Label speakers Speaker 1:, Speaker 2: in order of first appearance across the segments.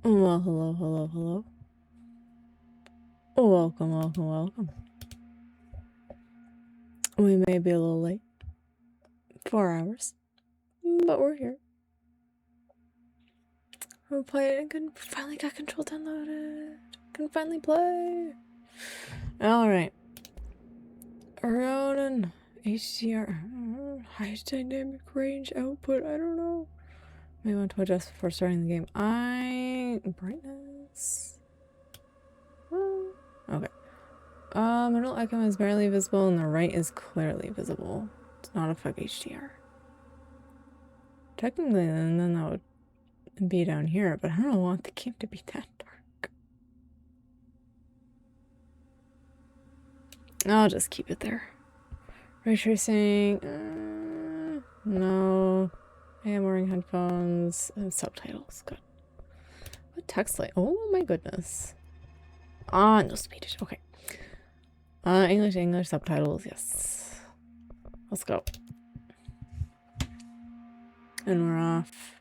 Speaker 1: Well, hello, hello, hello. Welcome, welcome, welcome. We may be a little late. 4 hours. But we're here. We're playing and finally got control downloaded. Can finally play. Alright. Ronin. HDR. High dynamic range output. I don't know. May want to adjust before starting the game. Brightness. Okay. Middle icon is barely visible and the right is clearly visible. Does not affect HDR. Technically, then that would be down here, but I don't want the game to be that dark. I'll just keep it there. Ray tracing. No. I am wearing headphones. Subtitles. Good. What text light? Oh my goodness. No Swedish. Okay. English subtitles. Yes. Let's go. And we're off.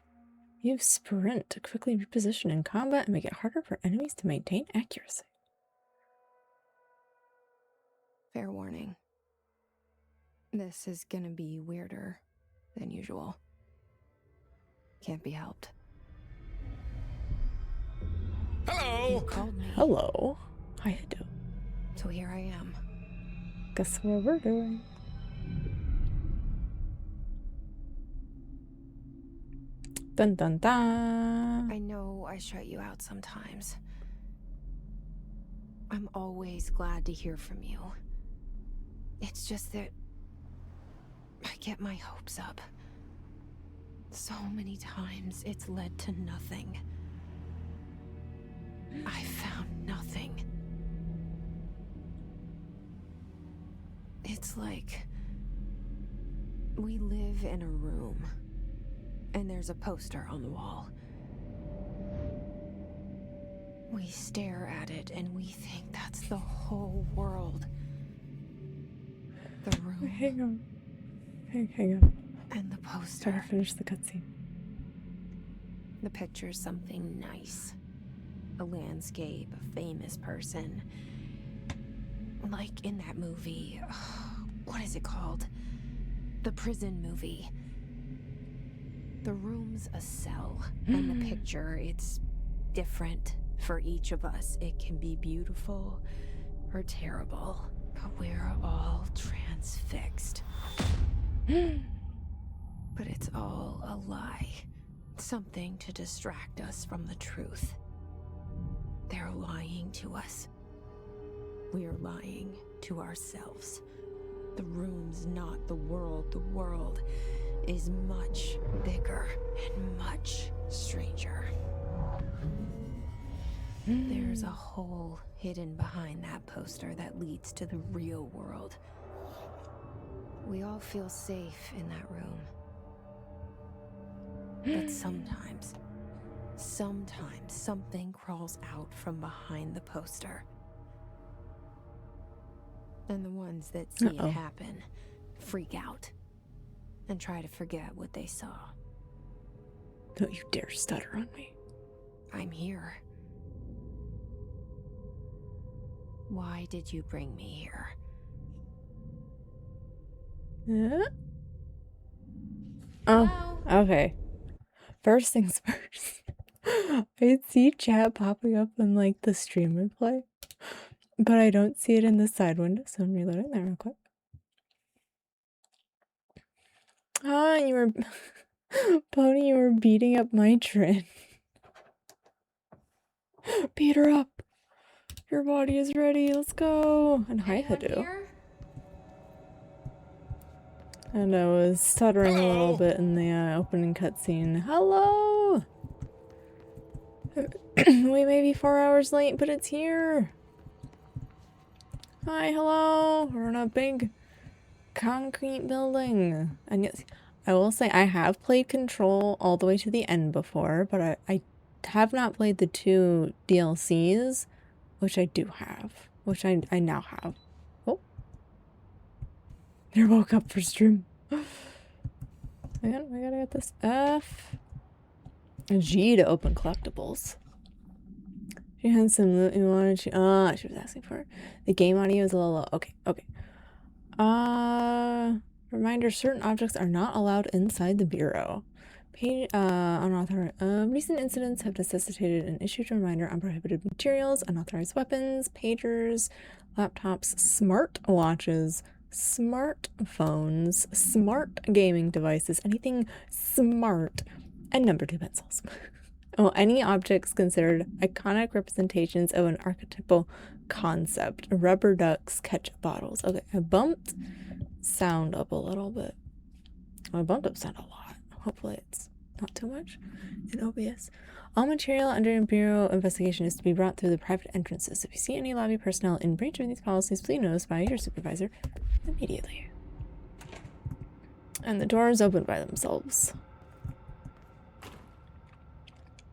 Speaker 1: Use sprint to quickly reposition in combat and make it harder for enemies to maintain accuracy.
Speaker 2: Fair warning. This is gonna be weirder than usual. Can't be helped.
Speaker 3: Hello!
Speaker 2: You called me.
Speaker 1: Hello. Hi, Hado.
Speaker 2: So here I am.
Speaker 1: Guess what we're doing. Dun dun dun.
Speaker 2: I know I shut you out sometimes. I'm always glad to hear from you. It's just that I get my hopes up. So many times it's led to nothing. I found nothing. It's like we live in a room and there's a poster on the wall. We stare at it and we think that's the whole world. The room.
Speaker 1: Hang on. Hang on.
Speaker 2: And the poster.
Speaker 1: Try to finish the cutscene.
Speaker 2: The picture's something nice. A landscape, a famous person. Like in that movie. What is it called? The prison movie. The room's a cell. And the picture, it's different for each of us. It can be beautiful or terrible. But we're all transfixed. But it's all a lie. Something to distract us from the truth. They're lying to us. We're lying to ourselves. The room's not the world. The world is much bigger and much stranger. There's a hole hidden behind that poster that leads to the real world. We all feel safe in that room. But sometimes something crawls out from behind the poster. And the ones that see it happen freak out and try to forget what they saw.
Speaker 1: Don't you dare stutter on me.
Speaker 2: I'm here. Why did you bring me here?
Speaker 1: Yeah. Oh, okay. First things first. I see chat popping up in like the stream replay, but I don't see it in the side window, so I'm reloading that real quick. Ah, you were Pony, you were beating up my Trin. Beat her up. Your body is ready. Let's go. And hi, Hado. And I was stuttering a little bit in the opening cutscene. Hello! We may be 4 hours late, but it's here. Hi, hello. We're in a big concrete building. And yes, I will say I have played Control all the way to the end before, but I have not played the 2 DLCs, which I do have. Which I now have. Oh. You woke up for stream. Man, I gotta get this F and G to open collectibles. She had some loot you wanted. She was asking for it. The game audio is a little low. Okay, okay. Reminder, certain objects are not allowed inside the bureau. Unauthorized. Recent incidents have necessitated an issued reminder on prohibited materials, unauthorized weapons, pagers, laptops, smart watches, smartphones, smart gaming devices, anything smart, and number 2 pencils. Oh, any objects considered iconic representations of an archetypal concept. Rubber ducks, ketchup bottles. Okay, I bumped sound up a little bit. I bumped up sound a lot. Hopefully it's not too much in OBS. All material under Bureau investigation is to be brought through the private entrances. If you see any lobby personnel in breach of these policies, please notify your supervisor immediately. And the doors open by themselves.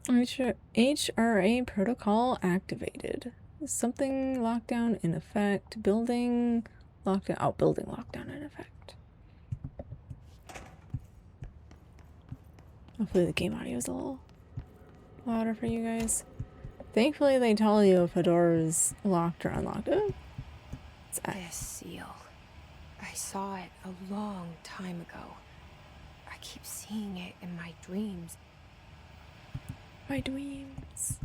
Speaker 1: HRA protocol activated. Something lockdown in effect. Building lockdown. Oh, building lockdown in effect. Hopefully the game audio is a little louder for you guys. Thankfully they tell you if a door is locked or unlocked. Oh,
Speaker 2: this seal. I saw it a long time ago. I keep seeing it in my dreams.
Speaker 1: My dreams.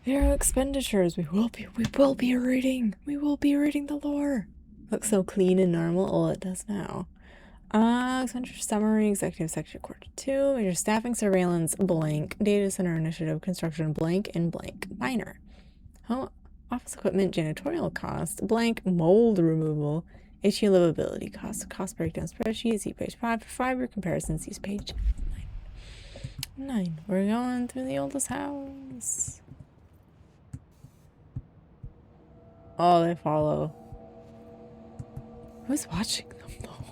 Speaker 1: Zero expenditures. We will be reading the lore. Looks so clean and normal. Oh, it does now. Expenditure summary, executive section quarter 2, major staffing, surveillance, blank, data center initiative, construction, blank, and blank, minor. Home office equipment, janitorial cost, blank, mold removal, issue livability cost, cost breakdown spreadsheet, see page 5 for 5-year comparisons, use page 9. We're going through the oldest house. Oh, they follow. Who's watching them though?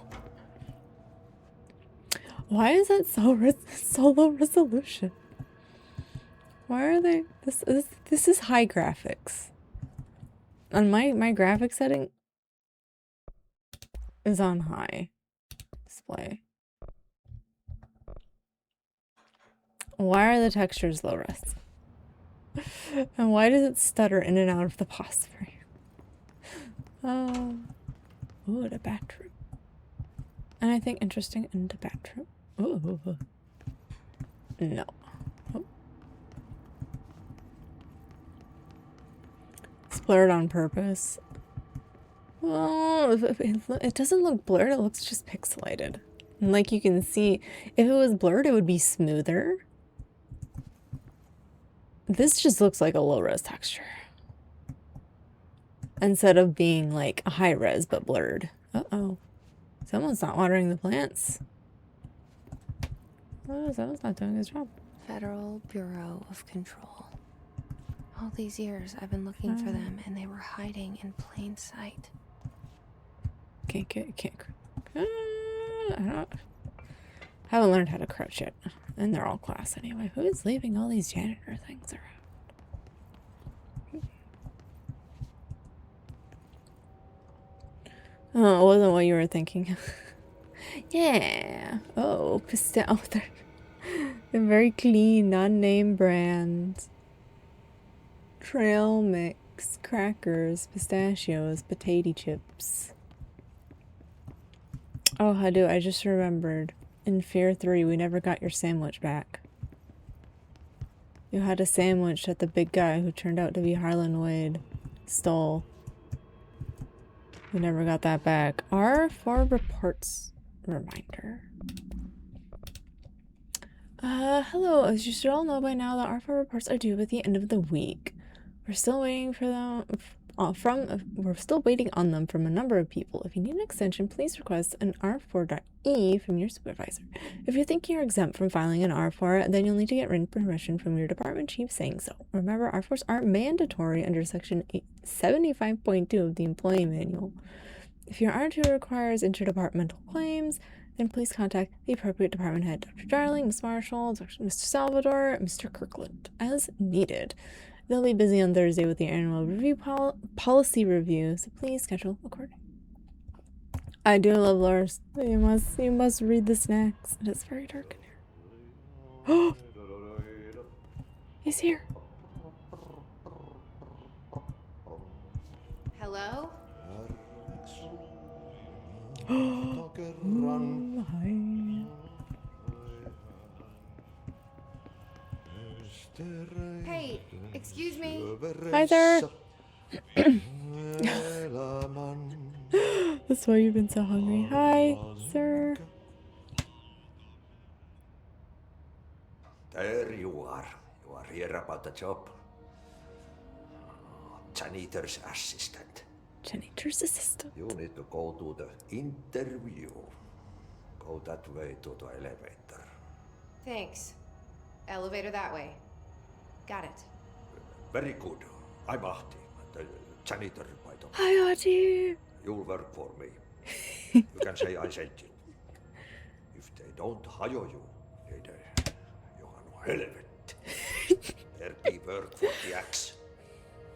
Speaker 1: Why is it so low resolution? Why are they this is high graphics. And my graphic setting is on high display. Why are the textures low res? And why does it stutter in and out of the pause frame? Oh, the bathroom. And I think interesting in the bathroom. Oh, no. Oh. It's blurred on purpose. Well, it doesn't look blurred, it looks just pixelated. And like you can see, if it was blurred, it would be smoother. This just looks like a low-res texture. Instead of being like a high-res but blurred. Uh-oh. Someone's not watering the plants. Oh, someone's not doing his job.
Speaker 2: Federal Bureau of Control. All these years I've been looking for them and they were hiding in plain sight.
Speaker 1: I haven't learned how to crouch yet. And they're all class anyway. Who is leaving all these janitor things around? Oh, it wasn't what you were thinking. Yeah. Oh, oh, they're very clean, non-name brand. Trail mix, crackers, pistachios, potato chips. Oh, Hadu, I just remembered. In Fear 3, we never got your sandwich back. You had a sandwich that the big guy who turned out to be Harlan Wade stole. We never got that back. R4 reports reminder. Hello. As you should all know by now, the R4 reports are due at the end of the week. We're still waiting for them we're still waiting on them from a number of people. If you need an extension, please request an R4.E from your supervisor. If you think you're exempt from filing an R4, then you'll need to get written permission from your department chief saying so. Remember, R4s aren't mandatory under section 75.2 of the employee manual. If your R2 requires interdepartmental claims, then please contact the appropriate department head, Dr. Darling, Ms. Marshall, Mr. Salvador, Mr. Kirkland, as needed. They'll be busy on Thursday with the annual review policy review, so please schedule accordingly. I do love Lars. You must read the snacks. It is very dark in here. Oh! He's here.
Speaker 2: Hello?
Speaker 1: Hi.
Speaker 2: Hey, excuse me.
Speaker 1: Hi there. That's why you've been so hungry. Hi, sir.
Speaker 3: There you are. You are here about the job. Janitor's assistant.
Speaker 1: Janitor's assistant.
Speaker 3: You need to go to the interview. Go that way to the elevator.
Speaker 2: Thanks. Elevator that way. Got it.
Speaker 3: Very good. I'm Ahti, the janitor by the way.
Speaker 1: Hi, Auntie.
Speaker 3: You'll work for me. You can say I sent you. If they don't hire you, you are no helvet. There be work for the axe.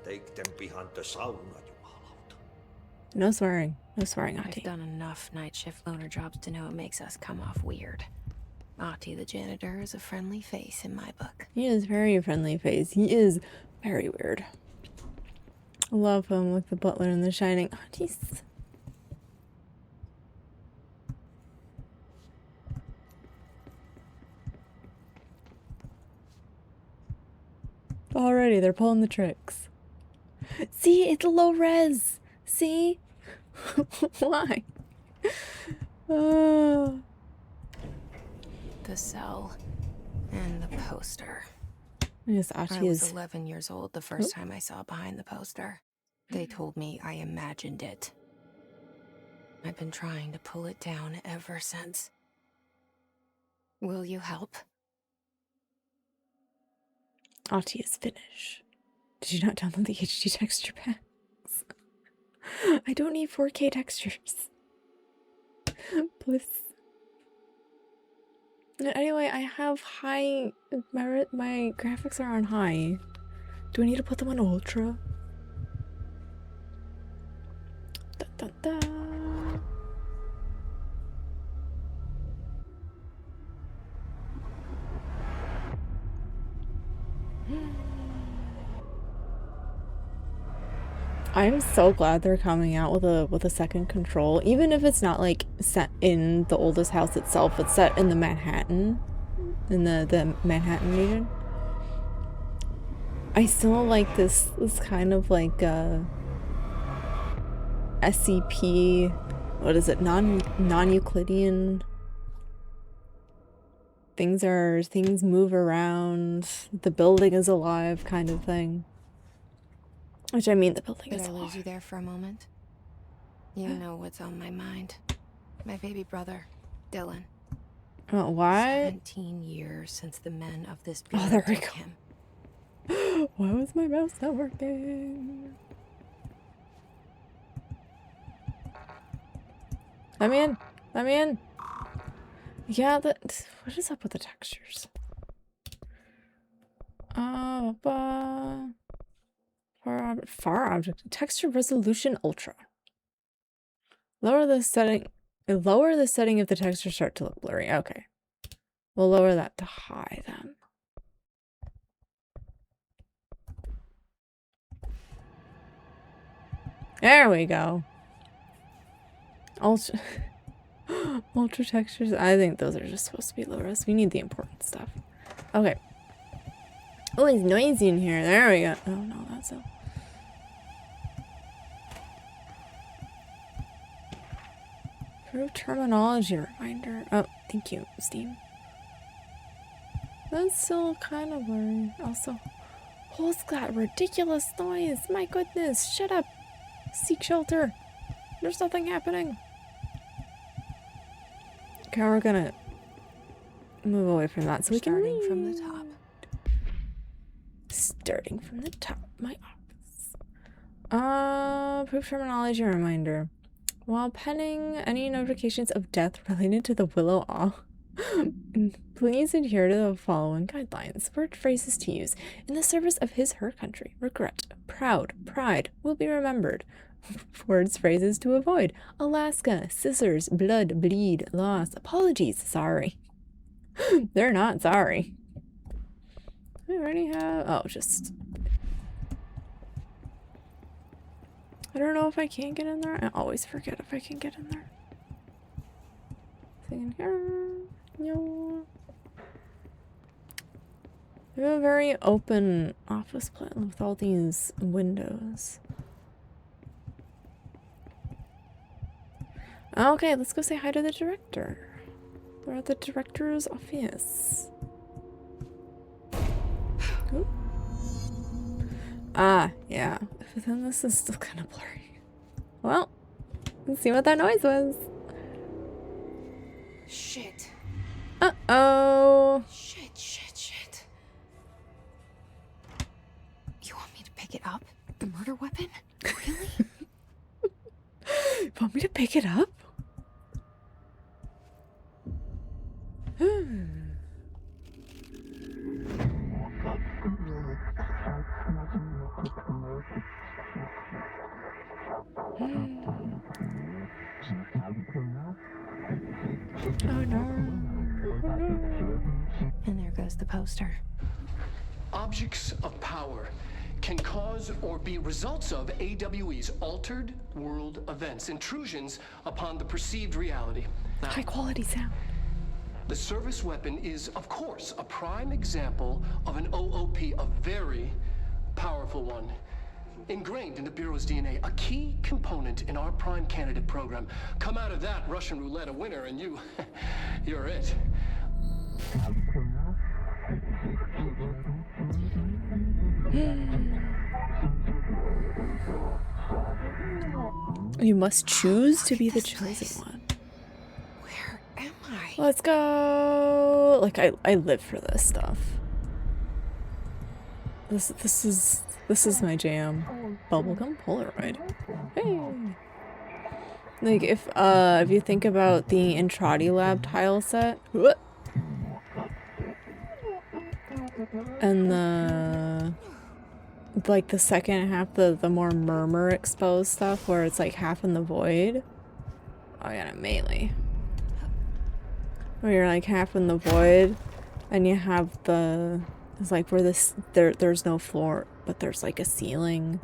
Speaker 3: Take them behind the sauna, jumalauta.
Speaker 1: No swearing. No swearing, Auntie.
Speaker 2: I've done enough night shift loner jobs to know it makes us come off weird. Ahti the janitor is a friendly face in my book.
Speaker 1: He is very friendly face. He is very weird. I love him like the butler in The Shining. Oh, jeez. Already, they're pulling the tricks. See, it's low res. See? Why?
Speaker 2: The cell and the poster.
Speaker 1: Yes,
Speaker 2: I
Speaker 1: Achi
Speaker 2: was
Speaker 1: is.
Speaker 2: 11 years old the first time I saw behind the poster. They told me I imagined it. I've been trying to pull it down ever since. Will you help?
Speaker 1: Achi is Finnish. Did you not download the HD texture packs? I don't need 4K textures. Please. Anyway, I have high. My graphics are on high. Do I need to put them on ultra? Da, da, da. I'm so glad they're coming out with a second control, even if it's not like set in the oldest house itself. It's set in the Manhattan, in the Manhattan region. I still like this kind of like SCP. What is it? Non-Euclidean. Things move around. The building is alive, kind of thing. Which I mean, the building
Speaker 2: Did
Speaker 1: is
Speaker 2: I lose
Speaker 1: alive.
Speaker 2: you there for a moment? You know what's on my mind. My baby brother, Dylan.
Speaker 1: What?
Speaker 2: 17 years since the men of this building
Speaker 1: there we
Speaker 2: took
Speaker 1: go.
Speaker 2: him.
Speaker 1: Why was my mouse not working? Let me in. Let me in. Yeah, what is up with the textures? Far object. Texture resolution ultra. Lower the setting if the textures start to look blurry. Okay. We'll lower that to high then. There we go. Ultra ultra textures. I think those are just supposed to be low res. We need the important stuff. Okay. Oh, it's noisy in here. There we go. Oh no, that's a Improved terminology reminder. Oh, thank you, Steam. That's still kind of blurry. Also, hole's got ridiculous noise. My goodness, shut up. Seek shelter. There's nothing happening. Okay, we're gonna move away from that so we can
Speaker 2: Starting
Speaker 1: read.
Speaker 2: from the top.
Speaker 1: Starting from the top, my office. Proof terminology reminder. While penning any notifications of death related to the Willow Owl, please adhere to the following guidelines. Word phrases to use in the service of his/her country. Regret, proud, pride will be remembered. Words phrases to avoid. Alaska, scissors, blood, bleed, loss, apologies, sorry. They're not sorry. We already have. Oh, just. I don't know if I can get in there. I always forget if I can get in there. Thing in here. No. We have a very open office plan with all these windows. Okay, let's go say hi to the director. We're at the director's office. Ooh. Ah, yeah. But then this is still kind of blurry. Well, let's see what that noise was.
Speaker 2: Shit.
Speaker 1: Uh-oh.
Speaker 2: Shit. You want me to pick it up? The murder weapon? Really?
Speaker 1: You want me to pick it up? Oh no.
Speaker 2: And there goes the poster.
Speaker 4: Objects of power can cause or be results of AWE's altered world events, intrusions upon the perceived reality. Now,
Speaker 1: High quality sound.
Speaker 4: the service weapon is, of course, a prime example of an OOP, a very powerful one. Ingrained in the Bureau's DNA, a key component in our prime candidate program. Come out of that Russian roulette a winner and you're it.
Speaker 1: You must choose to be the
Speaker 2: This
Speaker 1: chosen
Speaker 2: place.
Speaker 1: one.
Speaker 2: Where am I?
Speaker 1: Let's go. Like I live for this stuff. This is my jam. Bubblegum Polaroid. Hey. Like if you think about the Intrati Lab tile set, and the like the second half, the more murmur exposed stuff where it's like half in the void. Oh, I got a melee. Where you're like half in the void, and you have the it's like where this there's no floor, but there's like a ceiling.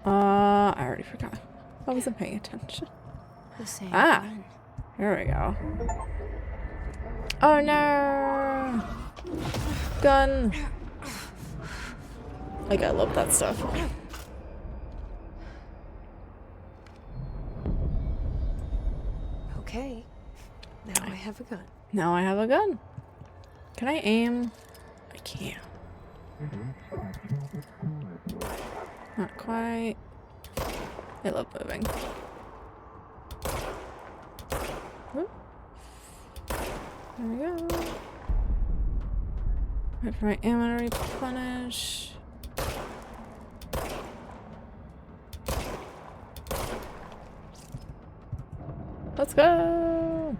Speaker 1: I already forgot. I wasn't paying attention.
Speaker 2: The same
Speaker 1: Ah.
Speaker 2: one.
Speaker 1: Here we go. Oh no! Gun! Like, I love that stuff.
Speaker 2: Okay. Now I have a gun.
Speaker 1: Now I have a gun. Can I aim? I can't. Not quite. I love moving. Whoop. There we go. Wait for my ammo to replenish. Let's go!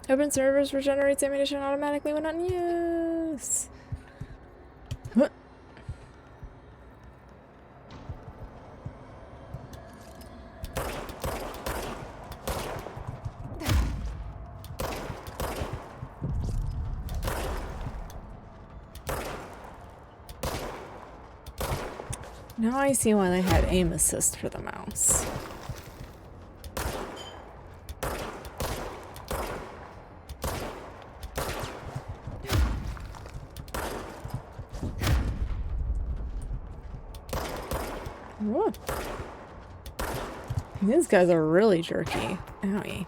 Speaker 1: Open servers regenerates ammunition automatically when not in use. What? Now I see why they had aim assist for the mouse. Whoa. These guys are really jerky. Owie.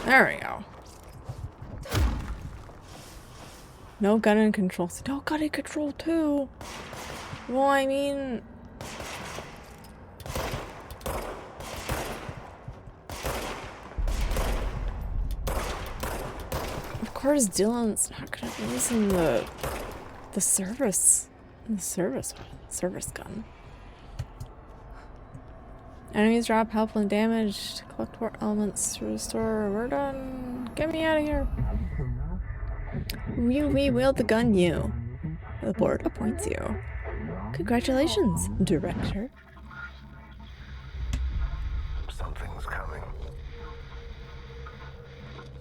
Speaker 1: There we go. No gun in control. No gun in control too. Well, I mean... Of course Dylan's not gonna be using the service gun. Enemies drop health and damage to collect more elements to restore. We're done. Get me out of here. We wield the gun you. The board appoints you. Congratulations, Director.
Speaker 5: Something's coming.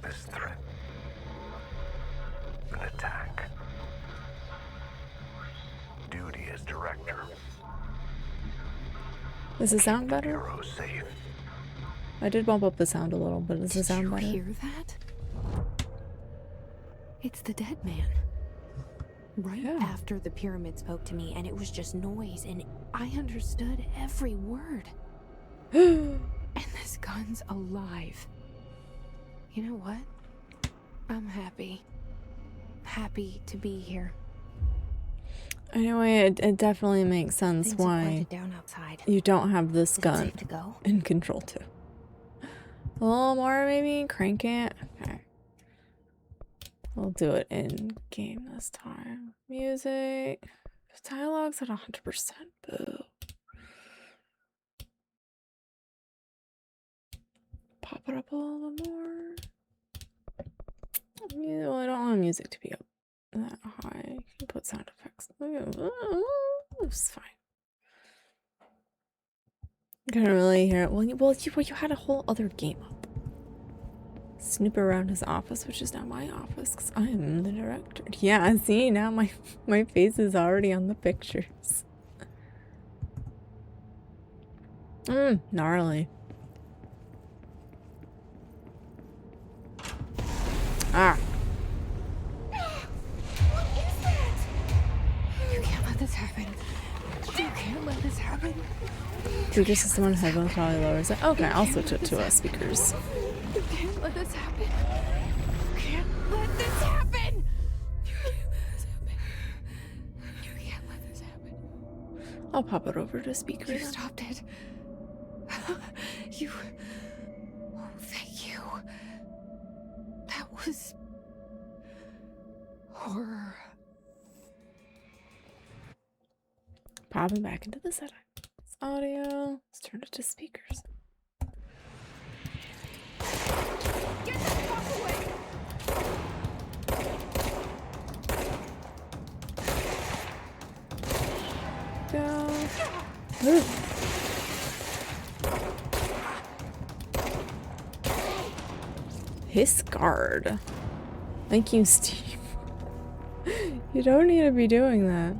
Speaker 5: This threat an attack. Duty as director.
Speaker 1: Does it sound
Speaker 5: The
Speaker 1: better?
Speaker 5: Bureau safe.
Speaker 1: I did bump up the sound a little, but does it sound
Speaker 2: Did
Speaker 1: better?
Speaker 2: you hear that? It's the dead man. Right
Speaker 1: Yeah.
Speaker 2: after the pyramid spoke to me, and it was just noise, and I understood every word. And this gun's alive. You know what? I'm happy. Happy to be here.
Speaker 1: Anyway, it definitely makes sense
Speaker 2: Things have
Speaker 1: why
Speaker 2: quieted down outside.
Speaker 1: you don't have this
Speaker 2: Is it
Speaker 1: gun
Speaker 2: safe to go?
Speaker 1: in Control 2. A little more, maybe? Crank it? Okay. We'll do it in game this time. Music. Dialogue's at 100%. Boo. Pop it up a little more. Well, I don't want music to be up that high. You can put sound effects. It's fine. I couldn't really hear it. Well, you had a whole other game up. Snoop around his office, which is now my office, because I am the director. Yeah, see, now my face is already on the pictures. Gnarly. Ah.
Speaker 2: What is that? You can't let this happen. You can't let this happen.
Speaker 1: Speaker system on headphones probably lowers it. Okay, I'll switch it to speakers.
Speaker 2: You can't let this happen. You can't let this happen. You can't let this happen. You can't let this happen.
Speaker 1: I'll pop it over to speakers.
Speaker 2: You stopped it. You. Oh, thank you. That was horror.
Speaker 1: Popping back into the settings. Audio. Let's turn it to speakers.
Speaker 2: Get the fuck away!
Speaker 1: Go. Move. His guard. Thank you, Steve. You don't need to be doing that.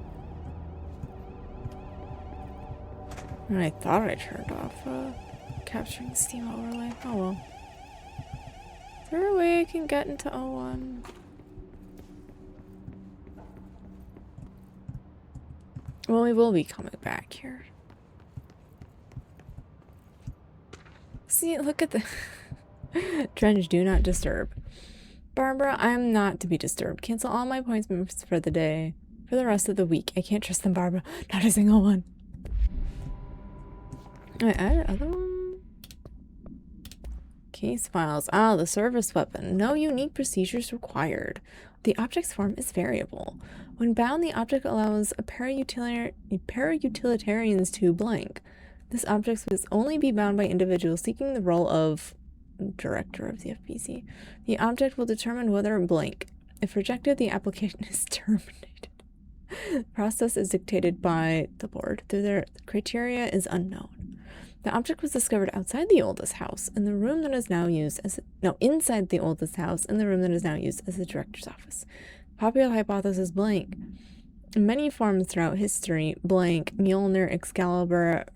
Speaker 1: And I thought I turned off capturing Steam overlay. Oh well. Is there a way I can get into O1? Well, we will be coming back here. See, look at the Trench, do not disturb. Barbara, I am not to be disturbed. Cancel all my appointments for the day. For the rest of the week. I can't trust them, Barbara. Not a single one. I added other one. Case files. Ah, the service weapon. No unique procedures required. The object's form is variable. When bound, the object allows a para-utilitarians to blank. This object must only be bound by individuals seeking the role of director of the FBC. The object will determine whether blank. If rejected, the application is terminated. The process is dictated by the board. Their criteria is unknown. The object was discovered outside the oldest house in the room that is now used as inside the oldest house in the room that is now used as the director's office. Popular hypothesis blank. In many forms throughout history, blank, Mjolnir, Excalibur,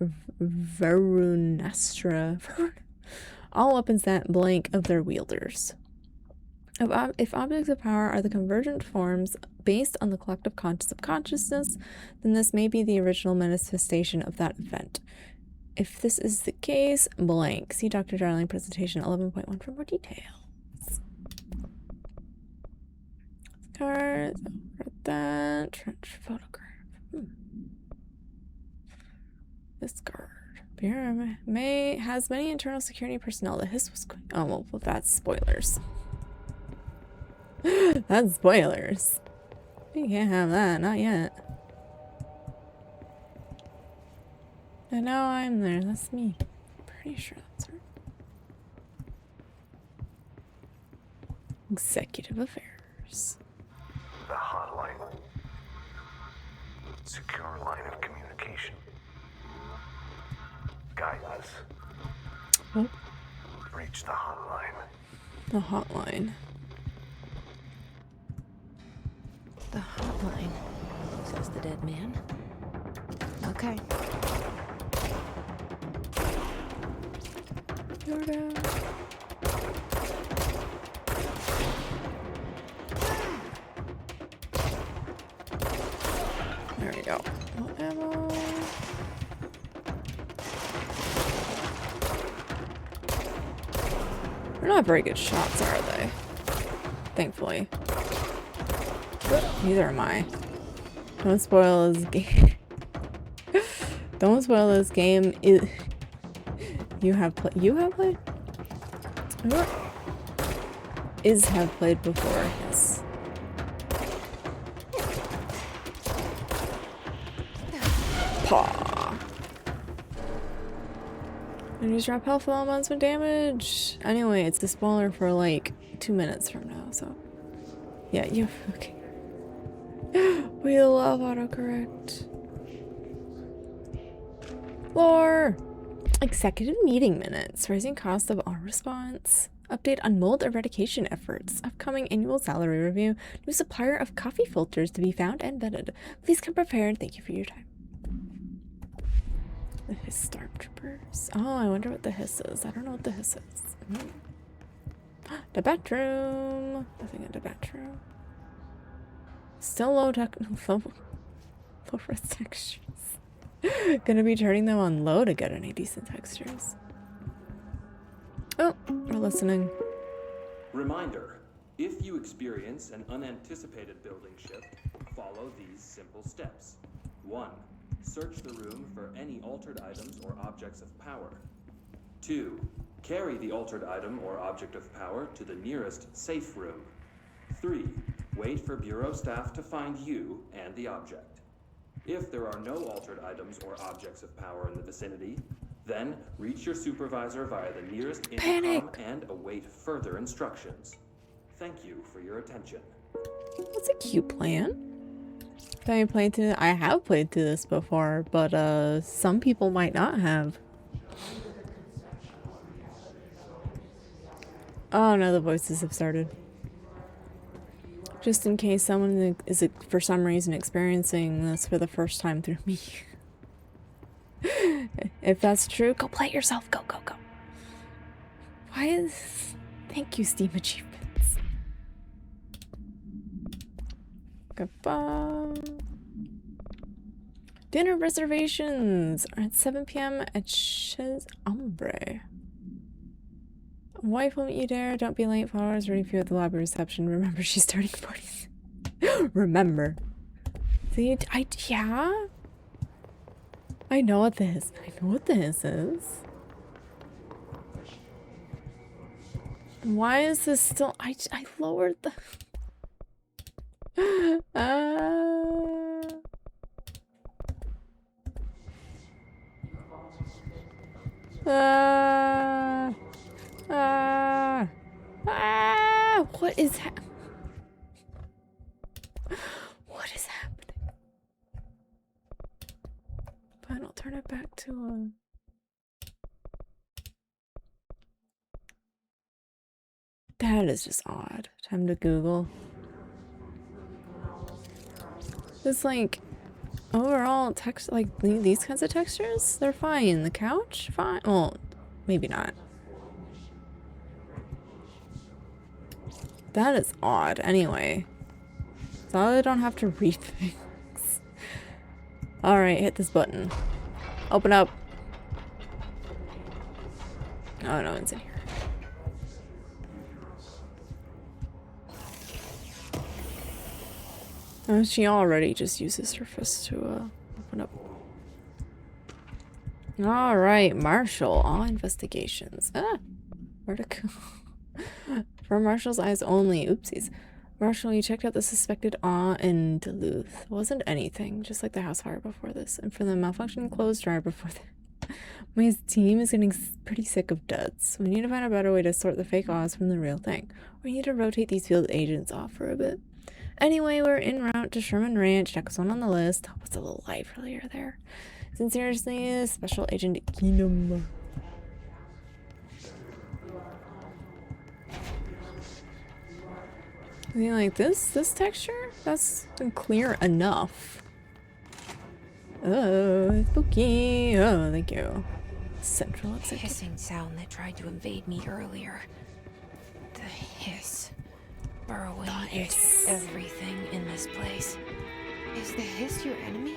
Speaker 1: Varunastra, all weapons that blank of their wielders. If objects of power are the convergent forms based on the collective conscious of consciousness, then this may be the original manifestation of that event. If this is the case, blank. See Dr. Darling presentation 11.1 for more details. Cards, that trench photograph. This guard. Bureau has many internal security personnel. The hiss was going. Oh well, that's spoilers. That's spoilers. You can't have that, not yet. I know I'm there. That's me. Pretty sure that's her. Executive Affairs.
Speaker 5: The hotline. Secure line of communication. Guidance.
Speaker 1: Oh,
Speaker 5: Reach the hotline.
Speaker 1: the hotline.
Speaker 2: The hotline, says the dead man. Okay.
Speaker 1: Yoda. There we go. No ammo. They're not very good shots, are they? Thankfully. Neither am I. Don't spoil this game. Don't spoil this game. You have played? Have played before, yes. Paw. Enemies drop health while amounts of damage. Anyway, it's a spoiler for like 2 minutes from now, so. Yeah, you okay. We love autocorrect. Lore! Executive meeting minutes. Rising cost of our response. Update on mold eradication efforts. Upcoming annual salary review. New supplier of coffee filters to be found and vetted. Please come prepared. Thank you for your time. The hiss stormtroopers. Oh, I wonder what the hiss is. I don't know what the hiss is. The bathroom. Nothing in the bathroom. Still low res textures. Gonna be turning them on low to get any decent textures. Oh, we're listening.
Speaker 6: Reminder, if you experience an unanticipated building shift, follow these simple steps. 1. Search the room for any altered items or objects of power. 2. Carry the altered item or object of power to the nearest safe room. 3. Wait for Bureau staff to find you and the object. If there are no altered items or objects of power in the vicinity, then reach your supervisor via the nearest intercom and await further instructions. Thank you for your attention.
Speaker 1: That's a cute plan. I have played through this before, but some people might not have. Oh no, the voices have started. Just in case someone is for some reason experiencing this for the first time through me. If that's true, go play it yourself. Go, go, go. Why is... Thank you, Steam Achievements. Goodbye. Dinner reservations are at 7 p.m. at Chez Ombre. Wife will meet you there. Don't be late. Followers ready for you at the lobby reception. Remember, she's starting parties. Remember. See, yeah? I know what this. I know what this is. Why is this still? I lowered the. What is happening? What is happening? Fine, I'll turn it back to That is just odd. Time to Google. It's like overall text, like these kinds of textures, they're fine. The couch, fine. Well, maybe not. That is odd. Anyway, so I don't have to read things. All right, hit this button. Open up. Oh, no one's in here. Oh, she already just uses her fist to open up. All right, Marshall. All investigations. Where to go? For Marshall's eyes only. Oopsies. Marshall, you checked out the suspected in Duluth. It wasn't anything, just like the house fire before this. And for the malfunctioning clothes dryer before that. My team is getting pretty sick of duds. We need to find a better way to sort the fake Oz from the real thing. We need to rotate these field agents off for a bit. Anyway, we're en route to Sherman Ranch. Next one on the list. Oh, what's a little light earlier there? Sincerely, Special Agent Kingdom. I mean, like this texture? That's clear enough. Oh, spooky. Oh, thank you. Central looks like
Speaker 2: Hissing sound that tried to invade me earlier. The hiss. Burrowing into everything in this place. Is the hiss your enemy?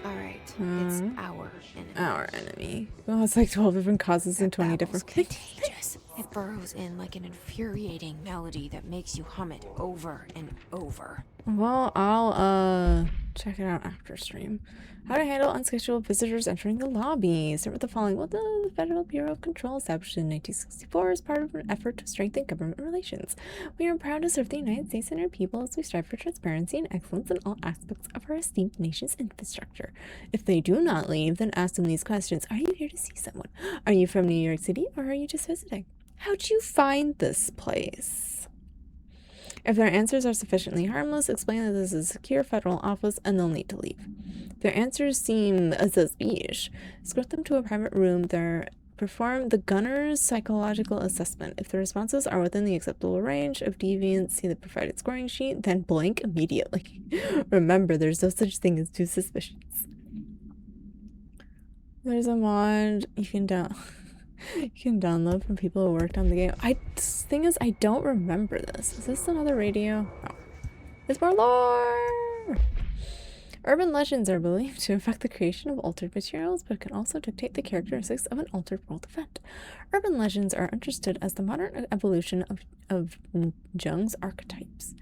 Speaker 2: Alright, it's our enemy.
Speaker 1: our enemy. Oh, it's like 12 different causes and 20 different
Speaker 2: contagious. It burrows in like an infuriating melody that makes you hum it over and over.
Speaker 1: Well, I'll check it out after stream. How to handle unscheduled visitors entering the lobby. Start with the following. Well, the Federal Bureau of Control, established in 1964 as part of an effort to strengthen government relations. We are proud to serve the United States and our people as we strive for transparency and excellence in all aspects of our esteemed nation's infrastructure. If they do not leave, then ask them these questions. Are you here to see someone? Are you from New York City, or are you just visiting? How'd you find this place? If their answers are sufficiently harmless, explain that this is a secure federal office and they'll need to leave. If their answers seem suspicious, escort them to a private room. Perform the gunner's psychological assessment. If the responses are within the acceptable range of deviance, see the provided scoring sheet, then blank immediately. Remember, there's no such thing as too suspicious. There's a mod you can download from people who worked on the game. The thing is, I don't remember this. Is this another radio? No. It's more lore! Urban legends are believed to affect the creation of altered materials, but can also dictate the characteristics of an altered world event. Urban legends are understood as the modern evolution of Jung's archetypes.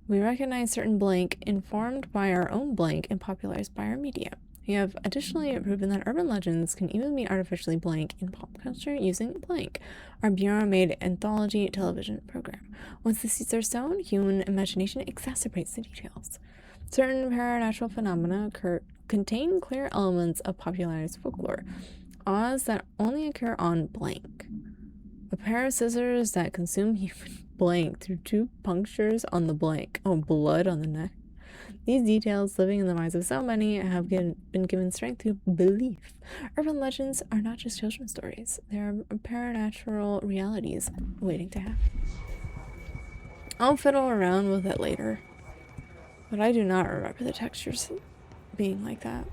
Speaker 1: We recognize certain blank informed by our own blank and popularized by our media. We have additionally proven that urban legends can even be artificially blank in pop culture using blank, our bureau-made anthology television program. Once the seeds are sown, human imagination exacerbates the details. Certain paranatural phenomena contain clear elements of popularized folklore, odds that only occur on blank. A pair of scissors that consume human blank through 2 punctures on the blank. Oh, blood on the neck. These details, living in the minds of so many, have been given strength to belief. Urban legends are not just children's stories. They are paranatural realities waiting to happen. I'll fiddle around with it later, but I do not remember the textures being like that.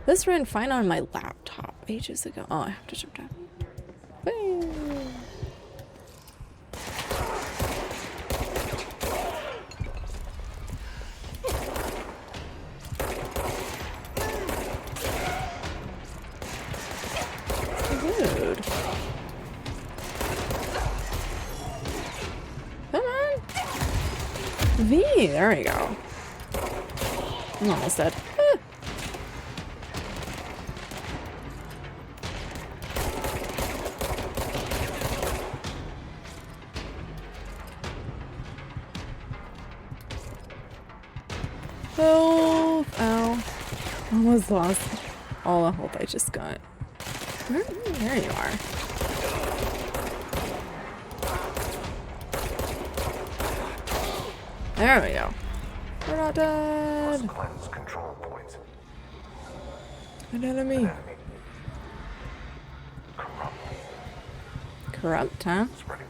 Speaker 1: This ran fine on my laptop ages ago. Oh, I have to jump down. Whee! Dude. Come on. V, there we go. I'm almost dead. Ah. Oh, ow. Almost lost all the health I just got. There you are. There we go. We're not dead.
Speaker 5: Must cleanse control points.
Speaker 1: An enemy.
Speaker 5: Corrupt.
Speaker 1: Corrupt, huh?
Speaker 5: Spreading.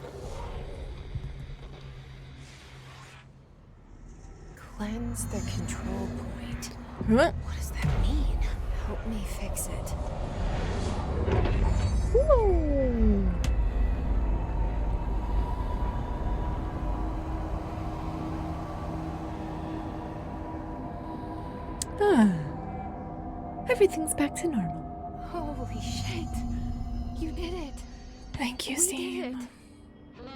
Speaker 2: Cleanse the control point.
Speaker 1: What?
Speaker 2: What does that mean? Help me fix it.
Speaker 1: Woo. Everything's back to normal.
Speaker 2: Holy shit. You did it.
Speaker 1: Thank you,
Speaker 2: We
Speaker 1: Steve.
Speaker 2: did it.
Speaker 7: Hello?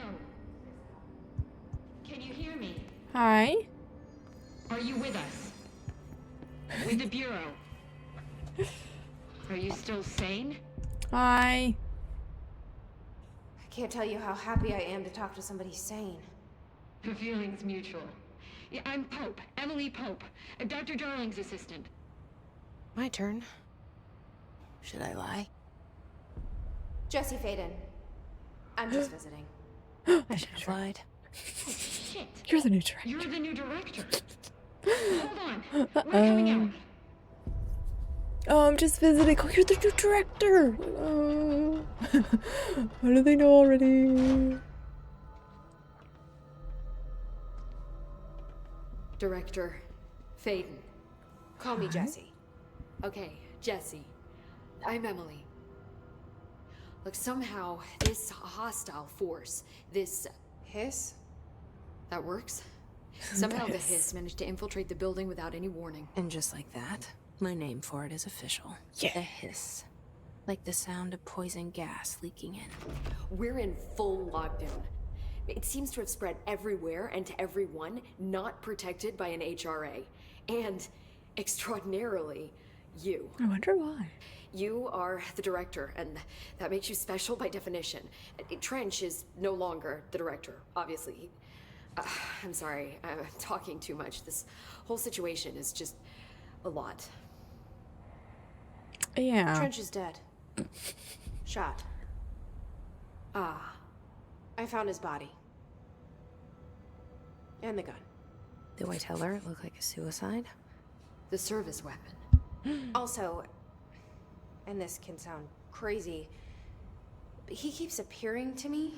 Speaker 7: Can you hear me?
Speaker 1: Hi.
Speaker 7: Are you with us? With the Bureau? Are you still sane?
Speaker 1: Hi.
Speaker 8: I can't tell you how happy I am to talk to somebody sane.
Speaker 7: The feeling's mutual. Yeah, I'm Pope, Emily Pope, Dr. Darling's assistant.
Speaker 2: My turn. Should I lie?
Speaker 8: Jesse Faden. I'm just visiting.
Speaker 2: I should have lied.
Speaker 7: Shit.
Speaker 1: You're the new director.
Speaker 7: You're the new director. Hold on. We're coming out.
Speaker 1: Oh, I'm just visiting. Oh, you're the new director. Oh. How do they know already?
Speaker 9: Director Faden.
Speaker 8: Call me Jesse.
Speaker 9: Okay, Jesse. I'm Emily. Look, somehow this hostile force, this
Speaker 8: Hiss?
Speaker 9: that works. Somehow the
Speaker 1: Hiss.
Speaker 9: hiss managed to infiltrate the building without any warning.
Speaker 2: And just like that, my name for it is official.
Speaker 1: Yeah.
Speaker 2: The hiss. Like the sound of poison gas leaking in.
Speaker 9: We're in full lockdown. It seems to have spread everywhere and to everyone not protected by an HRA. And extraordinarily, you.
Speaker 1: I wonder why.
Speaker 9: You are the director, and that makes you special by definition. Trench is no longer the director, obviously. I'm sorry, I'm talking too much. This whole situation is just a lot.
Speaker 1: Yeah.
Speaker 8: Trench is dead. Shot.
Speaker 9: Ah,
Speaker 8: I found his body. And the gun.
Speaker 2: Do I tell her it looked like a suicide?
Speaker 9: the service weapon.
Speaker 8: Also, and this can sound crazy, but he keeps appearing to me,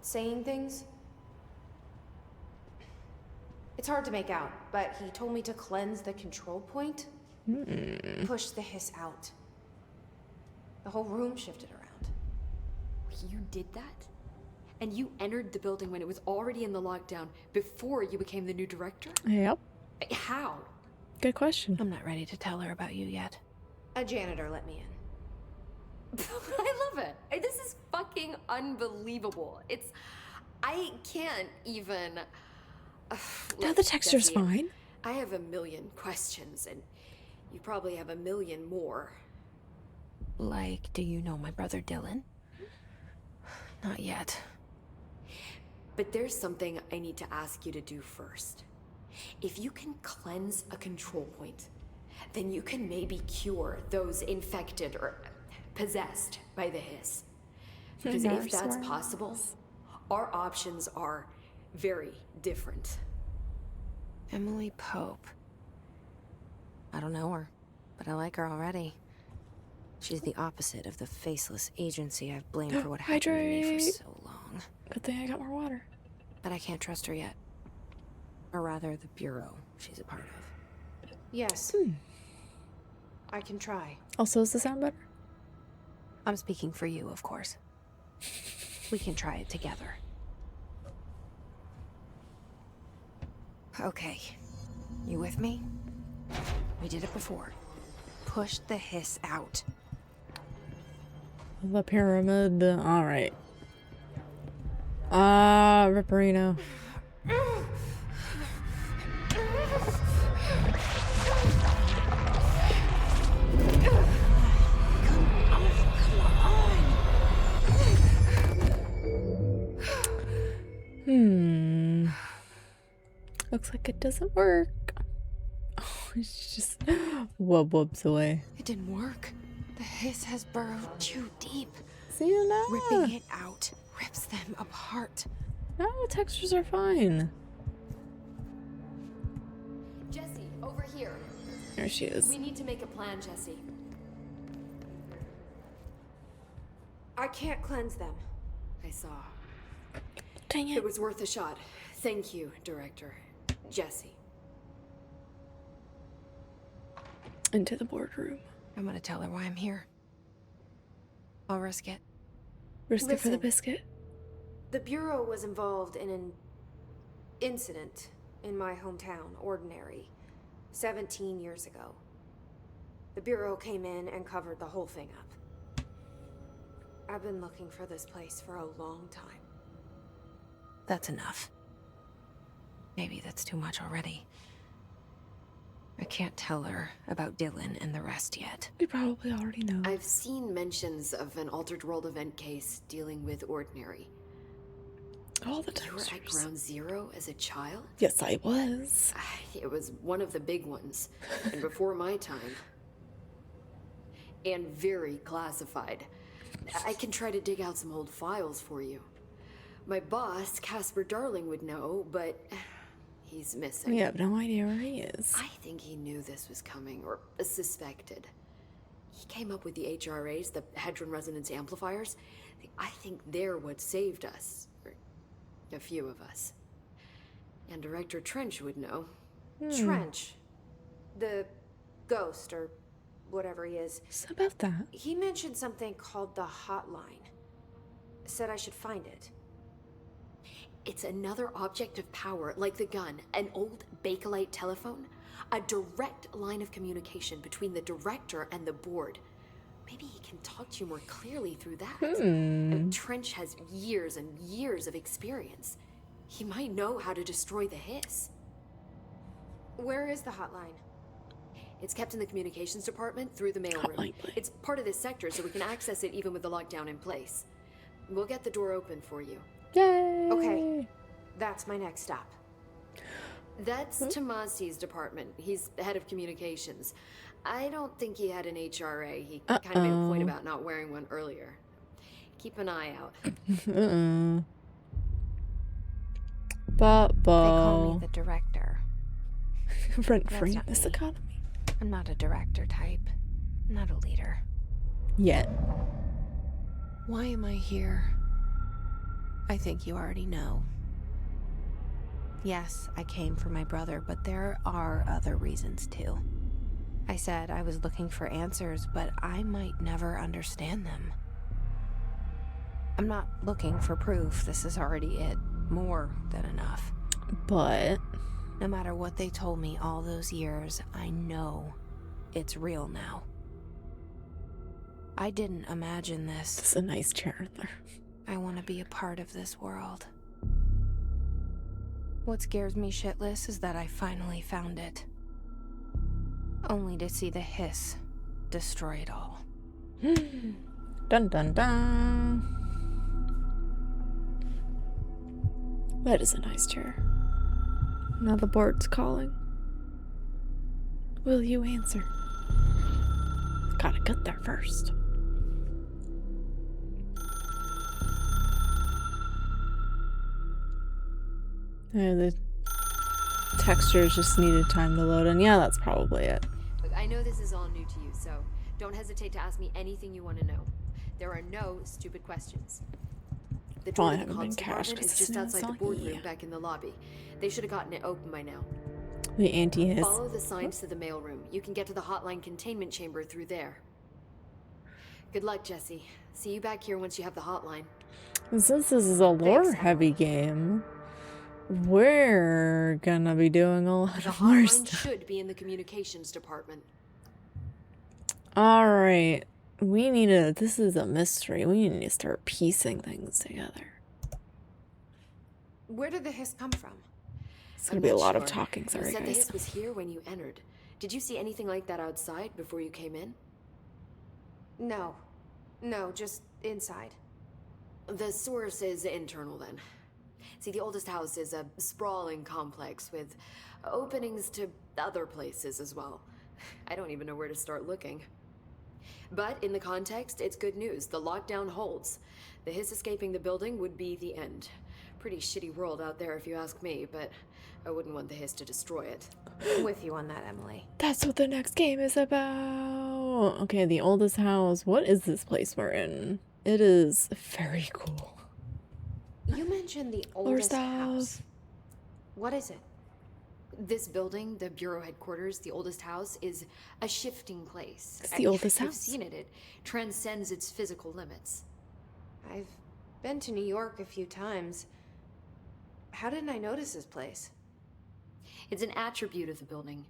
Speaker 8: saying things. It's hard to make out, but he told me to cleanse the control point, push the hiss out. The whole room shifted around.
Speaker 9: You did that? And you entered the building when it was already in the lockdown before you became the new director?
Speaker 1: Yep.
Speaker 9: How?
Speaker 1: Good question.
Speaker 2: I'm not ready to tell her about you yet.
Speaker 8: A janitor let me in.
Speaker 9: I love it. This is fucking unbelievable. I can't even...
Speaker 1: Now
Speaker 9: Look,
Speaker 1: the texture's
Speaker 9: Jesse,
Speaker 1: fine.
Speaker 9: I have a million questions, and you probably have a million more.
Speaker 2: Like, do you know my brother Dylan? Not yet.
Speaker 9: But there's something I need to ask you to do first. If you can cleanse a control point, then you can maybe cure those infected or possessed by the hiss. Because if that's possible, our options are very different.
Speaker 2: Emily Pope. I don't know her, but I like her already. She's the opposite of the faceless agency I've blamed for what happened to me for
Speaker 1: Hydrate.
Speaker 2: so long.
Speaker 1: Good thing I got more water.
Speaker 2: But I can't trust her yet. Or rather, the bureau she's a part of.
Speaker 8: Yes. I can try.
Speaker 1: Also, is the sound better?
Speaker 2: I'm speaking for you, of course. We can try it together. Okay. You with me? We did it before. Push the hiss out.
Speaker 1: The pyramid. Alright. Ripperino. Looks like it doesn't work. Oh, it's just wubs away.
Speaker 2: It didn't work. The hiss has burrowed too deep.
Speaker 1: See you now.
Speaker 2: Ripping it out rips them apart.
Speaker 1: No, textures are fine.
Speaker 9: Jesse, over here.
Speaker 1: There she is.
Speaker 9: We need to make a plan, Jesse.
Speaker 8: I can't cleanse them.
Speaker 9: I saw.
Speaker 1: Dang
Speaker 9: It
Speaker 1: it.
Speaker 9: was worth a shot. Thank you, Director. Jesse.
Speaker 1: Into the boardroom.
Speaker 2: I'm gonna tell her why I'm here. I'll risk it.
Speaker 1: Risk it for the
Speaker 8: Listen.
Speaker 1: biscuit.
Speaker 8: The Bureau was involved in an incident in my hometown, Ordinary, 17 years ago. The Bureau came in and covered the whole thing up. I've been looking for this place for a long time.
Speaker 2: That's enough. Maybe that's too much already. I can't tell her about Dylan and the rest yet.
Speaker 1: We probably already know.
Speaker 9: I've seen mentions of an Altered World event case dealing with Ordinary.
Speaker 1: All the
Speaker 9: You were at
Speaker 1: textures.
Speaker 9: Ground Zero as a child?
Speaker 1: Yes, I was.
Speaker 9: It was one of the big ones, and before my time. And very classified. I can try to dig out some old files for you. My boss, Casper Darling, would know, but he's missing.
Speaker 1: We have no idea where he is.
Speaker 9: I think he knew this was coming, or suspected. He came up with the HRAs, the Hadron Resonance Amplifiers. I think they're what saved us. Or a few of us. And Director Trench would know.
Speaker 8: Trench. The ghost, or whatever he is.
Speaker 1: What's about that?
Speaker 8: He mentioned something called the hotline. Said I should find it.
Speaker 9: It's another object of power, like the gun, an old Bakelite telephone. A direct line of communication between the director and the board. Maybe he can talk to you more clearly through that. Trench has years and years of experience. He might know how to destroy the hiss.
Speaker 8: Where is the hotline?
Speaker 9: It's kept in the communications department through the mailroom. It's part of this sector, so we can access it even with the lockdown in place. We'll get the door open for you.
Speaker 1: Yay!
Speaker 8: Okay, that's my next stop.
Speaker 9: That's Tomasi's department. He's the head of communications. I don't think he had an HRA. He kind of made a point about not wearing one earlier. Keep an eye out.
Speaker 2: They call me the director.
Speaker 1: Rent free in
Speaker 2: not
Speaker 1: this
Speaker 2: me.
Speaker 1: economy.
Speaker 2: I'm not a director type. I'm not a leader.
Speaker 1: Yet.
Speaker 2: Why am I here? I think you already know. Yes, I came for my brother, but there are other reasons too. I said I was looking for answers, but I might never understand them. I'm not looking for proof. This is already it. More than enough.
Speaker 1: But
Speaker 2: no matter what they told me all those years, I know it's real now. I didn't imagine this.
Speaker 1: It's a nice chair there.
Speaker 2: I want to be a part of this world. What scares me shitless is that I finally found it. Only to see the hiss destroy it all.
Speaker 1: Dun dun dun. That is a nice chair. Now the board's calling. Will you answer? Gotta get there first. The textures just needed time to load in. Yeah, that's probably it.
Speaker 9: Look, I know this is all new to you, so don't hesitate to ask me anything you want to know. There are no stupid questions. The door to the comms department is just outside the boardroom back in the lobby. They should have gotten it open by now.
Speaker 1: The anti-hiss.
Speaker 9: Follow the signs to the mailroom. You can get to the hotline containment chamber through there. Good luck, Jesse. See you back here once you have the hotline.
Speaker 1: Since this is a lore-heavy game, we're gonna be doing a lot of more stuff.
Speaker 9: Should be in the communications department.
Speaker 1: All right, we need to. This is a mystery. We need to start piecing things together.
Speaker 8: Where did the hiss come from?
Speaker 1: It's gonna be a lot of talking. Sorry,
Speaker 9: you said
Speaker 1: guys.
Speaker 9: The hiss was here when you entered. Did you see anything like that outside before you came in?
Speaker 8: No, just inside.
Speaker 9: The source is internal then. See, the oldest house is a sprawling complex with openings to other places as well. I don't even know where to start looking. But in the context, it's good news. The lockdown holds. The hiss escaping the building would be the end. Pretty shitty world out there if you ask me, but I wouldn't want the hiss to destroy it.
Speaker 2: I'm with you on that, Emily.
Speaker 1: That's what the next game is about. Okay, the oldest house. What is this place we're in? It is very cool.
Speaker 8: You mentioned the oldest house. What is it?
Speaker 9: This building, the Bureau headquarters, the oldest house, is a shifting place.
Speaker 1: It's the oldest house.
Speaker 9: You've seen it. It transcends its physical limits.
Speaker 8: I've been to New York a few times. How didn't I notice this place?
Speaker 9: It's an attribute of the building.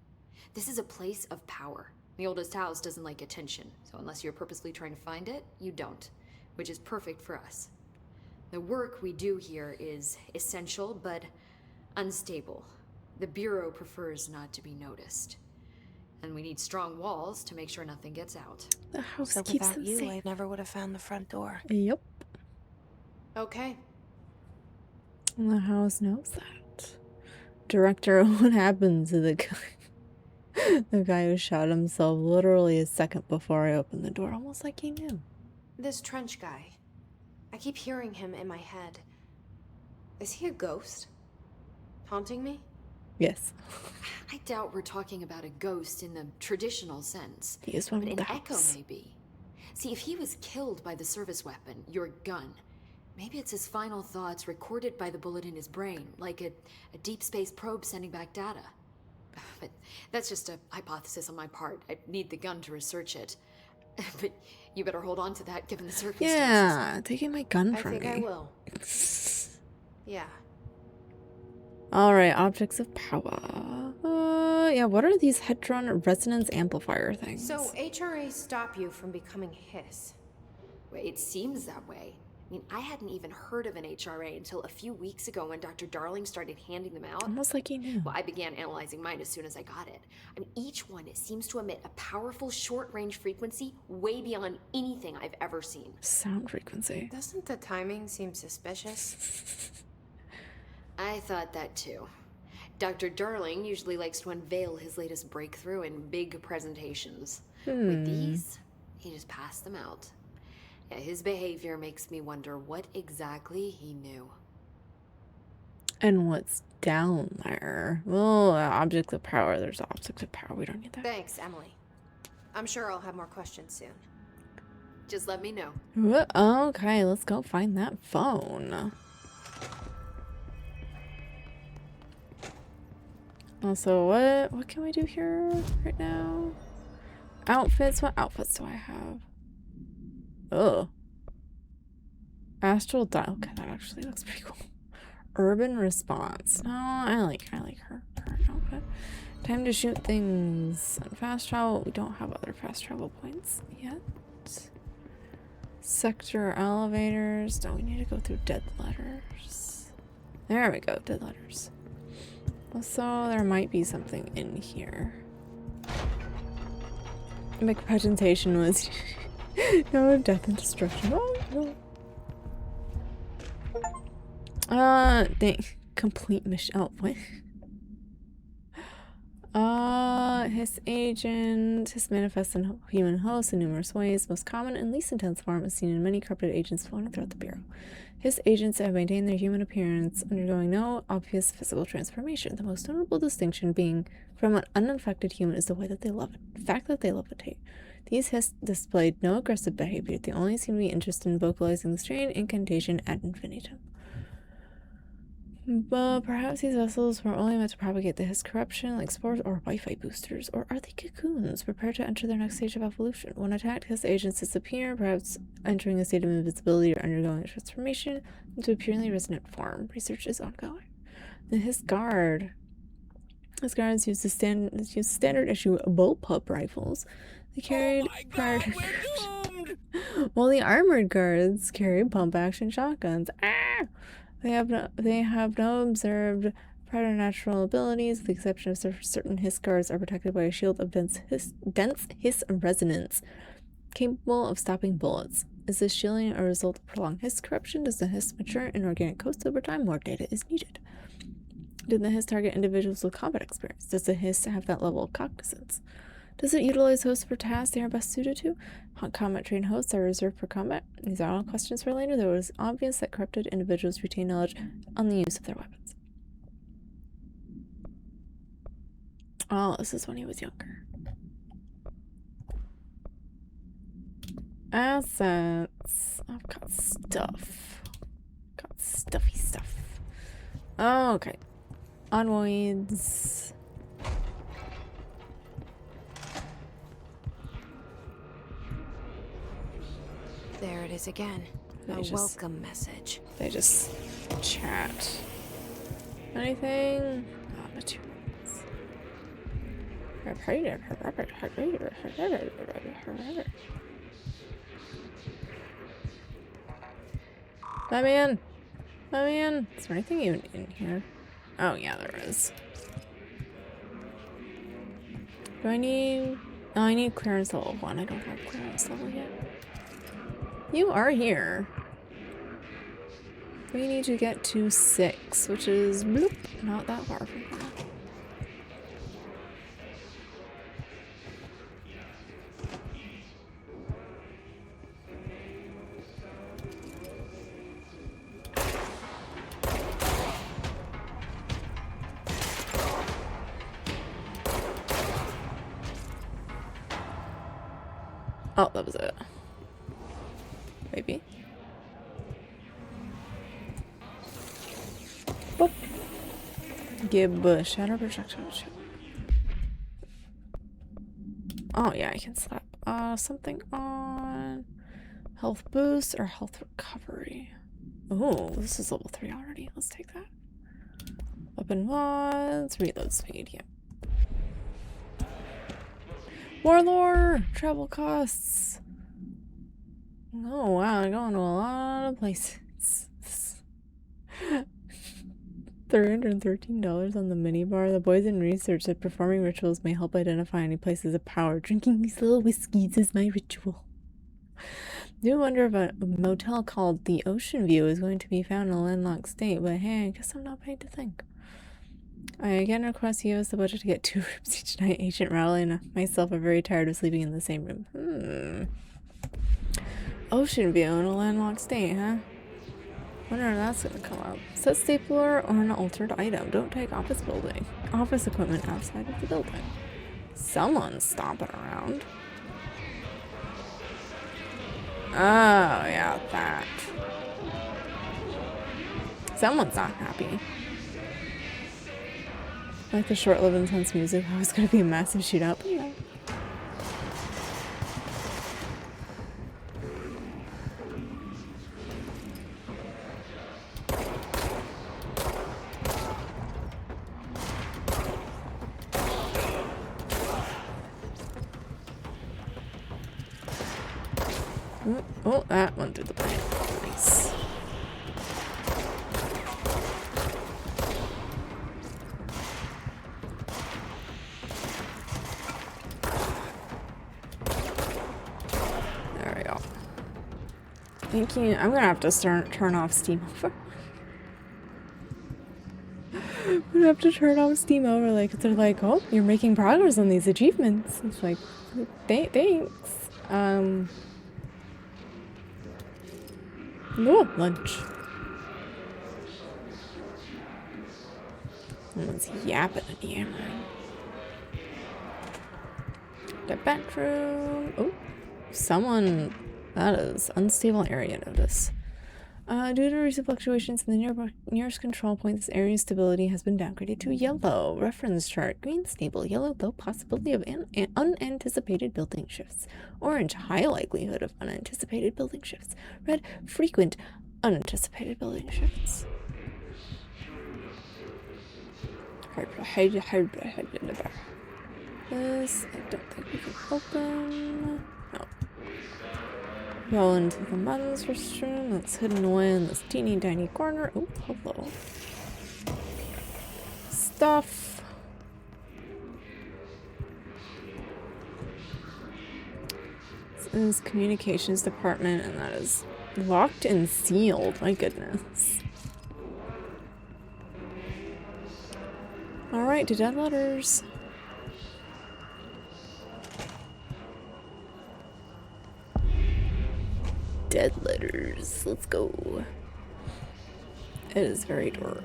Speaker 9: This is a place of power. The oldest house doesn't like attention, so unless you're purposely trying to find it, you don't, which is perfect for us. The work we do here is essential, but unstable. The Bureau prefers not to be noticed. And we need strong walls to make sure nothing gets out.
Speaker 1: The house
Speaker 2: so
Speaker 1: keeps
Speaker 2: without
Speaker 1: them
Speaker 2: you,
Speaker 1: safe.
Speaker 2: I never would have found the front door.
Speaker 1: Yep.
Speaker 8: Okay.
Speaker 1: The house knows that. Director, what happened to the guy? The guy who shot himself literally a second before I opened the door, almost like he knew.
Speaker 8: This Trench guy. I keep hearing him in my head. Is he a ghost? Haunting me?
Speaker 1: Yes.
Speaker 9: I doubt we're talking about a ghost in the traditional sense.
Speaker 1: He is one
Speaker 9: but
Speaker 1: of
Speaker 9: an
Speaker 1: the
Speaker 9: echo
Speaker 1: house.
Speaker 9: maybe. See, if he was killed by the service weapon, your gun, Maybe it's his final thoughts recorded by the bullet in his brain, like a deep space probe sending back data. But that's just a hypothesis on my part. I need the gun to research it. But you better hold on to that given the circumstances.
Speaker 1: Yeah, taking my gun from me.
Speaker 8: I think I will. Yeah.
Speaker 1: Alright, objects of power. Yeah, what are these Hedron resonance amplifier things?
Speaker 8: So HRA stop you from becoming Hiss?
Speaker 9: Well, it seems that way. I mean, I hadn't even heard of an HRA until a few weeks ago when Dr. Darling started handing them out.
Speaker 1: Almost like you knew.
Speaker 9: Well, I began analyzing mine as soon as I got it. I mean, each one seems to emit a powerful short-range frequency way beyond anything I've ever seen.
Speaker 1: Sound frequency.
Speaker 8: Doesn't the timing seem suspicious?
Speaker 9: I thought that too. Dr. Darling usually likes to unveil his latest breakthrough in big presentations. With these, he just passed them out. Yeah, his behavior makes me wonder what exactly he knew.
Speaker 1: And what's down there? Well, objects of power. There's objects of power. We don't need that.
Speaker 8: Thanks, Emily. I'm sure I'll have more questions soon.
Speaker 9: Just let me know.
Speaker 1: Okay, let's go find that phone. Also, what can we do here right now? Outfits? What outfits do I have? Oh. Astral dial. Okay, that actually looks pretty cool. Urban response. No, I like her outfit. Time to shoot things. And fast travel. We don't have other fast travel points yet. Sector elevators. Don't we need to go through dead letters? There we go, dead letters. Also, there might be something in here. My presentation was no death and destruction. Oh no. Complete mission. Oh, what? His agent. His manifests in human hosts in numerous ways. Most common and least intense form is seen in many corrupted agents floating throughout the Bureau. His agents have maintained their human appearance, undergoing no obvious physical transformation. The most notable distinction being from an uninfected human is the way that they fact that they levitate. These Hiss displayed no aggressive behavior. They only seem to be interested in vocalizing the strain incantation ad infinitum. But perhaps these vessels were only meant to propagate the Hiss corruption, like spores or Wi-Fi boosters, or are they cocoons prepared to enter their next stage of evolution? When attacked, Hiss agents disappear, perhaps entering a state of invisibility or undergoing a transformation into a purely resonant form. Research is ongoing. The Hiss guards use the standard issue bullpup rifles. They carried prior to while the armored guards carry pump-action shotguns. Ah! They have no observed preternatural abilities, with the exception of certain Hiss guards are protected by a shield of dense Hiss resonance, capable of stopping bullets. Is this shielding a result of prolonged Hiss corruption? Does the Hiss mature in organic hosts over time? More data is needed. Did the Hiss target individuals with combat experience? Does the Hiss have that level of cognizance? Does it utilize hosts for tasks they are best suited to? Combat-trained hosts are reserved for combat. These are all questions for later, though it is obvious that corrupted individuals retain knowledge on the use of their weapons. Oh, this is when he was younger. Assets. I've got stuff. Got stuffy stuff. Oh, okay. Onwards.
Speaker 8: There it is again. A welcome message.
Speaker 1: They just chat. Anything? Oh, materials. Let me in. Let me in. Is there anything even in here? Oh, yeah, there is. Do I need... Oh, I need clearance level 1. I don't have clearance level yet. You are here. We need to get to 6, which is bloop, not that far from here. Oh, that was it. Maybe. Give shadow projection. Oh yeah, I can slap something on health boost or health recovery. Oh, this is level 3 already. Let's take that. Weapon mods, reload speed, yeah. Warlord! Travel costs! Oh wow, I'm going to a lot of places. $313 on the minibar. The boys in research that performing rituals may help identify any places of power. Drinking these little whiskeys is my ritual. Do wonder if a motel called the Ocean View is going to be found in a landlocked state, but hey, I guess I'm not paid to think. I again request you give us the budget to get 2 rooms each night. Agent Rowley and myself are very tired of sleeping in the same room. Ocean View in a landlocked state, huh? Wonder if that's gonna come up. Set stapler or an altered item. Don't take office equipment outside of the building. Someone's stomping around. Oh, yeah, that. Someone's not happy. Like the short-lived intense music, oh, it's gonna be a massive shootout, but yeah. Oh, that went through the plant. Nice. There we go. Thank you. I'm gonna have to turn off Steam over. I'm gonna have to turn off Steam over. Like, they're like, oh, you're making progress on these achievements. It's like, thanks. Oh, lunch. Someone's yapping and yammering. The bedroom. Oh, someone. That is unstable area notice. Due to recent fluctuations in the nearest control point, this area's stability has been downgraded to yellow. Reference chart. Green stable. Yellow low possibility of unanticipated building shifts. Orange high likelihood of unanticipated building shifts. Red frequent unanticipated building shifts. This I don't think we can open. No. Go into the men's restroom that's hidden away in this teeny tiny corner. Oh, hello. Stuff. This is communications department, and that is locked and sealed. My goodness. Alright, to dead letters. Dead letters. Let's go. It is very dark.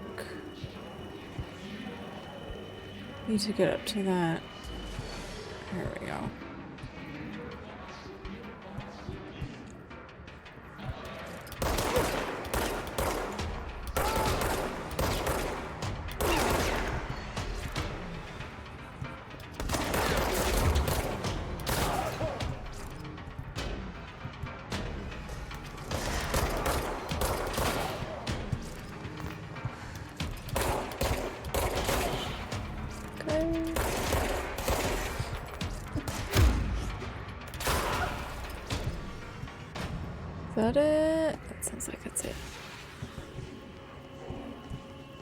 Speaker 1: Need to get up to that. There we go. Is that it? That sounds like it's it.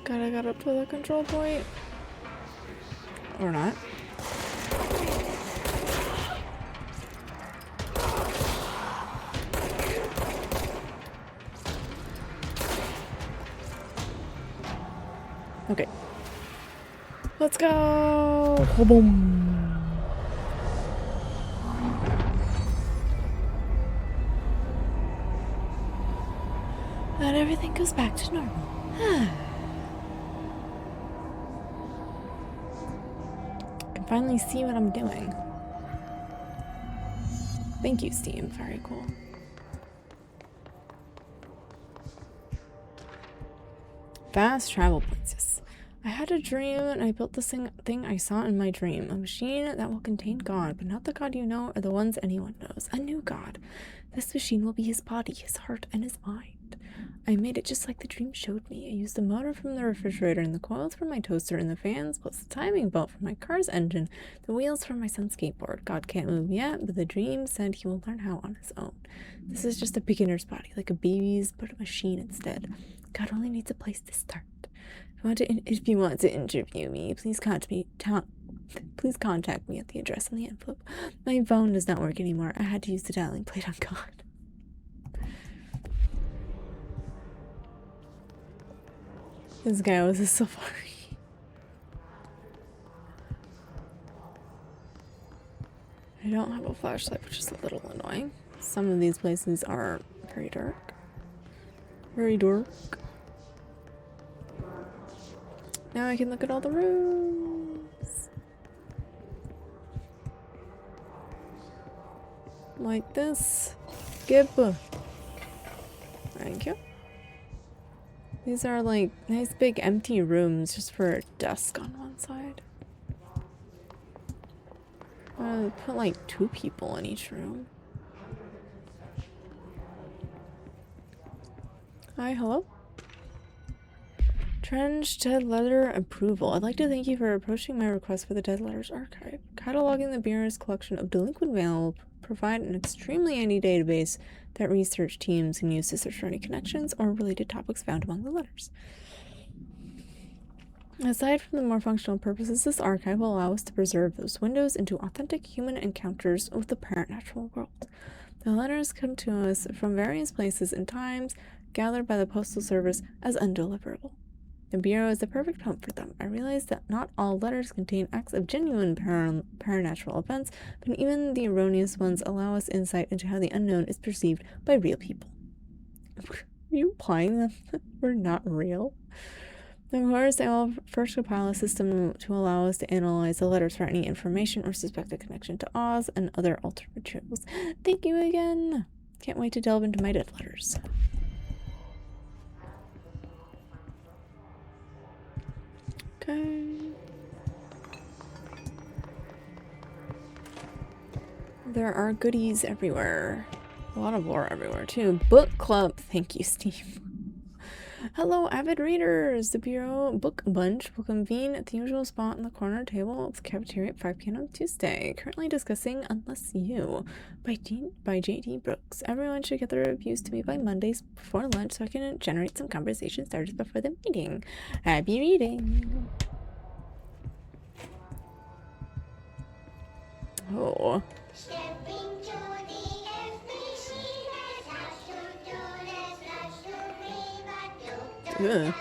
Speaker 1: Gotta get up to the control point. Or not. Okay. Let's go! Boom! And everything goes back to normal. I can finally see what I'm doing. Thank you, Steam. Very cool. Fast travel points. Yes. I had a dream and I built this thing I saw in my dream. A machine that will contain God, but not the God you know or the ones anyone knows. A new God. This machine will be his body, his heart, and his mind. I made it just like the dream showed me. I used the motor from the refrigerator and the coils from my toaster and the fans, plus the timing belt from my car's engine, the wheels from my son's skateboard. God can't move yet, but the dream said he will learn how on his own. This is just a beginner's body, like a baby's, but a machine instead. God only needs a place to start. If you want to interview me, please contact me at the address on the envelope. My phone does not work anymore. I had to use the dialing plate on God. This guy was a safari. I don't have a flashlight, which is a little annoying. Some of these places are very dark. Very dark. Now I can look at all the rooms. Like this. Skip. Thank you. These are like nice big empty rooms just for a desk on one side. Put like 2 people in each room. Hi, hello. Trench Dead Letter Approval. I'd like to thank you for approaching my request for the Dead Letters Archive. Cataloging the Bureau's collection of delinquent mail will provide an extremely handy database that research teams can use to search for any connections or related topics found among the letters. Aside from the more functional purposes, this archive will allow us to preserve those windows into authentic human encounters with the paranatural world. The letters come to us from various places and times, gathered by the Postal Service as undeliverable. The Bureau is the perfect home for them. I realize that not all letters contain acts of genuine paranatural events, but even the erroneous ones allow us insight into how the unknown is perceived by real people. Are you implying them we're not real? Of course, I will first compile a system to allow us to analyze the letters for any information or suspected connection to Oz and other altered materials. Thank you again! Can't wait to delve into my dead letters. Okay. There are goodies everywhere. A lot of lore everywhere, too. Book club. Thank you, Steve. Hello, avid readers! The Bureau Book Bunch will convene at the usual spot in the corner table of the cafeteria at 5 p.m. on Tuesday. Currently discussing Unless You by J.D. Brooks. Everyone should get their reviews to me by Mondays before lunch so I can generate some conversation starters before the meeting. Happy reading! Oh. Ugh.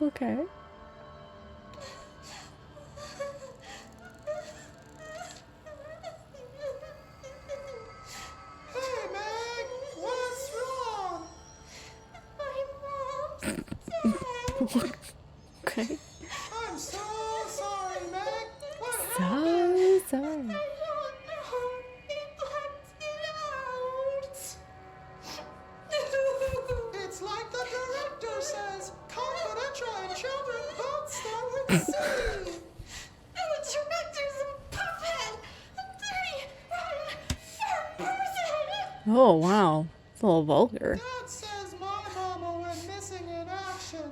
Speaker 1: Okay.
Speaker 10: Hey, Meg! What's wrong?
Speaker 2: My mom's dead.
Speaker 1: Okay.
Speaker 10: I'm so sorry, Meg. What
Speaker 1: So
Speaker 10: happened?
Speaker 1: sorry.
Speaker 2: I don't know. He blacked it out.
Speaker 10: It's like the director says. Confidential and children both start with C.
Speaker 2: The director's a puppet. Dirty, rotten, fur person.
Speaker 1: Oh, wow. It's a little vulgar.
Speaker 10: Dad says my mama went missing in action.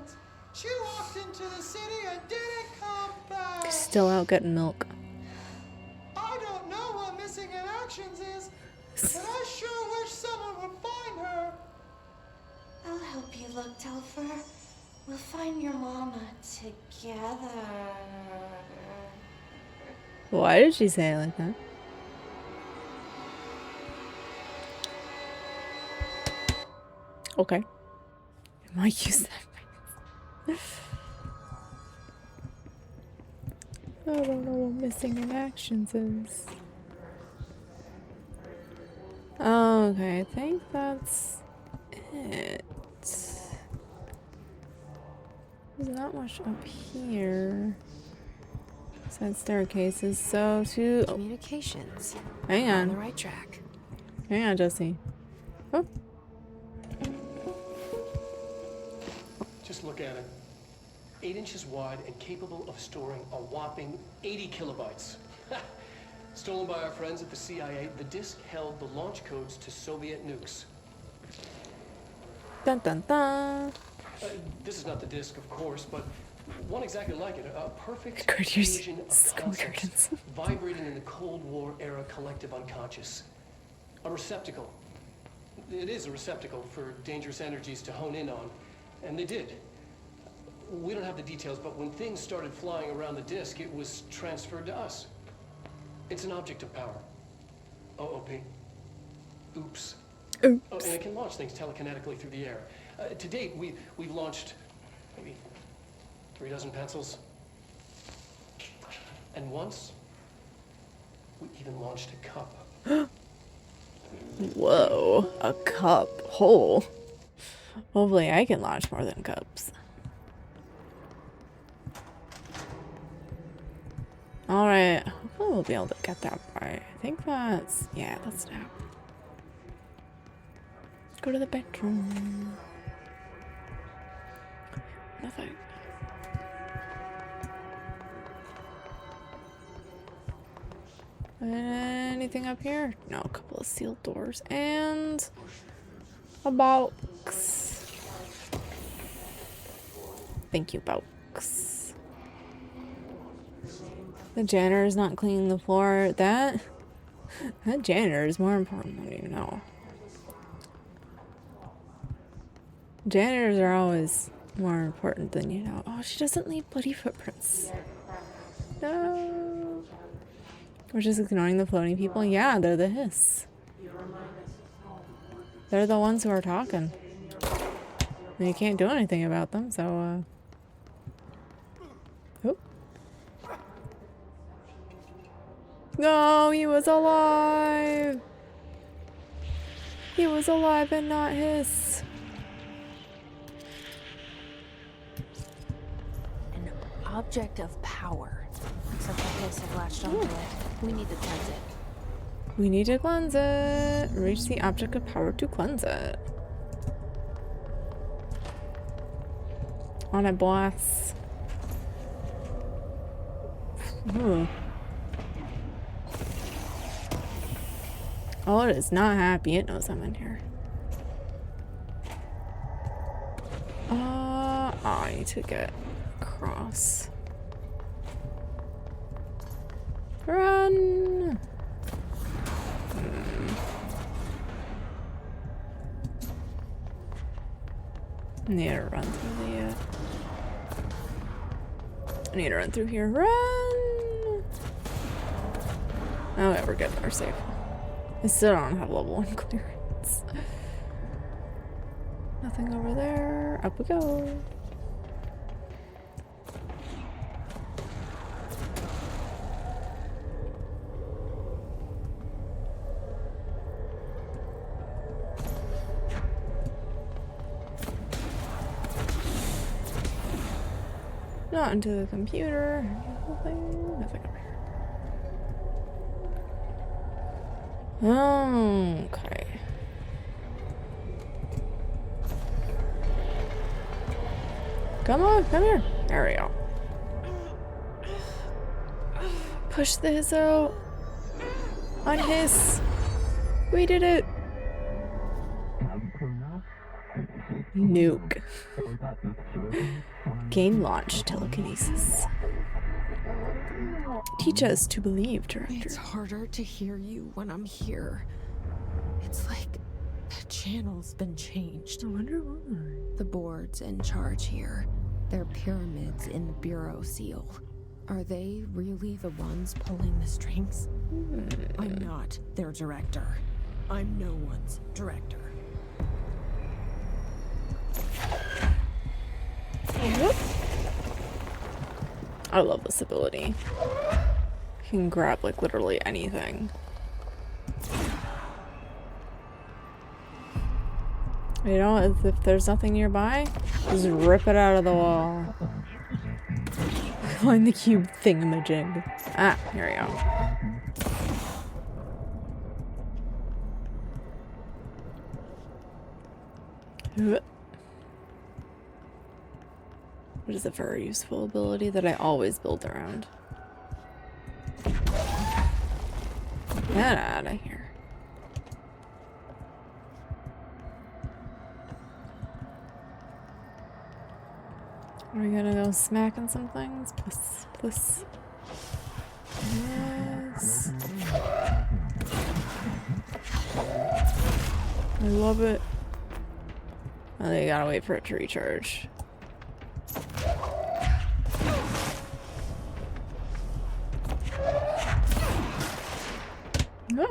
Speaker 10: She walked into the city and didn't come back.
Speaker 1: Still out getting milk.
Speaker 10: I don't know what missing in actions is, but I sure wish someone would find her.
Speaker 2: I'll help you look, Telfer. We'll find your mama together.
Speaker 1: Why did she say it like that? Okay. I might use that phrase. I don't know what missing in actions is. Okay, I think that's it. There's not much up here. Is That staircase is so too. Oh,
Speaker 2: Communications.
Speaker 1: hang
Speaker 2: On the
Speaker 1: on.
Speaker 2: right track.
Speaker 1: Hang on, Jesse. Oh.
Speaker 4: Just look at it. 8 inches wide and capable of storing a whopping 80 kilobytes. Stolen by our friends at the CIA, the disk held the launch codes to Soviet nukes.
Speaker 1: Dun dun dun.
Speaker 4: This is not the disk, of course, but one exactly like it. A perfect
Speaker 1: Courtiers.
Speaker 4: fusion of
Speaker 1: School
Speaker 4: concepts
Speaker 1: curtains.
Speaker 4: vibrating in the Cold War era collective unconscious. A receptacle. It is a receptacle for dangerous energies to hone in on, and they did. We don't have the details, but when things started flying around the disk, it was transferred to us. It's an object of power. OOP. Oops.
Speaker 1: Oops.
Speaker 4: Oh, and it can launch things telekinetically through the air. To date, we've launched maybe 3 dozen pencils. And once, we even launched a cup.
Speaker 1: Whoa, a cup hole. Hopefully I can launch more than cups. Alright, hopefully we'll be able to get that right. I think that's, yeah, that's down. Let's go to the bedroom. Nothing. Anything up here? No, a couple of sealed doors and a box. Thank you, box. The janitor is not cleaning the floor. That janitor is more important than you know. Janitors are always more important than you know. Oh, she doesn't leave bloody footprints. No. We're just ignoring the floating people. Yeah, they're the hiss. They're the ones who are talking. And you can't do anything about them, so, Oh. No, he was alive! He was alive and not hiss.
Speaker 2: An object of power. Except the hiss have latched onto it. We need to cleanse it.
Speaker 1: We need to cleanse it. Reach the object of power to cleanse it. On it, boss. Ooh. Oh, it is not happy. It knows I'm in here. I need to get across. Run! Need to run through the, I need to run through here. Run! Okay, we're good. We're safe. I still don't have level 1 clearance. Nothing over there. Up we go. Not into the computer. Nothing over here. Okay. Come on, come here. There we go. Push this out. Unhiss. We did it. Nuke. Game launch telekinesis. Teach us to believe, Director.
Speaker 2: It's harder to hear you when I'm here. It's like the channel's been changed.
Speaker 1: I wonder why.
Speaker 2: The board's in charge here. They're pyramids in the Bureau seal. Are they really the ones pulling the strings? I'm not their director. I'm no one's director.
Speaker 1: I love this ability. You can grab like literally anything. You know, if there's nothing nearby, just rip it out of the wall. Find the cube thingamajig. Ah, here we go. What is a very useful ability that I always build around? Get out of here. Are we gonna go smacking some things? Plus, plus. Yes. I love it. And then you gotta wait for it to recharge. Ah.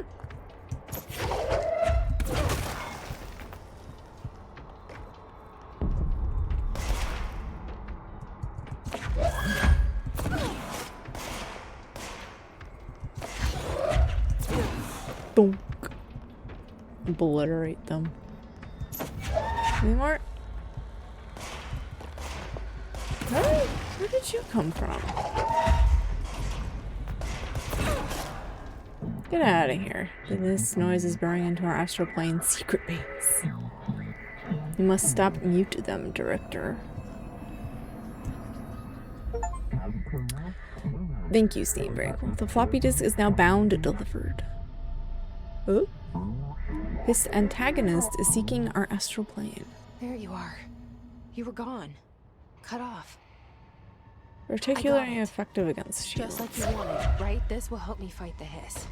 Speaker 1: Bonk. Obliterate them. Any more? Where did you come from? Get out of here. This noise is burrowing into our astral plane secret base. You must stop mute them, Director. Thank you, Steam Break. The floppy disk is now bound delivered. Oh? His antagonist is seeking our astral plane.
Speaker 2: There you are. You were gone. Cut off.
Speaker 1: Particularly effective against shields.
Speaker 2: Just like you wanted, right? This will help me fight the hiss.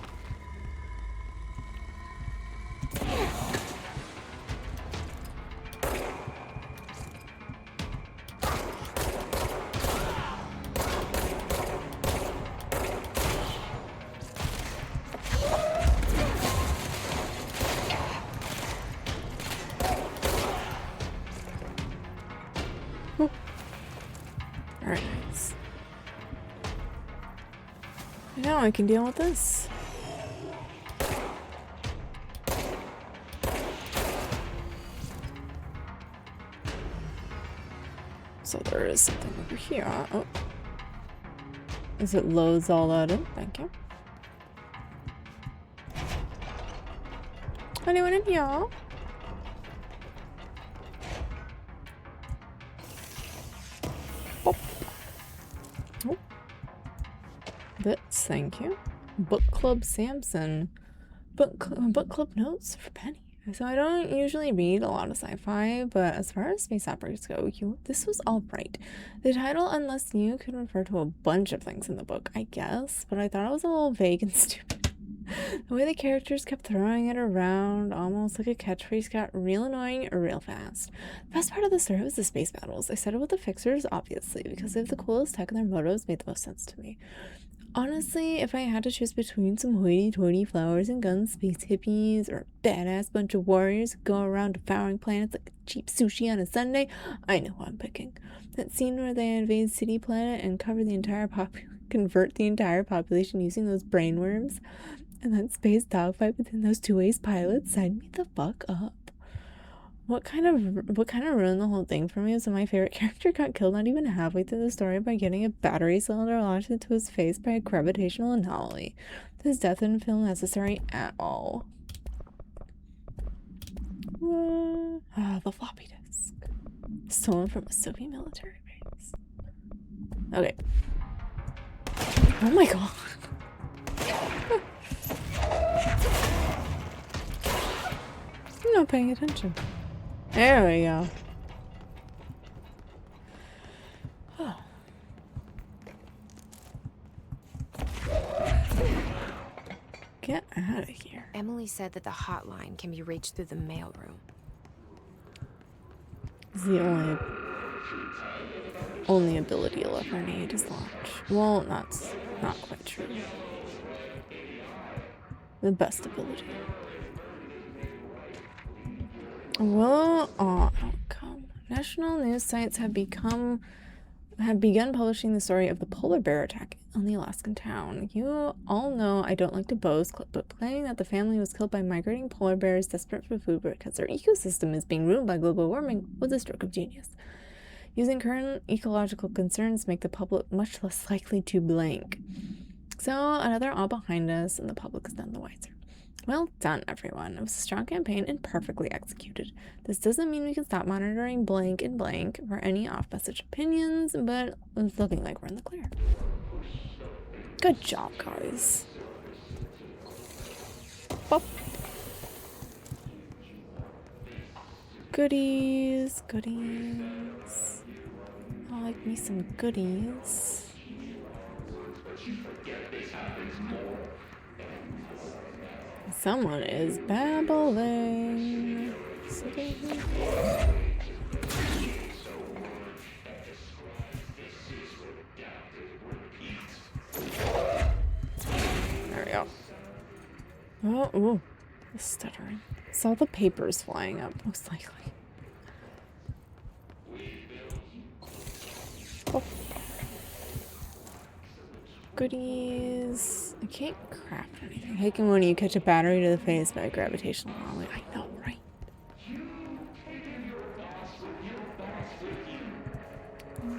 Speaker 1: Alright. Now I can deal with this. So there is something over here. Oh. As it loads all that in. Thank you. Anyone in here? Pop. Oh. Bits, thank you. Book Club Samson. Book Club notes for Penny. So I don't usually read a lot of sci-fi, but as far as space operas go, this was alright. The title, Unless You, could refer to a bunch of things in the book, I guess, but I thought it was a little vague and stupid. The way the characters kept throwing it around, almost like a catchphrase, got real annoying real fast. The best part of the story was the space battles. I started with the Fixers, obviously, because they have the coolest tech and their motives made the most sense to me. Honestly, if I had to choose between some hoity-toity flowers and guns, space hippies, or a badass bunch of warriors who go around devouring planets like cheap sushi on a Sunday, I know who I'm picking. That scene where they invade City Planet and convert the entire population using those brainworms, and that space dogfight between those two ace pilots, signed me the fuck up. What kind of ruined the whole thing for me is when my favorite character got killed not even halfway through the story by getting a battery cylinder launched into his face by a gravitational anomaly. This death didn't feel necessary at all. The floppy disk. Stolen from a Soviet military base. Okay. Oh my god. I'm not paying attention. There we go. Oh. Get out of here.
Speaker 2: Emily said that the hotline can be reached through the mailroom.
Speaker 1: It's the only ability you'll ever need is launch. Well, that's not quite true. The best ability. Well, outcome. National news sites have begun publishing the story of the polar bear attack on the Alaskan town. You all know I don't like to boast, but claiming that the family was killed by migrating polar bears desperate for food because their ecosystem is being ruined by global warming was a stroke of genius. Using current ecological concerns make the public much less likely to blink. So another all behind us, and the public is none the wiser. Well done, everyone. It was a strong campaign and perfectly executed. This doesn't mean we can stop monitoring blank and blank for any off-message opinions, but it's looking like we're in the clear. Good job, guys. Bop. Goodies, goodies. I like me some goodies. Someone is babbling. There we go. Oh, ooh. Stuttering. Saw the papers flying up, most likely. Oh. Goodies. I can't craft anything. Hey, can one of you catch a battery to the face by gravitational anomaly? I know, right?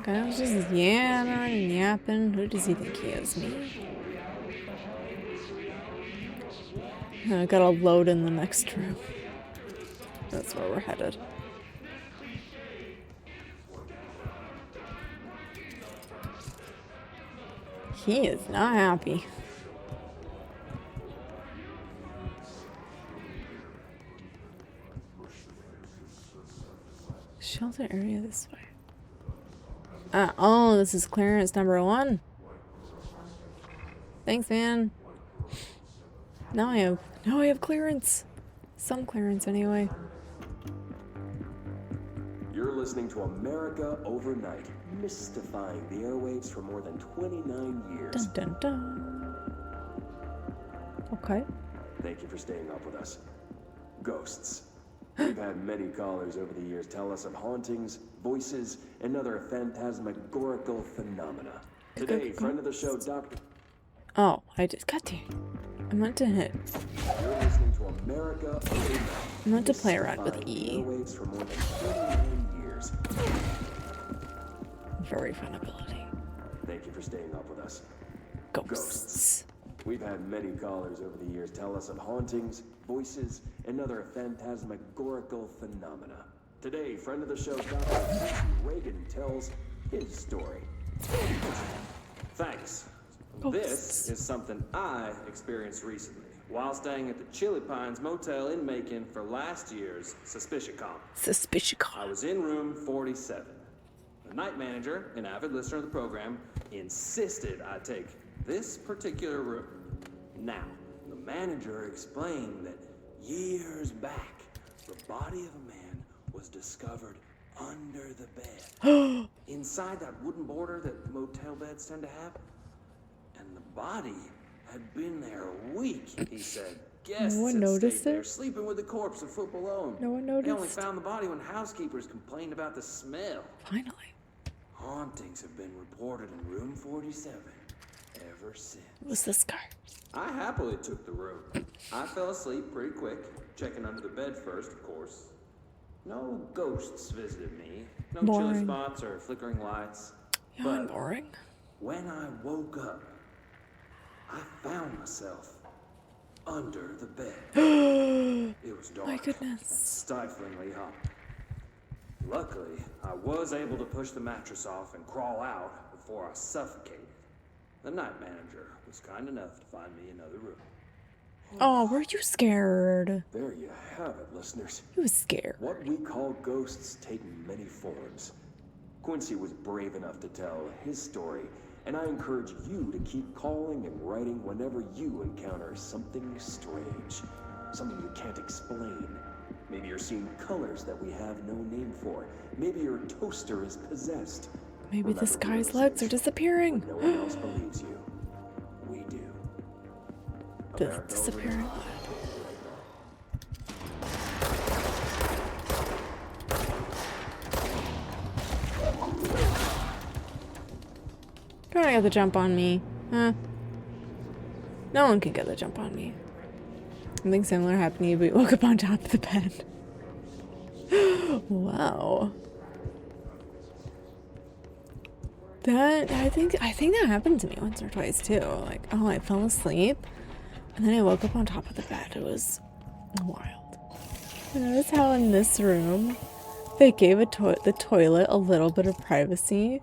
Speaker 1: Okay, I was just yammering and yapping. Who does he think he is? Me? I gotta load in the next room. That's where we're headed. He is not happy. Shelter area this way. Oh, this is clearance number 1. Thanks, man. Now I have clearance. Some clearance anyway.
Speaker 6: You're listening to America Overnight, mystifying the airwaves for more than 29 years.
Speaker 1: Dun dun dun. Okay.
Speaker 6: Thank you for staying up with us. Ghosts. We've had many callers over the years tell us of hauntings, voices, and other phantasmagorical phenomena. Today, friend of the show, Dr.
Speaker 1: Oh, I just got to. I meant to hit.
Speaker 6: You're listening to America Overnight.
Speaker 1: I meant to play around with E.
Speaker 6: Airwaves for more than 29 years.
Speaker 1: Very fun ability.
Speaker 6: Thank you for staying up with us.
Speaker 1: Ghosts.
Speaker 6: We've had many callers over the years tell us of hauntings, voices, and other phantasmagorical phenomena. Today, friend of the show, Dr. Reagan tells his story. Thanks.
Speaker 1: Ghosts.
Speaker 6: This is something I experienced recently while staying at the Chili Pines Motel in Macon for last year's SuspiciaCon.
Speaker 1: SuspiciaCon.
Speaker 6: I was in room 47. The night manager, an avid listener of the program, insisted I take this particular room. Now, the manager explained that years back, the body of a man was discovered under the bed. Inside that wooden border that motel beds tend to have. And the body had been there a week, he said. Guests
Speaker 1: No one
Speaker 6: had
Speaker 1: noticed
Speaker 6: stayed there,
Speaker 1: it?
Speaker 6: sleeping with the corpse of foot below.
Speaker 1: No one
Speaker 6: They only
Speaker 1: noticed?
Speaker 6: found the body when housekeepers complained about the smell.
Speaker 1: Finally.
Speaker 6: Hauntings have been reported in room 47 ever since.
Speaker 1: Who's this guy?
Speaker 6: I happily took the room. I fell asleep pretty quick, checking under the bed first, of course. No ghosts visited me. No chilly
Speaker 1: Boring.
Speaker 6: spots or flickering lights.
Speaker 1: Yeah, I'm boring.
Speaker 6: When I woke up, I found myself under the bed. It was dark.
Speaker 1: My goodness.
Speaker 6: And stiflingly hot. Luckily, I was able to push the mattress off and crawl out before I suffocated. The night manager was kind enough to find me another room.
Speaker 1: Oh, were you scared?
Speaker 6: There you have it, listeners.
Speaker 1: He was scared.
Speaker 6: What we call ghosts take many forms. Quincy was brave enough to tell his story, and I encourage you to keep calling and writing whenever you encounter something strange, something you can't explain. Maybe you're seeing colors that we have no name for. Maybe your toaster is possessed.
Speaker 1: Maybe this
Speaker 6: Remember,
Speaker 1: guy's
Speaker 6: we're
Speaker 1: legs are
Speaker 6: innocent.
Speaker 1: disappearing.
Speaker 6: No one else believes you. We do.
Speaker 1: The
Speaker 6: America
Speaker 1: disappearing
Speaker 6: Overnight.
Speaker 1: Trying to get the jump on me. Huh? No one can get the jump on me. Something similar happened to you, but you woke up on top of the bed. Wow. I think that happened to me once or twice too. Like, oh, I fell asleep and then I woke up on top of the bed. It was wild. And notice how in this room they gave the toilet a little bit of privacy,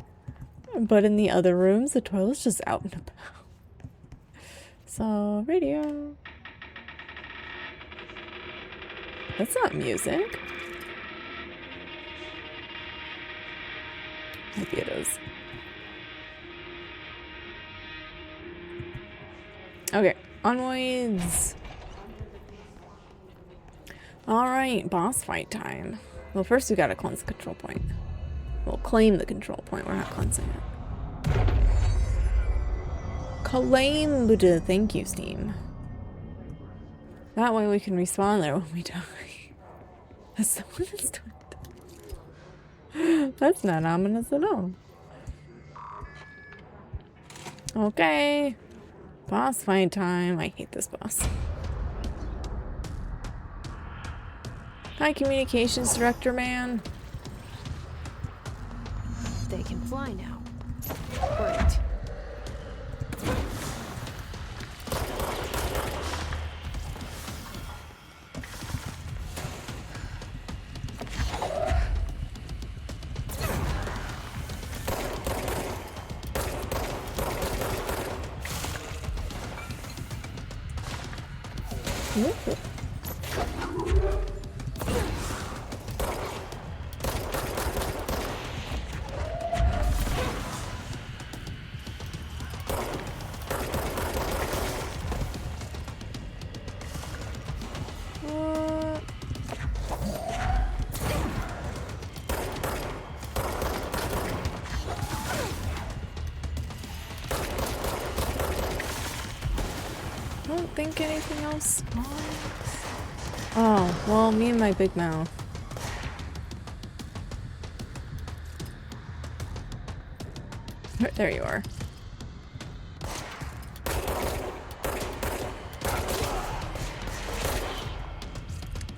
Speaker 1: but in the other rooms the toilet's just out and about. So, radio. That's not music. Maybe it is. Okay, onwards. Alright, boss fight time. Well, first we gotta cleanse the control point. We'll claim the control point, we're not cleansing it. Claimed! Thank you, Steam. That way we can respawn there when we die. That's someone that's doing it. That's not ominous at all. Okay. Boss fight time. I hate this boss. Hi, communications director man.
Speaker 2: They can fly now. Great.
Speaker 1: Ooh. I don't think anything else spawns. Oh, well, me and my big mouth. There you are.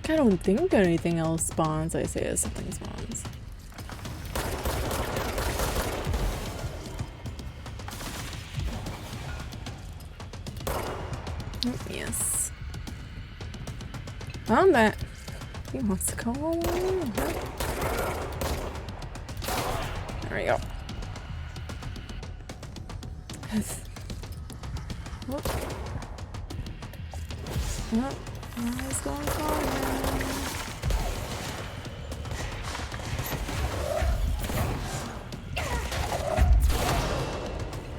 Speaker 1: I don't think anything else spawns. I say as something spawns. Oh, yes. Combat. He wants to go all the way in, huh? There we go. Whoop. Whoop. Eyes going forward.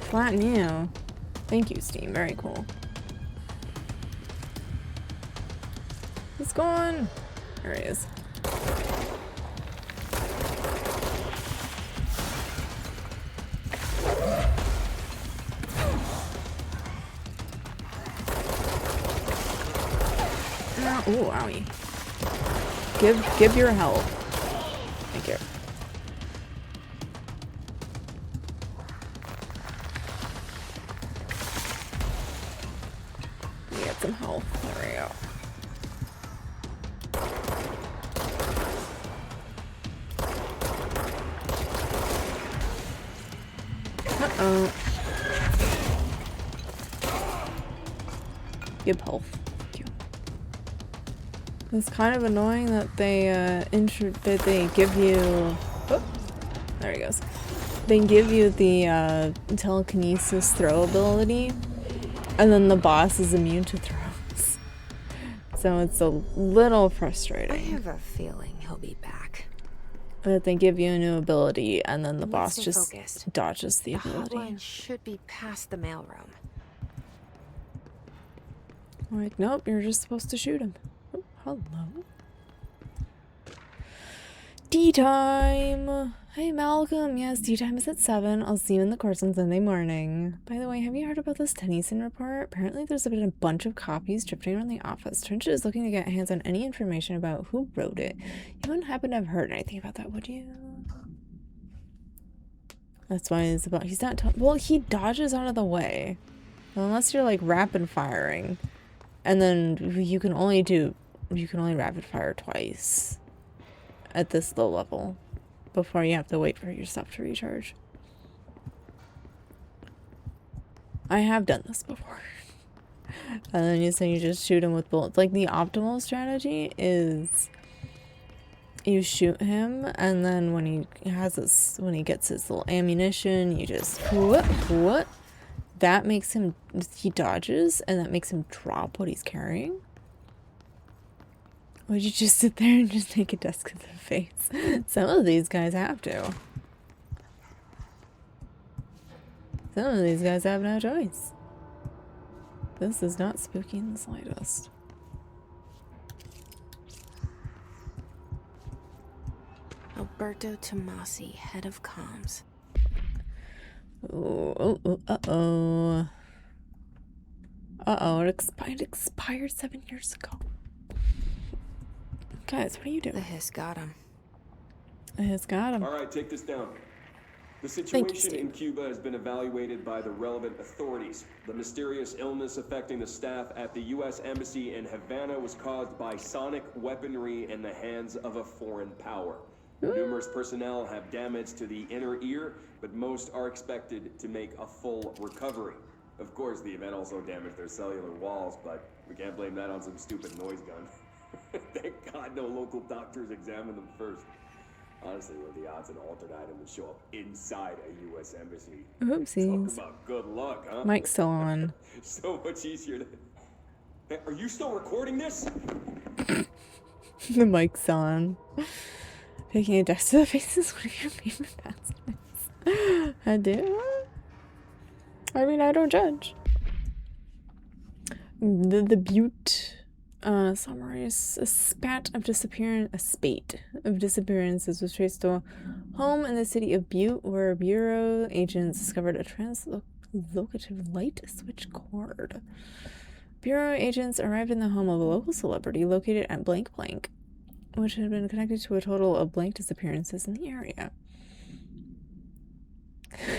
Speaker 1: Flatten you. Thank you, Steam. Very cool. He's gone. There he is. Ooh, owie. Give your help. Thank you. Get some health. There we go. Uh-oh. Give health. It's kind of annoying that they give you. Oh, there he goes. They give you the telekinesis throw ability, and then the boss is immune to throws. So it's a little frustrating.
Speaker 2: I have a feeling he'll be back.
Speaker 1: That they give you a new ability, and then the boss just dodges the ability.
Speaker 2: The hotline should be past the mailroom.
Speaker 1: Like, nope, you're just supposed to shoot him. Hello. Tea time! Hey Malcolm, yes, tea time is at 7. I'll see you in the course on Sunday morning. By the way, have you heard about this Tennyson report? Apparently there's been a bunch of copies drifting around the office. Trench is looking to get hands on any information about who wrote it. You wouldn't happen to have heard anything about that, would you? That's why it's about, he's not, well, he dodges out of the way. Well, unless you're like rapid firing. And then you can only rapid fire twice at this low level before you have to wait for your stuff to recharge. I have done this before. And then you say you just shoot him with bullets. Like, the optimal strategy is you shoot him, and then when he gets his little ammunition, you just what? That makes him, he dodges, and that makes him drop what he's carrying. Would you just sit there and just take a desk to the face? Some of these guys have to. Some of these guys have no choice. This is not spooky in the slightest.
Speaker 2: Alberto Tomasi, head of comms.
Speaker 1: Uh-oh. It expired 7 years ago. Guys, what are you doing?
Speaker 2: The hiss got him.
Speaker 1: The hiss got him.
Speaker 6: All right, take this down. The situation in Cuba has been evaluated by the relevant authorities. The mysterious illness affecting the staff at the U.S. Embassy in Havana was caused by sonic weaponry in the hands of a foreign power. Numerous personnel have damage to the inner ear, but most are expected to make a full recovery. Of course, the event also damaged their cellular walls, but we can't blame that on some stupid noise gun. Thank God no local doctors examined them first. Honestly, what are the odds an altered item would show up inside a U.S. embassy?
Speaker 1: Oopsies.
Speaker 6: Talk about good luck, huh?
Speaker 1: Mic's still on.
Speaker 6: So much easier to... Hey, are you still recording this?
Speaker 1: The mic's on. Taking a desk to the face is one of your favorite pastimes. I do? I mean, I don't judge. The Butte summaries a spate of disappearances was traced to a home in the city of Butte, where Bureau agents discovered a translocative light switch cord. Bureau agents arrived in the home of a local celebrity located at blank blank, which had been connected to a total of blank disappearances in the area.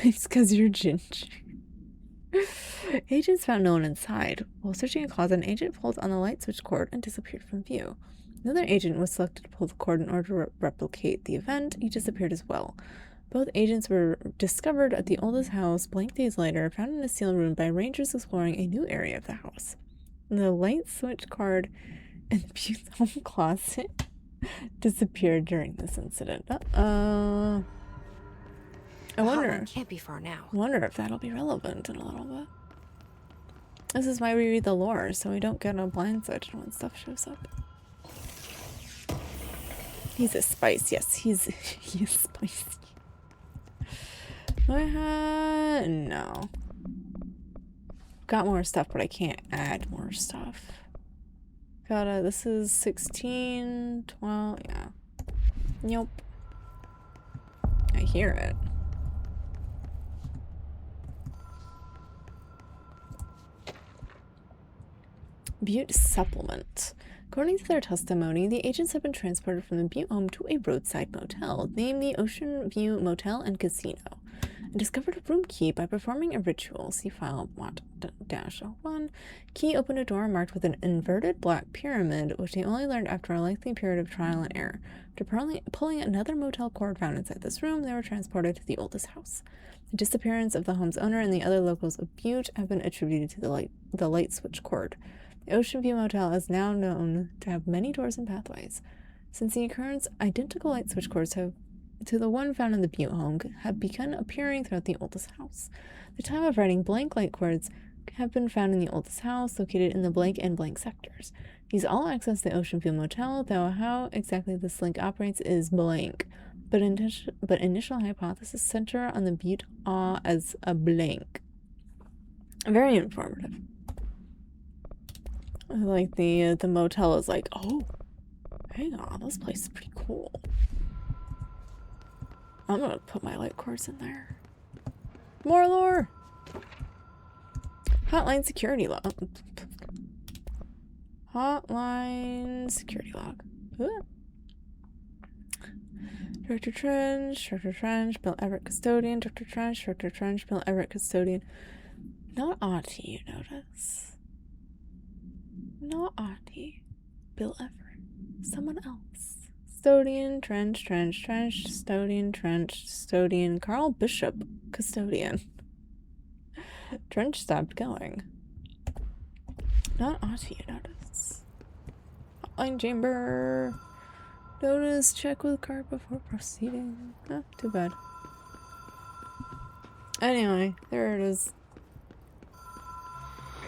Speaker 1: It's because you're ginger. Agents found no one inside. While searching a closet, an agent pulled on the light switch cord and disappeared from view. Another agent was selected to pull the cord in order to replicate the event. He disappeared as well. Both agents were discovered at the oldest house blank days later, found in a sealed room by rangers exploring a new area of the house. The light switch cord in the Butte's home closet disappeared during this incident. I wonder.
Speaker 2: Can't be far now.
Speaker 1: Wonder if that'll be relevant in a little bit. This is why we read the lore, so we don't get a blindsided when stuff shows up. He's a spice, yes, he's spicy. No. Got more stuff, but I can't add more stuff. This is 16, 12, yeah. Nope. I hear it. Butte supplement. According to their testimony, the agents have been transported from the Butte home to a roadside motel named the Ocean View Motel and Casino, and discovered a room key by performing a ritual. See file -1. Key opened a door marked with an inverted black pyramid, which they only learned after a lengthy period of trial and error. After pulling another motel cord found inside this room, they were transported to the oldest house. The disappearance of the home's owner and the other locals of Butte have been attributed to the light switch cord. The Ocean View Motel is now known to have many doors and pathways. Since the occurrence, identical light switch cords to the one found in the Butte home have begun appearing throughout the oldest house. At the time of writing, blank light cords have been found in the oldest house, located in the blank and blank sectors. These all access the Ocean View Motel, though how exactly this link operates is blank. But initial hypothesis center on the Butte as a blank. Very informative. Like the motel is like, oh, hang on, this place is pretty cool. I'm gonna put my light cords in there. More lore. Hotline security log. Hotline security log. Director Trench, Bill Everett Custodian, Director Trench, Bill Everett Custodian. Not Auntie, you notice. Not Auntie. Bill Everett. Someone else. Custodian, Trench, Custodian, Carl Bishop, Custodian. Trench stopped going. Not auto notice. Hotline chamber. Notice check with card before proceeding. Oh, too bad. Anyway, there it is.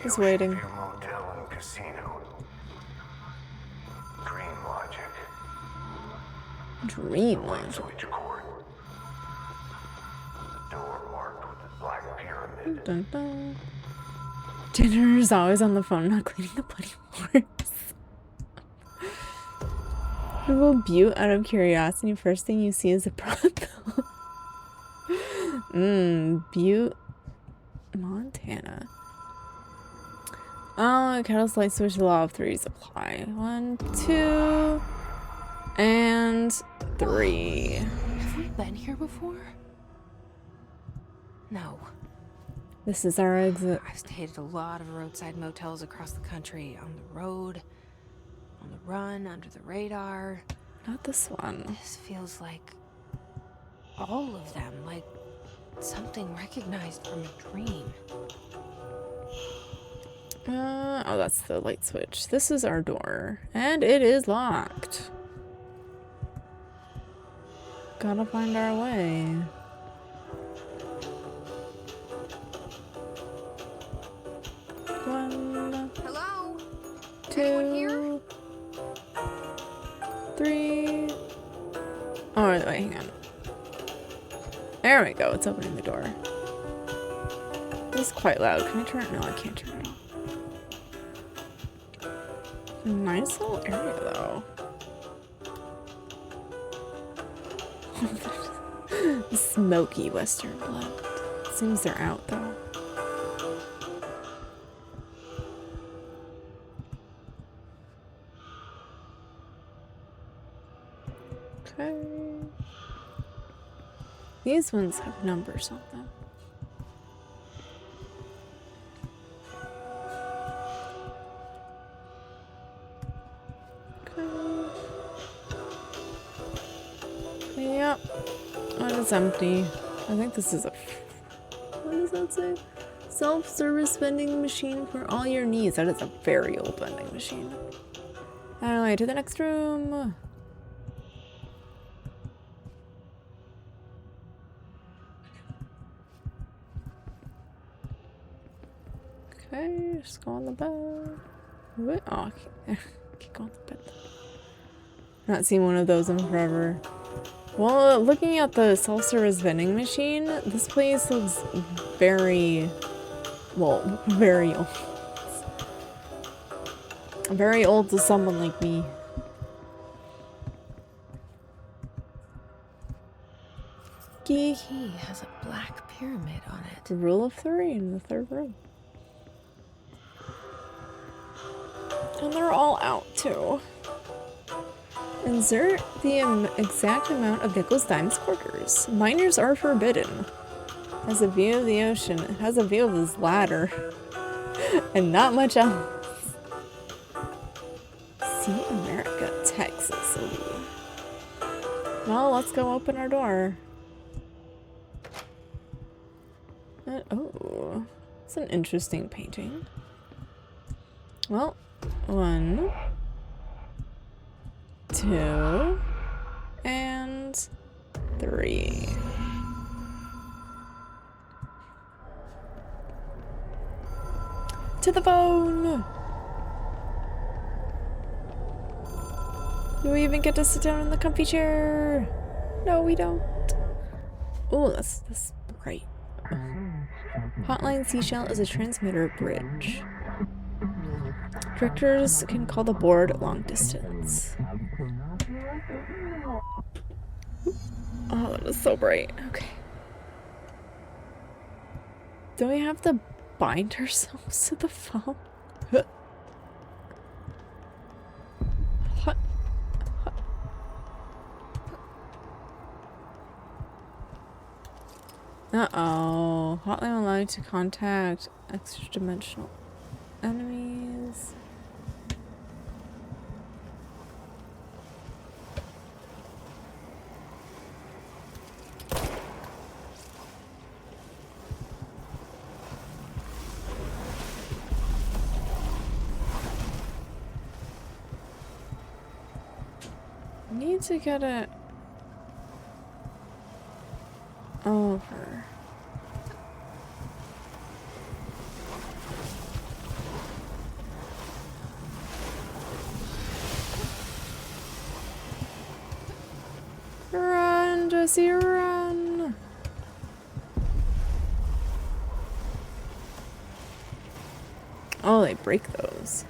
Speaker 1: Just waiting.
Speaker 5: View Motel and Casino. Dream Logic.
Speaker 1: Dream
Speaker 5: Light
Speaker 1: logic.
Speaker 5: switch cord. The door marked with the black pyramid.
Speaker 1: Dun, dun. Jenner's always on the phone, not cleaning the bloody floors. People Butte out of curiosity. First thing you see is a brothel. Butte, Montana. Oh, Kettle's light switch, the law of threes apply. 1, 2, and 3.
Speaker 2: Have we been here before? No.
Speaker 1: This is our exit.
Speaker 2: I've stayed at a lot of roadside motels across the country, on the road, on the run, under the radar.
Speaker 1: Not this one.
Speaker 2: This feels like all of them, like something recognized from a dream.
Speaker 1: Oh, that's the light switch. This is our door, and it is locked. Gotta find our way. One,
Speaker 8: Hello?
Speaker 1: 2, 3. Oh, wait, hang on. There we go. It's opening the door. It's quite loud. Can I turn it? No, I can't turn it off. Nice little area, though. Smoky Western blend. Seems they're out, though. Okay. These ones have numbers on them. Okay. Yep. Oh, it's empty. I think this is a... What does that say? Self-service vending machine for all your needs. That is a very old vending machine. Anyway, to the next room. Okay, just go on the bed. What? Oh, I can't go on the bed. Not seen one of those in forever. Well, looking at the self-service vending machine, this place looks very, well, very old. Very old to someone like me.
Speaker 2: The key has a black pyramid on it.
Speaker 1: The rule of 3 in the 3rd room. And they're all out, too. Insert the exact amount of nickels, dimes, quarters. Minors are forbidden. Has a view of the ocean. It has a view of this ladder. And not much else. See America, Texas. Ooh. Well, let's go open our door. Oh, it's an interesting painting. Well, 1, 2, and 3. To the phone! Do we even get to sit down in the comfy chair? No, we don't. Oh, that's bright. Hotline Seashell is a transmitter bridge. Directors can call the board long distance. Oh, that is so bright. Okay. Do we have to bind ourselves to the phone? Uh-oh. Hotline will allow you to contact extra-dimensional enemies. need to get it over. Run, Jesse, run! Oh, they break those.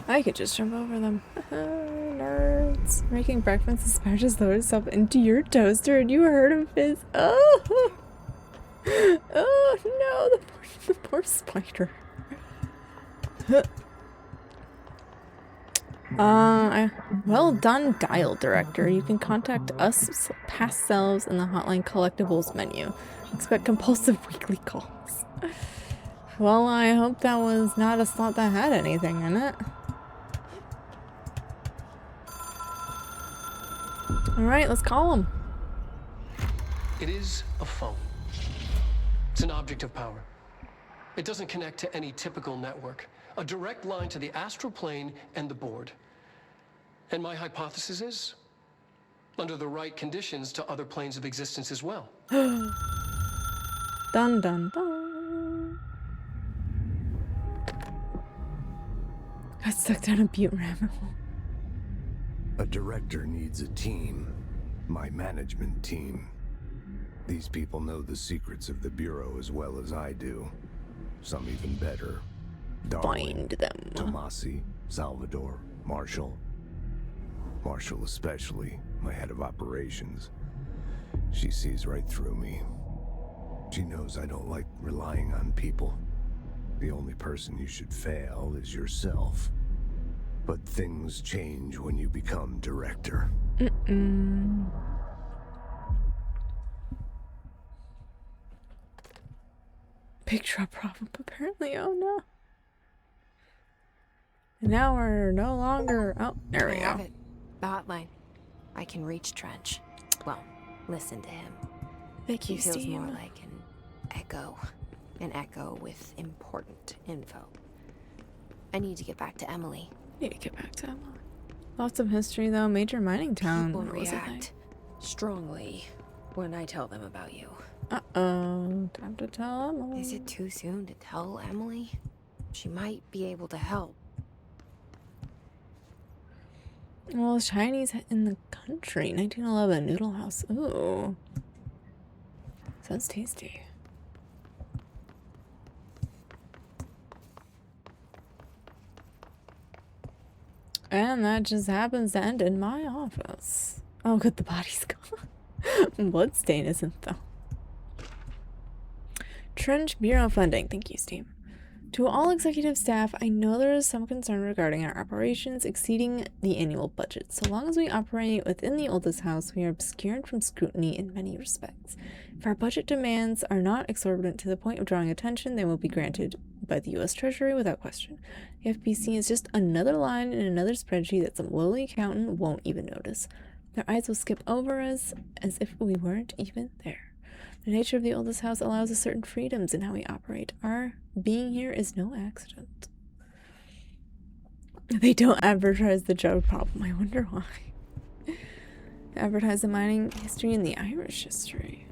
Speaker 1: I could just jump over them. Nerds. Making breakfast and smashes load itself into your toaster and you heard him fizz. Oh! Oh no, the poor spider. Well done, dial director. You can contact us past selves in the hotline collectibles menu. Expect compulsive weekly calls. Well, I hope that was not a slot that had anything in it. Alright, let's call him.
Speaker 4: It is a phone. It's an object of power. It doesn't connect to any typical network. A direct line to the astral plane and the board. And my hypothesis is, under the right conditions, to other planes of existence as well.
Speaker 1: Dun dun dun. Got stuck down a butte rabbit hole.
Speaker 5: A director needs a team. My management team. These people know the secrets of the Bureau as well as I do. Some even better. Darwin,
Speaker 1: Find them.
Speaker 5: Tomasi, Salvador, Marshall. Marshall especially, my head of operations. She sees right through me. She knows I don't like relying on people. The only person you should fail is yourself. But things change when you become director.
Speaker 1: Big truck problem, apparently. Oh no. And now we're no longer. Oh, there we
Speaker 2: I have
Speaker 1: go.
Speaker 2: it. The hotline. I can reach Trench. Well, listen to him.
Speaker 1: Thank
Speaker 2: He
Speaker 1: you,
Speaker 2: feels
Speaker 1: Steve.
Speaker 2: more like an echo. An echo with important info. I need to get back to Emily.
Speaker 1: Need to get back to Emily. Lots of history, though. Major mining town.
Speaker 2: People
Speaker 1: What was it
Speaker 2: react strongly when I tell them about you.
Speaker 1: Uh-oh. Time to tell Emily.
Speaker 2: Is it too soon to tell Emily? She might be able to help.
Speaker 1: Well, Chinese in the country. 1911. Noodle House. Ooh. Sounds tasty. And that just happens to end in my office. Oh, good, the body's gone. Bloodstain isn't, though. Trench Bureau funding. Thank you, Steve. To all executive staff, I know there is some concern regarding our operations exceeding the annual budget. So long as we operate within the oldest house, we are obscured from scrutiny in many respects. If our budget demands are not exorbitant to the point of drawing attention, they will be granted by the U.S. Treasury without question. The FBC is just another line in another spreadsheet that some lowly accountant won't even notice. Their eyes will skip over us as if we weren't even there. The nature of the oldest house allows us certain freedoms in how we operate. Our being here is no accident. They don't advertise the drug problem. I wonder why. They advertise the mining history and the Irish history.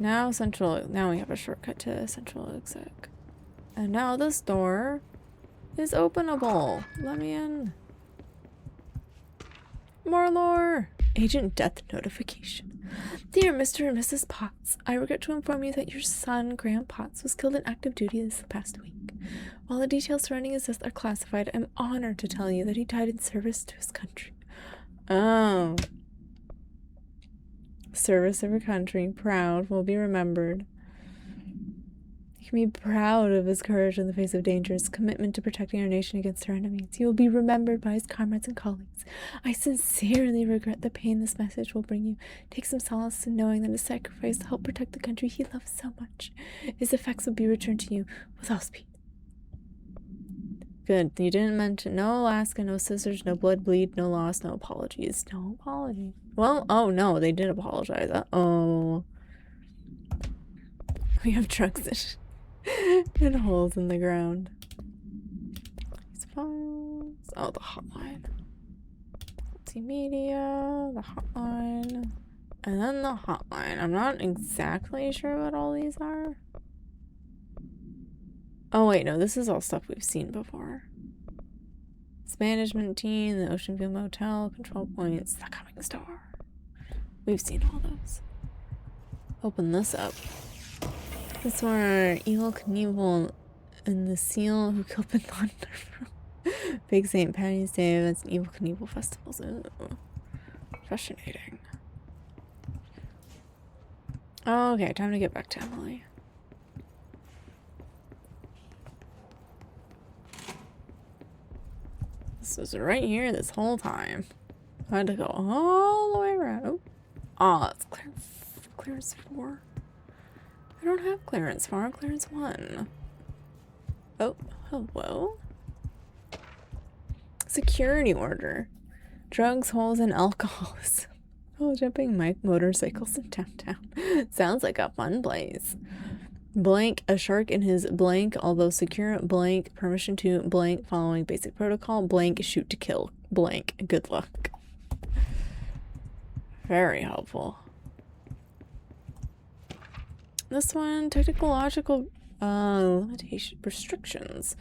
Speaker 1: Now we have a shortcut to Central Exec. And now this door is openable. Let me in. More lore. Agent death notification. Dear Mr. and Mrs. Potts, I regret to inform you that your son, Graham Potts, was killed in active duty this past week. While the details surrounding his death are classified, I'm honored to tell you that he died in service to his country. Oh. Service of your country. Proud. Will be remembered. You can be proud of his courage in the face of danger, his commitment to protecting our nation against our enemies. He will be remembered by his comrades and colleagues. I sincerely regret the pain this message will bring you. Take some solace in knowing that his sacrifice to help protect the country he loves so much. His effects will be returned to you with all speed. Good. You didn't mention no Alaska, no scissors, no blood bleed, no loss, no apologies. No apologies. Well, oh no, they did apologize. Uh-oh. We have trucks and holes in the ground. These files. Oh, the hotline. Multimedia, the hotline, and then the hotline. I'm not exactly sure what all these are. Oh wait, no, this is all stuff we've seen before. This management team, the Ocean View Motel, control points, the coming store. We've seen all those. Open this up. This is where Evil Knievel and the Seal who killed Bin Laden are from. Big St. Patty's Day events and Evil Knievel festivals. Ooh. Fascinating. Okay, time to get back to Emily. This was right here this whole time. I had to go all the way around. Oh, it's clearance 4. I don't have clearance 4, I have clearance 1. Oh, hello. Security order. Drugs, holes, and alcohols. Oh, jumping motorcycles in downtown. Sounds like a fun place. Blank, a shark in his blank, although secure, blank, permission to, blank, following basic protocol, blank, shoot to kill, blank, good luck. Very helpful. This one, technological limitation restrictions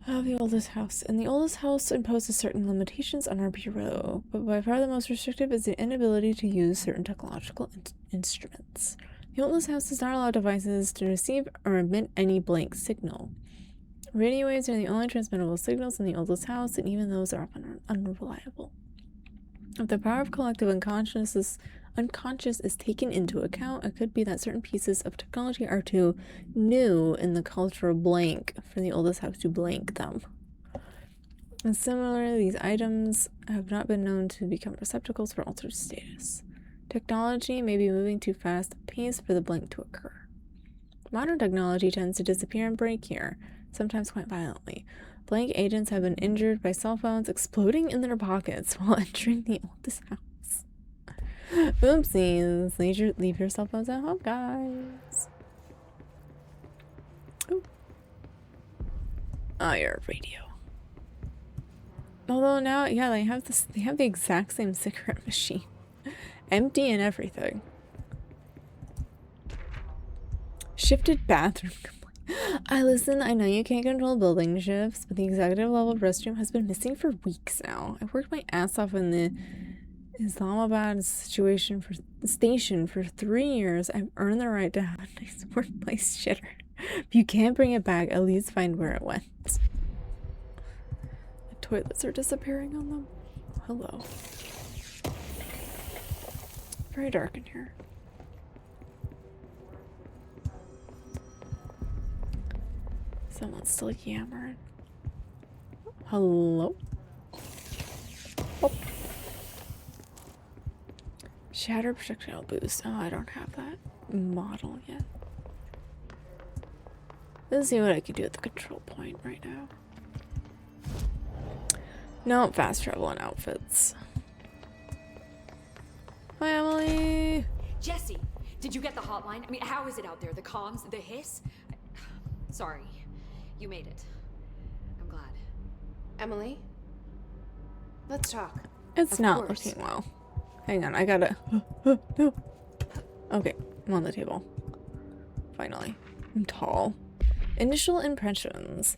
Speaker 1: of the oldest house. And the oldest house imposes certain limitations on our bureau, but by far the most restrictive is the inability to use certain technological instruments. The oldest house does not allow devices to receive or emit any blank signal. Radio waves are the only transmittable signals in the oldest house, and even those are often unreliable. If the power of collective unconscious is taken into account, it could be that certain pieces of technology are too new in the cultural blank for the oldest house to blank them. And similarly, these items have not been known to become receptacles for altered status. Technology may be moving too fast a pace for the blank to occur. Modern technology tends to disappear and break here, sometimes quite violently. Blank agents have been injured by cell phones exploding in their pockets while entering the oldest house. Oopsies. Leave your cell phones at home, guys. Ooh. Oh, your radio. Although now, yeah, they have the exact same cigarette machine. Empty and everything. Shifted bathroom. Listen, I know you can't control building shifts, but the executive level restroom has been missing for weeks now. I worked my ass off in the Islamabad station for 3 years. I've earned the right to have a nice workplace shitter. If you can't bring it back, at least find where it went. The toilets are disappearing on them. Hello. Very dark in here. Someone's still yammering. Hello? Oh. Shatter projectile boost. Oh, I don't have that model yet. Let's see what I can do at the control point right now. No, fast travel and outfits. Hi, Emily.
Speaker 9: Jesse, did you get the hotline? I mean, how is it out there? The comms, the hiss? Sorry, you made it. I'm glad.
Speaker 8: Emily? Let's talk.
Speaker 1: It's not looking well. Hang on, I gotta... No. Okay, I'm on the table. Finally. I'm tall. Initial impressions.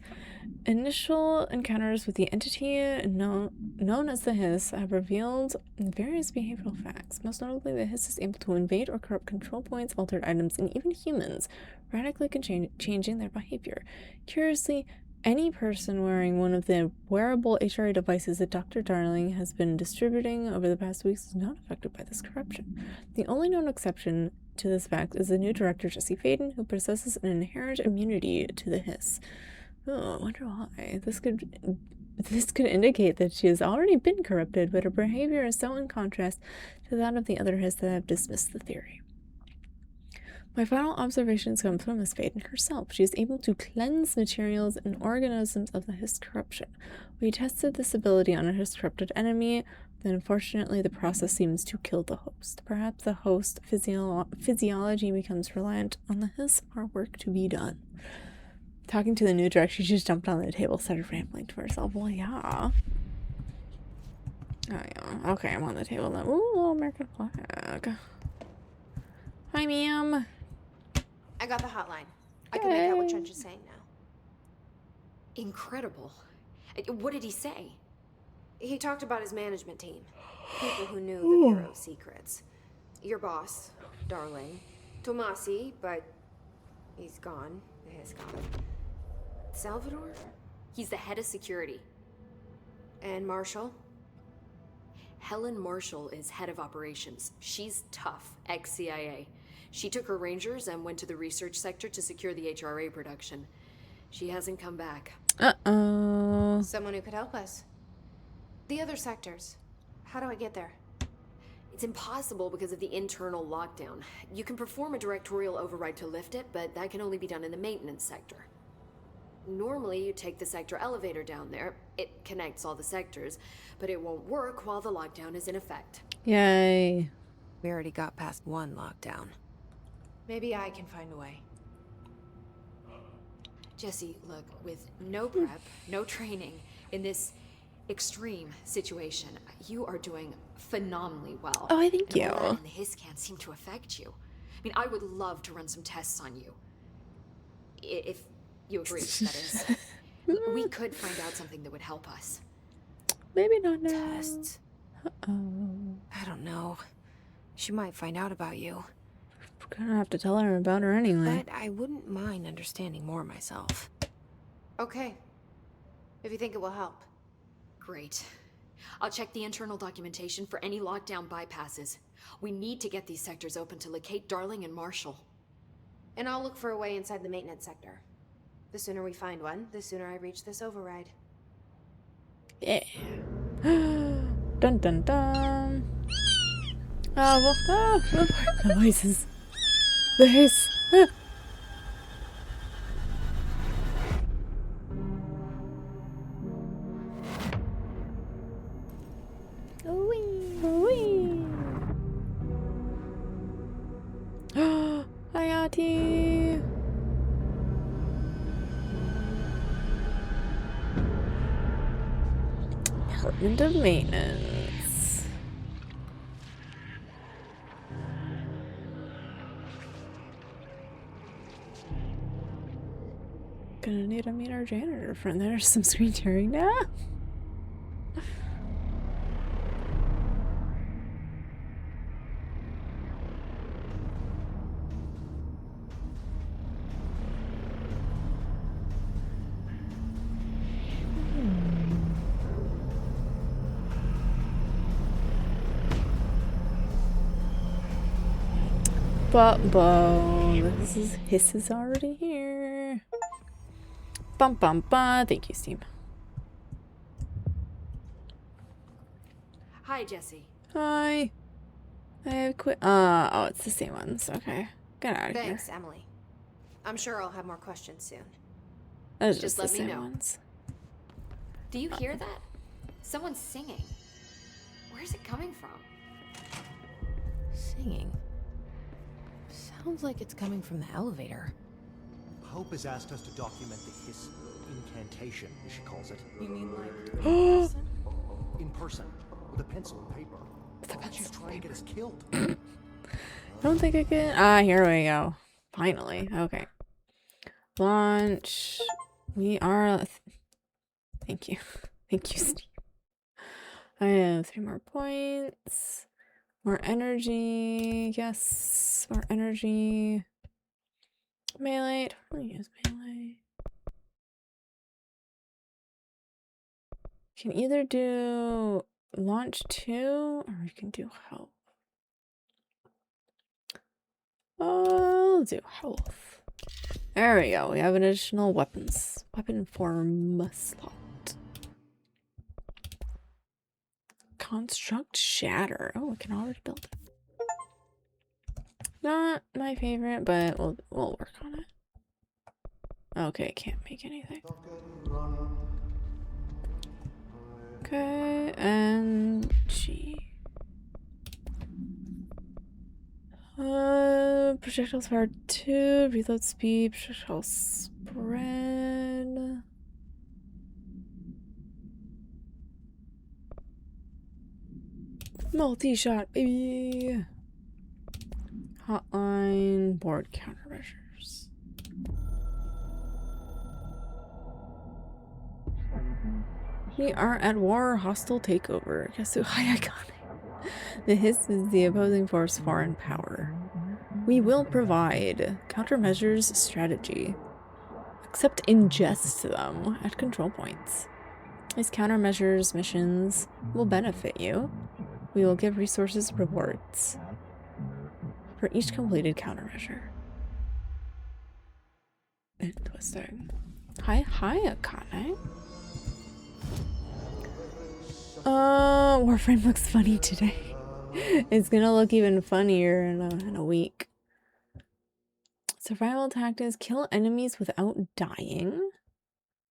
Speaker 1: Initial encounters with the entity known as the Hiss have revealed various behavioral facts. Most notably, the Hiss is able to invade or corrupt control points, altered items, and even humans, radically changing their behavior. Curiously, any person wearing one of the wearable HRA devices that Dr. Darling has been distributing over the past weeks is not affected by this corruption. The only known exception to this fact is the new director, Jesse Faden, who possesses an inherent immunity to the Hiss. Oh, I wonder why. This could indicate that she has already been corrupted, but her behavior is so in contrast to that of the other Hiss that have dismissed the theory. My final observations come from Miss Faden herself. She is able to cleanse materials and organisms of the Hiss corruption. We tested this ability on a Hiss-corrupted enemy, but unfortunately the process seems to kill the host. Perhaps the host physiology becomes reliant on the Hiss for more work to be done. Talking to the new director, she just jumped on the table, started rambling to herself. Well, yeah. Oh, yeah. Okay, I'm on the table now. Ooh, little American flag. Hi, ma'am.
Speaker 8: I got the hotline. I can make out what Trench is saying now.
Speaker 9: Incredible. What did he say?
Speaker 8: He talked about his management team. People who knew the Bureau's secrets. Your boss, Darling. Tomasi, but he's gone. He's gone. Salvador?
Speaker 9: He's the head of security.
Speaker 8: And Marshall?
Speaker 9: Helen Marshall is head of operations. She's tough, ex-CIA. She took her rangers and went to the research sector to secure the HRA production. She hasn't come back.
Speaker 1: Uh-oh.
Speaker 8: Someone who could help us. The other sectors. How do I get there?
Speaker 9: It's impossible because of the internal lockdown. You can perform a directorial override to lift it, but that can only be done in the maintenance sector. Normally, you take the sector elevator down there. It connects all the sectors, but it won't work while the lockdown is in effect.
Speaker 1: Yay.
Speaker 2: We already got past one lockdown.
Speaker 8: Maybe I can find a way.
Speaker 9: Jesse, look, with no prep, no training, in this extreme situation, you are doing phenomenally well.
Speaker 1: Oh, I thank you.
Speaker 9: All that and the Hiss can't seem to affect you. I mean, I would love to run some tests on you. If you agree, that is. We could find out something that would help us.
Speaker 1: Maybe not now.
Speaker 2: Tests?
Speaker 1: Uh-oh.
Speaker 2: I don't know. She might find out about you.
Speaker 1: We're gonna have to tell her about her anyway.
Speaker 2: But I wouldn't mind understanding more myself.
Speaker 8: Okay. If you think it will help.
Speaker 9: Great. I'll check the internal documentation for any lockdown bypasses. We need to get these sectors open to locate Darling and Marshall.
Speaker 8: And I'll look for a way inside the maintenance sector. The sooner we find one, the sooner I reach this override.
Speaker 1: Yeah. Dun dun dun. Oh, well, the noises. The hiss. Ah. Hayati. Department of Maintenance. Gonna need to meet our janitor friend. There's some screen sharing now. But Hiss is already here. Bum bum bum. Thank you, Steam.
Speaker 9: Hi, Jesse.
Speaker 1: Hi. I have quit. Oh, it's the same ones. Okay. Get out of here.
Speaker 8: Thanks, Emily. I'm sure I'll have more questions soon.
Speaker 1: That's
Speaker 9: Just
Speaker 1: the
Speaker 9: let me
Speaker 1: same
Speaker 9: know.
Speaker 1: ones.
Speaker 9: Do you hear that? Someone's singing. Where's it coming from?
Speaker 2: Singing? Sounds like it's coming from the elevator.
Speaker 11: Hope has asked us to document the Hiss incantation, as she calls it.
Speaker 2: You mean like in person?
Speaker 11: In person, with a pencil and paper. Why don't you try and get us killed?
Speaker 1: I don't think I can. Ah, here we go. Finally. Okay. Launch. We are. Thank you. Thank you, Steve. I have 3 more points. More energy. Yes. More energy. Melee. I'm gonna use melee. Can either do launch 2 or we can do health. I'll do health. There we go. We have an additional weapons. Weapon form slot. Construct shatter. Oh, we can already build it. Not my favorite, but we'll work on it. Okay, can't make anything. Okay, and G. Projectiles power 2, reload speed, projectile spread. Multi-shot, baby. Hotline, board countermeasures. We are at war, hostile takeover. Yasu high iconic. The hiss is the opposing force, foreign power. We will provide countermeasures strategy. Except ingest them at control points. These countermeasures missions will benefit you. We will give resources rewards for each completed countermeasure. Interesting. Hi, Akane. Warframe looks funny today. It's gonna look even funnier in a week. Survival tactics: kill enemies without dying.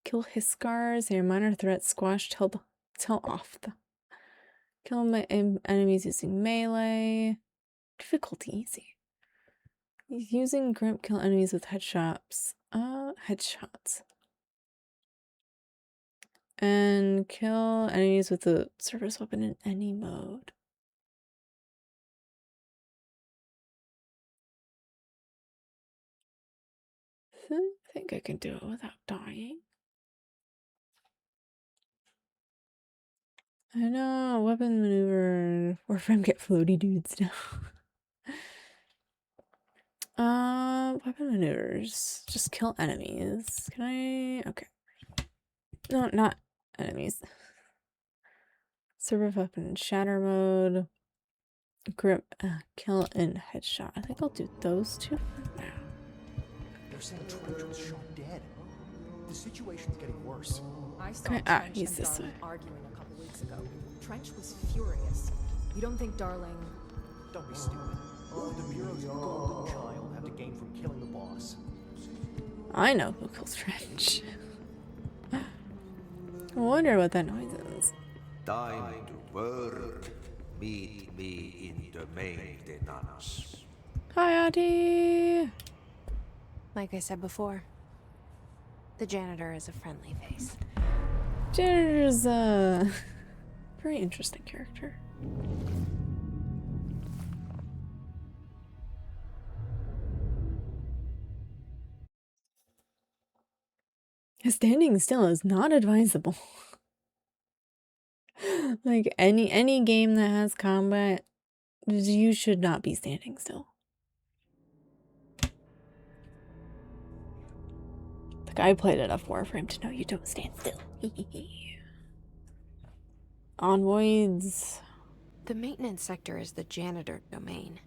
Speaker 1: Kill Hiskars, they are minor threats, squash, tell off the. Kill my enemies using melee. Difficulty easy. Using grip, kill enemies with headshots. Headshots. And kill enemies with the service weapon in any mode. I think I can do it without dying. I know, weapon maneuver. Warframe get floaty dudes now. Weapon maneuvers. Just kill enemies. Can I? Okay. No, not enemies. Server weapon, shatter mode. Grip, kill, and headshot. I think I'll do those two for now.
Speaker 11: They're saying Trench was shot dead. The situation's getting worse.
Speaker 9: I saw
Speaker 1: Okay,
Speaker 9: Trench
Speaker 1: he's
Speaker 9: and
Speaker 1: this
Speaker 9: Darling
Speaker 1: way.
Speaker 9: arguing a couple weeks ago. Trench was furious. You don't think Darling...
Speaker 11: Don't be stupid. What would the Bureau's golden child have to gain from killing the boss?
Speaker 1: I know who kills Trench. I wonder what that noise is.
Speaker 3: Time to work. Meet me in the maintenance.
Speaker 1: Hi, Auntie.
Speaker 2: Like I said before, the janitor is a friendly face.
Speaker 1: Janitor's a very interesting character. Standing still is not advisable. Like any game that has combat, you should not be standing still. Like, I played enough Warframe to know you don't stand still. Onwards.
Speaker 2: The maintenance sector is the janitor domain.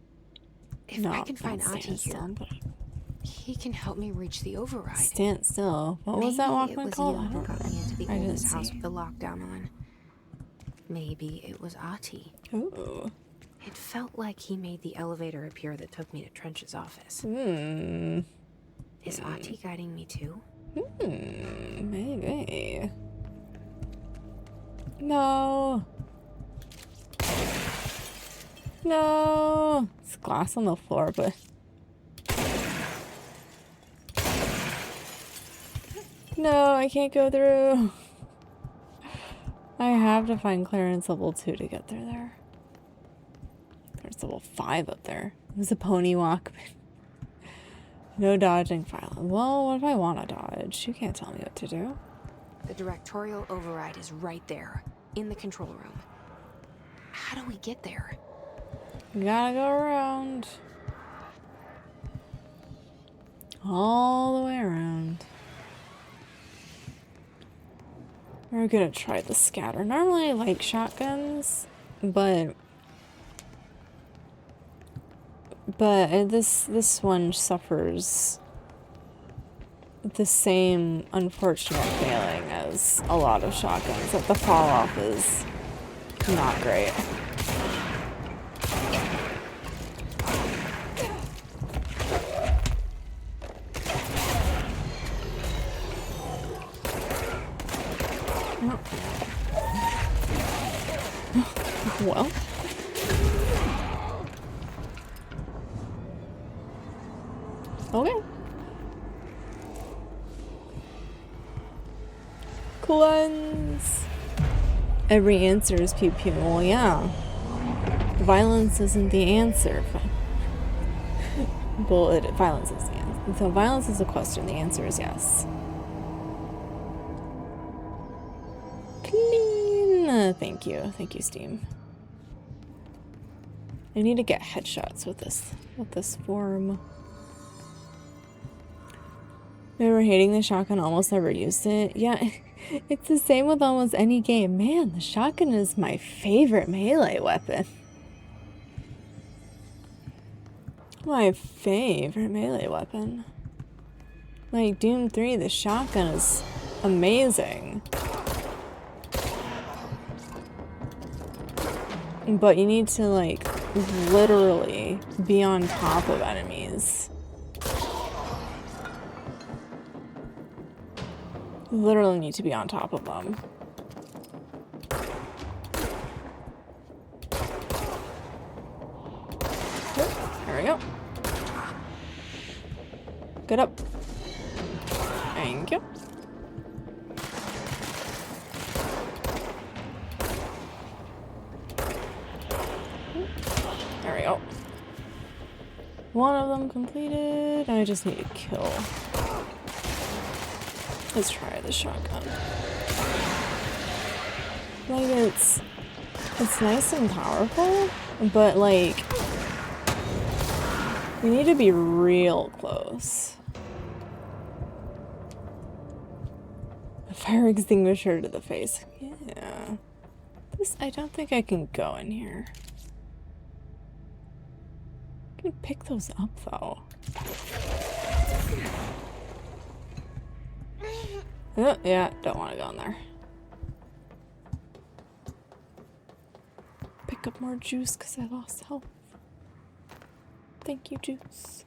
Speaker 2: If
Speaker 1: No,
Speaker 2: I can find
Speaker 1: not
Speaker 2: Auntie
Speaker 1: stand
Speaker 2: here,
Speaker 1: still, but
Speaker 2: he can help me reach the override.
Speaker 1: stand still. What was that
Speaker 2: Maybe
Speaker 1: Walkman
Speaker 2: it was
Speaker 1: called?
Speaker 2: you
Speaker 1: I
Speaker 2: who
Speaker 1: don't
Speaker 2: got me
Speaker 1: know.
Speaker 2: into the
Speaker 1: I didn't
Speaker 2: oldest house
Speaker 1: see.
Speaker 2: with the lockdown on. Maybe it was Ahti.
Speaker 1: Ooh.
Speaker 2: It felt like he made the elevator appear that took me to Trench's office. Is Ahti guiding me too?
Speaker 1: Maybe. No. No. It's glass on the floor, but. No, I can't go through. I have to find clearance level 2 to get through there. There's level 5 up there. There's a pony walk. No dodging file. Well, what if I want to dodge? You can't tell me what to do.
Speaker 2: The directorial override is right there, in the control room. How do we get there?
Speaker 1: You gotta go around. All the way around. We're gonna try the scatter. Normally I like shotguns, but this one suffers the same unfortunate failing as a lot of shotguns, that the fall off is not great. Well. Okay. Cleanse. Every answer is pew pew. Well, yeah. Violence isn't the answer. Well, violence is the answer. So violence is a question. The answer is yes. Clean. Thank you. Thank you, Steam. I need to get headshots with this form. Remember hating the shotgun, almost never used it. Yeah, it's the same with almost any game. Man, the shotgun is my favorite melee weapon. My favorite melee weapon. Like Doom 3, the shotgun is amazing. But you need to, like, literally be on top of enemies. Literally need to be on top of them. There we go. Get up. Thank you. There we go. One of them completed. I just need to kill. Let's try the shotgun. Like, it's nice and powerful, but like, you need to be real close. A fire extinguisher to the face. Yeah. This, I don't think I can go in here. I can pick those up though. Yeah, don't want to go in there. Pick up more juice because I lost health. Thank you, juice.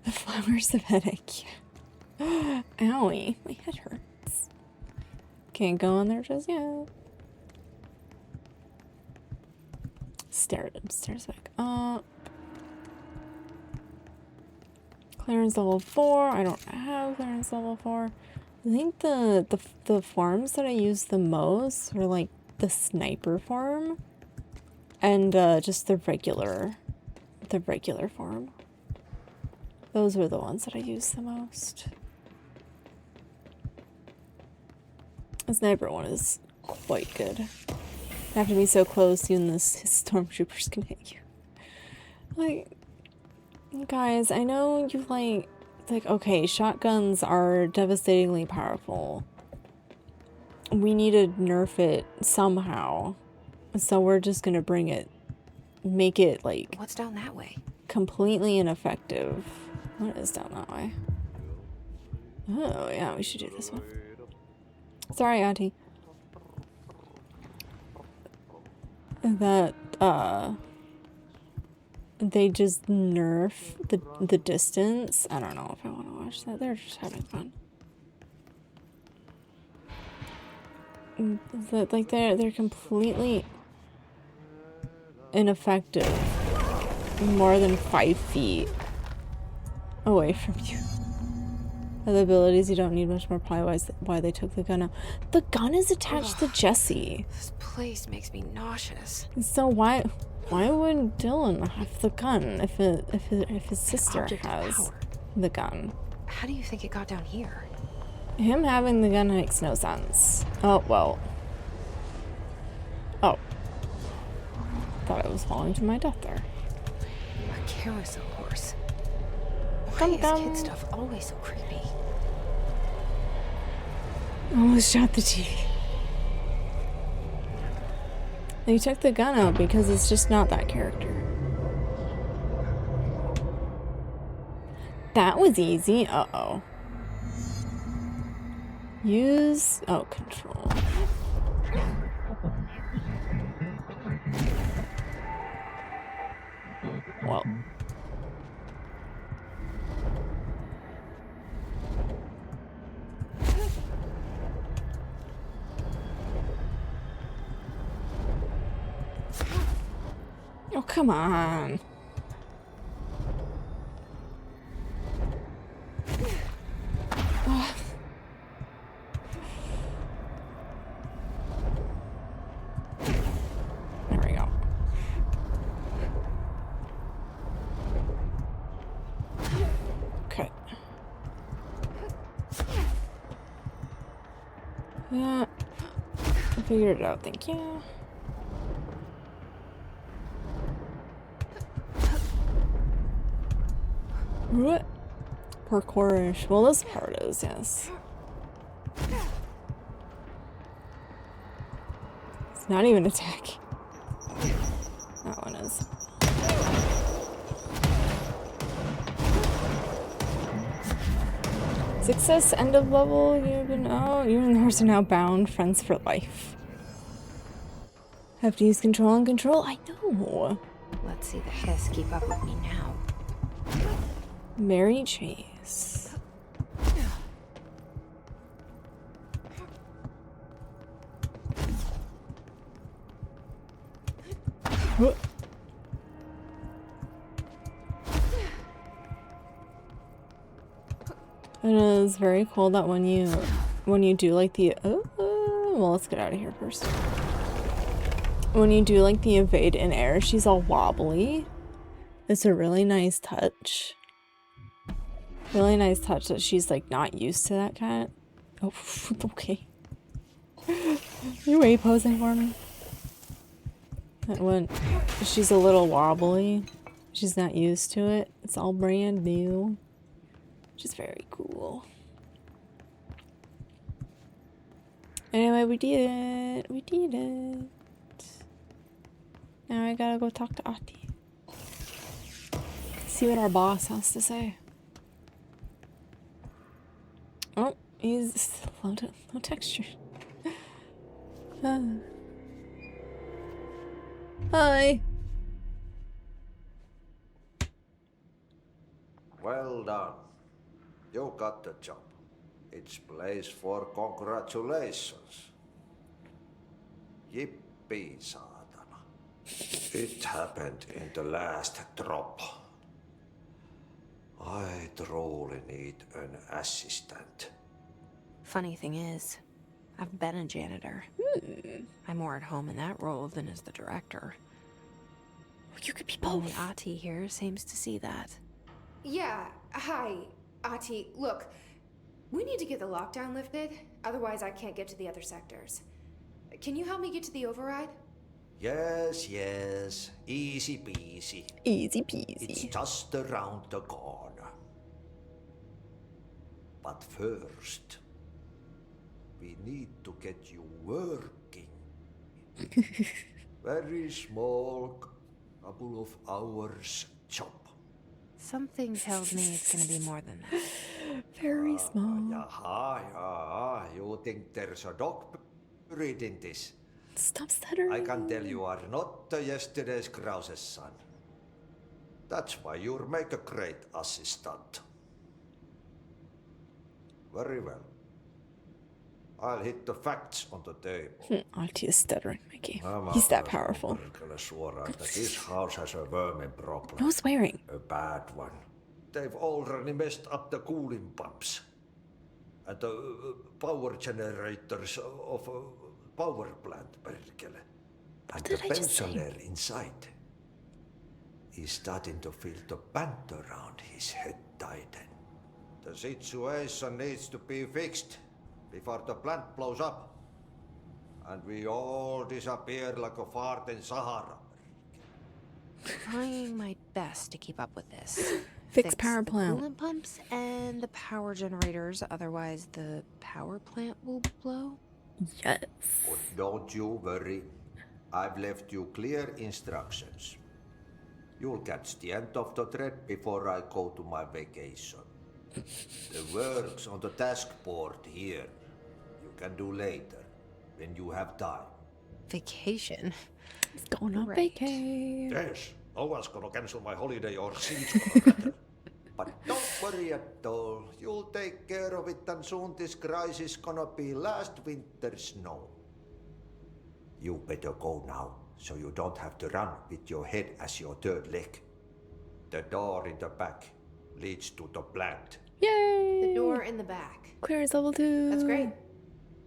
Speaker 1: The flowers of headache. Owie, my head hurts. Can't go in there just yet. Stairs back up. Clearance level 4. I don't have clearance level 4. I think the farms that I use the most are like the sniper farm and just the regular farm. Those were the ones that I use the most. The sniper one is quite good. You have to be so close, even the stormtroopers can hit you. Like, guys, I know you like, okay, shotguns are devastatingly powerful. We need to nerf it somehow. So we're just gonna make it like...
Speaker 2: What's down that way?
Speaker 1: Completely ineffective. What is down that way? Oh, yeah, we should do this one. Sorry, Auntie. That, they just nerf the distance. I don't know if I want to watch that. They're just having fun. Like, they're completely ineffective. More than 5 feet away from you. Other abilities you don't need much more, probably why they took the gun out. The gun is attached to Jesse.
Speaker 2: This place makes me nauseous.
Speaker 1: So why would Dylan have the gun if his sister has the gun?
Speaker 2: How do you think it got down here?
Speaker 1: Him having the gun makes no sense. Oh, well. Oh. Thought I was falling to my death there.
Speaker 2: A carousel horse. Why is kid stuff always so creepy?
Speaker 1: Almost shot the TV. They took the gun out because it's just not that character. That was easy. Uh-oh. Use... oh, control. Well. Come on. There we go. Okay. Yeah. I figured it out, thank you. What? Parkourish. Well, this part is, yes. It's not even attack. That one is. Success, end of level. You've been. Oh, you and the horse are now bound, friends for life. Have to use control and control. I know.
Speaker 2: Let's see the Hiss keep up with me now.
Speaker 1: Mary Chase. What? It is very cool that when you do like the well, let's get out of here first. When you do like the evade in air, she's all wobbly. It's a really nice touch. Really nice touch that she's like not used to that kind of. Oh, okay. You wait posing for me. That when she's a little wobbly, she's not used to it. It's all brand new. Which is very cool. Anyway, we did it. We did it. Now I gotta go talk to Ahti. See what our boss has to say. Oh, he's low texture. Hi.
Speaker 3: Well done. You got the job. It's place for congratulations. Yippee, saatana. It happened in the last drop. I truly need an assistant.
Speaker 2: Funny thing is, I've been a janitor. I'm more at home in that role than as the director.
Speaker 1: You could be
Speaker 2: Only
Speaker 1: both.
Speaker 2: Ahti here seems to see that.
Speaker 8: Yeah, hi, Ahti. Look, we need to get the lockdown lifted, otherwise I can't get to the other sectors. Can you help me get to the override?
Speaker 3: Yes, yes. Easy peasy.
Speaker 1: Easy peasy.
Speaker 3: It's just around the corner. But first, we need to get you working. Very small, couple of hours job.
Speaker 2: Something tells me it's gonna be more than that.
Speaker 1: Very small.
Speaker 3: Yaha. You think there's a dog buried in this?
Speaker 1: Stop stuttering.
Speaker 3: I can tell you are not yesterday's Krause's son. That's why you'll make a great assistant. Very well. I'll hit the facts on the table.
Speaker 1: Ahti is stuttering, Mickey. He's that powerful.
Speaker 3: This house has a vermin problem.
Speaker 1: No swearing.
Speaker 3: A bad one. They've already messed up the cooling pumps. And the power generators of a power plant, perkele. And the pensioner inside is starting to feel the band around his head tighten. The situation needs to be fixed before the plant blows up. And we all disappear like a fart in Sahara.
Speaker 2: Trying my best to keep up with this.
Speaker 1: Fix power
Speaker 2: the
Speaker 1: plant.
Speaker 2: coolant pumps and the power generators, otherwise the power plant will blow.
Speaker 1: Yes.
Speaker 3: But don't you worry. I've left you clear instructions. You'll catch the end of the thread before I go to my vacation. The work's on the task board here. You can do later, when you have time.
Speaker 2: Vacation?
Speaker 1: He's going on
Speaker 2: Right.
Speaker 1: vacay.
Speaker 3: Yes, no one's gonna cancel my holiday or siege gonna matter. But don't worry at all. You'll take care of it, and soon this crisis gonna be last winter's snow. You better go now. so you don't have to run with your head as your third leg. The door in the back leads to the plant.
Speaker 1: Yay!
Speaker 8: The door in the back.
Speaker 1: Clearance level 2.
Speaker 8: That's great.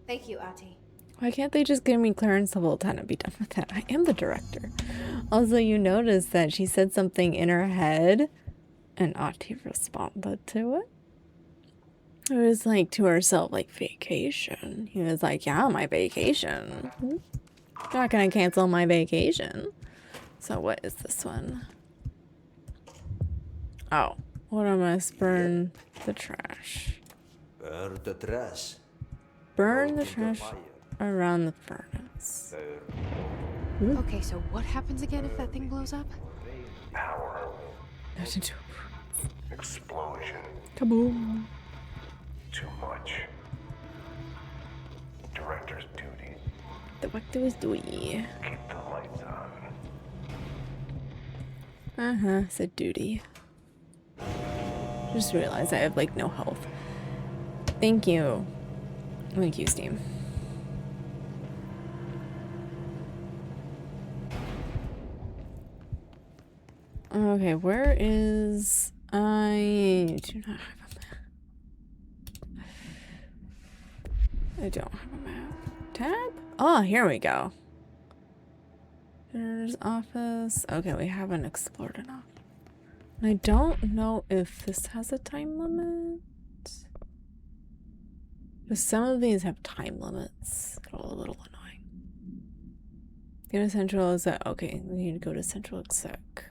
Speaker 8: Thank you, Ati.
Speaker 1: Why can't they just give me clearance level 10 and be done with that? I am the director. Also, you notice that she said something in her head and Ati responded to it. It was like to herself, like, vacation. He was like, yeah, my vacation. Not gonna cancel my vacation. So what is this one? Oh, what am I? Burn the trash.
Speaker 3: Burn the trash.
Speaker 1: Burn the trash around the furnace.
Speaker 2: Okay, so what happens again if that thing blows up?
Speaker 5: Power.
Speaker 1: Nothing to
Speaker 5: Explosion.
Speaker 1: Kaboom.
Speaker 5: Too much. Director's duty.
Speaker 1: Director was doing.
Speaker 5: Keep the lights on.
Speaker 1: Said duty. Just realized I have like no health. Thank you. Thank you, Steam. Okay, where is... I do not have a map. I don't have a map. Tab? Oh, here we go. There's office. Okay, we haven't explored enough. And I don't know if this has a time limit. Because some of these have time limits. It's a little annoying. Go to Central is that okay, we need to go to Central Exec.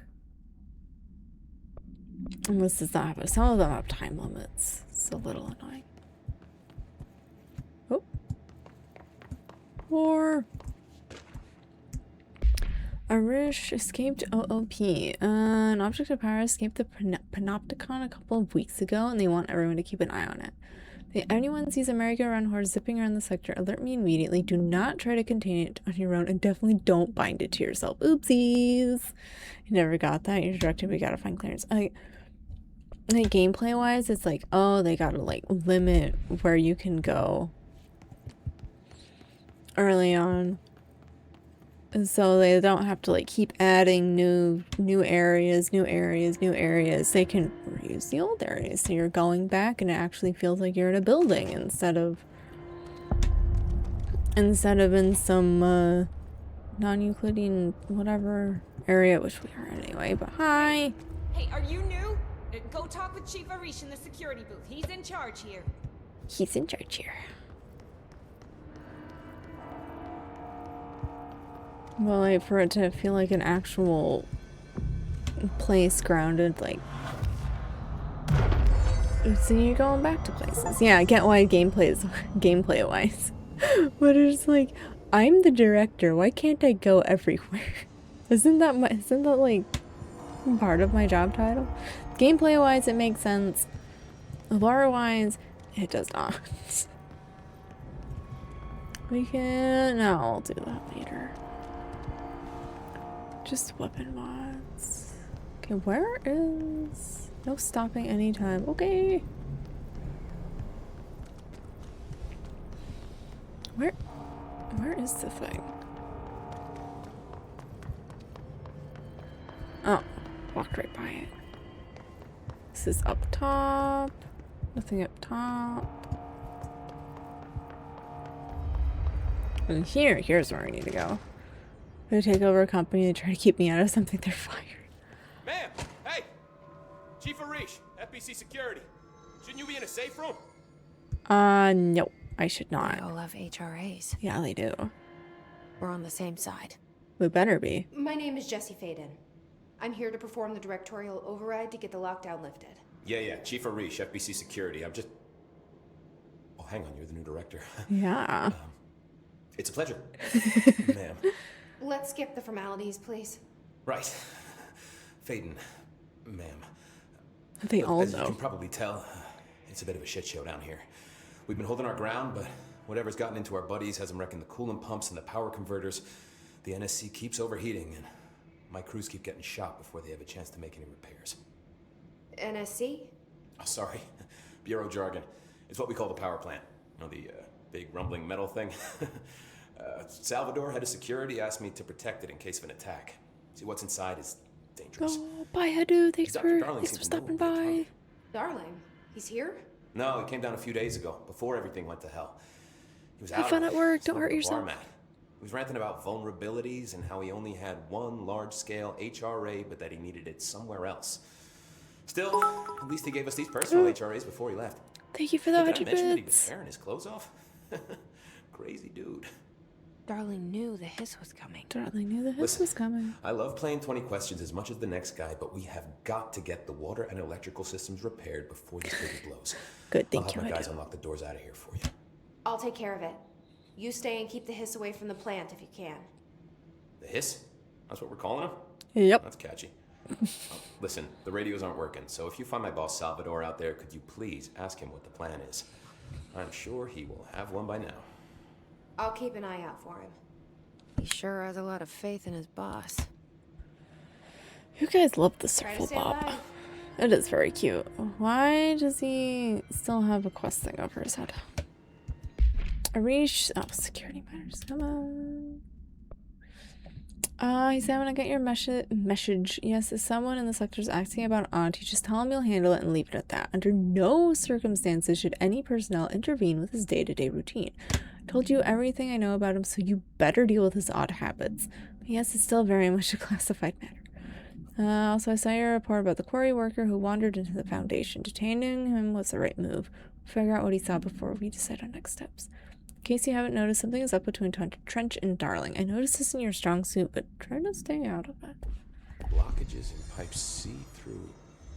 Speaker 1: And this does not have it. Some of them have time limits. It's a little annoying. Oh. War. Arish escaped OOP. An object of power escaped the Panopticon a couple of weeks ago, and they want everyone to keep an eye on it. If anyone sees a merry-go-round horse zipping around the sector, alert me immediately. Do not try to contain it on your own, and definitely don't bind it to yourself. Oopsies! You never got that. You're directed. We gotta find clearance. Like gameplay-wise, it's like, oh, they gotta like limit where you can go early on. And so they don't have to like keep adding new areas. They can reuse the old areas. So you're going back and it actually feels like you're in a building instead of in some non-Euclidean whatever area, which we are anyway, but hi.
Speaker 12: Hey, are you new? Go talk with Chief Arish in the security booth. He's in charge here.
Speaker 1: He's in charge here. Well, like, for it to feel like an actual place grounded, like... So you're going back to places. Yeah, I get why gameplay-wise. But it's like, I'm the director, why can't I go everywhere? Isn't that like, part of my job title? Gameplay-wise, it makes sense. Lore-wise, it does not. We can... No, I'll do that later. Just weapon mods. Okay, where is... No stopping anytime. Okay. Where is the thing? Oh, walked right by it. This is up top. Nothing up top. And here's where I need to go. They take over a company and try to keep me out of something, they're fired.
Speaker 13: Ma'am! Hey! Chief Arish, FBC Security. Shouldn't you be in a safe room?
Speaker 1: No, I should not.
Speaker 2: They all have HRAs.
Speaker 1: Yeah, they do.
Speaker 2: We're on the same side.
Speaker 1: We better be.
Speaker 8: My name is Jessie Faden. I'm here to perform the directorial override to get the lockdown lifted.
Speaker 13: Yeah, Chief Arish, FBC Security. I'm just... Oh, hang on, you're the new director.
Speaker 1: Yeah.
Speaker 13: It's a pleasure, ma'am.
Speaker 8: Let's skip the formalities, please.
Speaker 13: Right. Faden, ma'am.
Speaker 1: They all
Speaker 13: As
Speaker 1: know.
Speaker 13: you can probably tell, it's a bit of a shit show down here. We've been holding our ground, but whatever's gotten into our buddies has them wrecking the coolant pumps and the power converters. The NSC keeps overheating, and my crews keep getting shot before they have a chance to make any repairs.
Speaker 8: NSC?
Speaker 13: Oh, sorry. Bureau jargon. It's what we call the power plant. You know, the big rumbling metal thing? Salvador, head of security, asked me to protect it in case of an attack. See, what's inside is dangerous.
Speaker 1: Oh, bye, Hadu. Thanks
Speaker 13: Dr.
Speaker 1: for
Speaker 13: Darling seems to know
Speaker 1: stopping
Speaker 13: we'll be a
Speaker 1: by.
Speaker 13: target.
Speaker 8: Darling, he's here?
Speaker 13: No, he came down a few days ago, before everything went to hell. He was
Speaker 1: Have
Speaker 13: out
Speaker 1: fun
Speaker 13: of
Speaker 1: at work. Don't
Speaker 13: smoking
Speaker 1: hurt
Speaker 13: a
Speaker 1: yourself.
Speaker 13: bar mat. He was ranting about vulnerabilities and how he only had one large-scale HRA, but that he needed it somewhere else. Still, at least he gave us these personal HRAs before he left.
Speaker 1: Thank you for the
Speaker 13: Hey, did I
Speaker 1: 100
Speaker 13: mention that he was
Speaker 1: bits.
Speaker 13: tearing his clothes off? Crazy dude.
Speaker 2: Darling knew the hiss was coming.
Speaker 1: Darling knew the hiss
Speaker 13: Listen,
Speaker 1: was coming.
Speaker 13: I love playing 20 questions as much as the next guy, but we have got to get the water and electrical systems repaired before this baby blows.
Speaker 1: Good, thank
Speaker 13: I'll have
Speaker 1: you,
Speaker 13: my guys
Speaker 1: Hadu.
Speaker 13: unlock the doors out of here for you.
Speaker 8: I'll take care of it. You stay and keep the hiss away from the plant if you can.
Speaker 13: The hiss? That's what we're calling him?
Speaker 1: Yep.
Speaker 13: That's catchy. Listen, the radios aren't working, so if you find my boss Salvador out there, could you please ask him what the plan is? I'm sure he will have one by now.
Speaker 8: I'll keep an eye out for him.
Speaker 2: He sure has a lot of faith in his boss.
Speaker 1: You guys love the
Speaker 8: Try to
Speaker 1: Surfle
Speaker 8: stay
Speaker 1: Bob.
Speaker 8: alive.
Speaker 1: It is very cute. Why does he still have a quest thing over his head? Arish. Oh, security matters. Come on. He said, when I get your message. Yes, if someone in the sector is asking about Auntie, just tell him you'll handle it and leave it at that. Under no circumstances should any personnel intervene with his day-to-day routine. I told you everything I know about him, so you better deal with his odd habits. But yes, it's still very much a classified matter. Also, I saw your report about the quarry worker who wandered into the Foundation. Detaining him was the right move. We'll figure out what he saw before we decide on next steps. In case you haven't noticed, something is up between Trench and Darling. I noticed this in your strong suit, but try to stay out of it.
Speaker 13: Blockages in pipes C through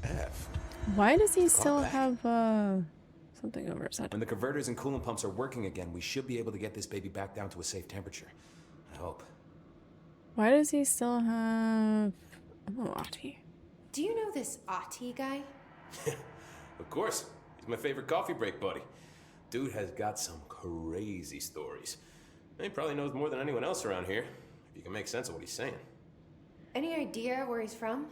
Speaker 13: F.
Speaker 1: Why does he
Speaker 13: It's
Speaker 1: still
Speaker 13: gone back.
Speaker 1: have something over his head?
Speaker 13: When the converters and coolant pumps are working again, we should be able to get this baby back down to a safe temperature. I hope.
Speaker 1: Why does he still have... Oh, Ati.
Speaker 8: Do you know this Ati guy?
Speaker 13: Of course. He's my favorite coffee break buddy. Dude has got some crazy stories. He probably knows more than anyone else around here, if you can make sense of what he's saying.
Speaker 8: Any idea where he's from?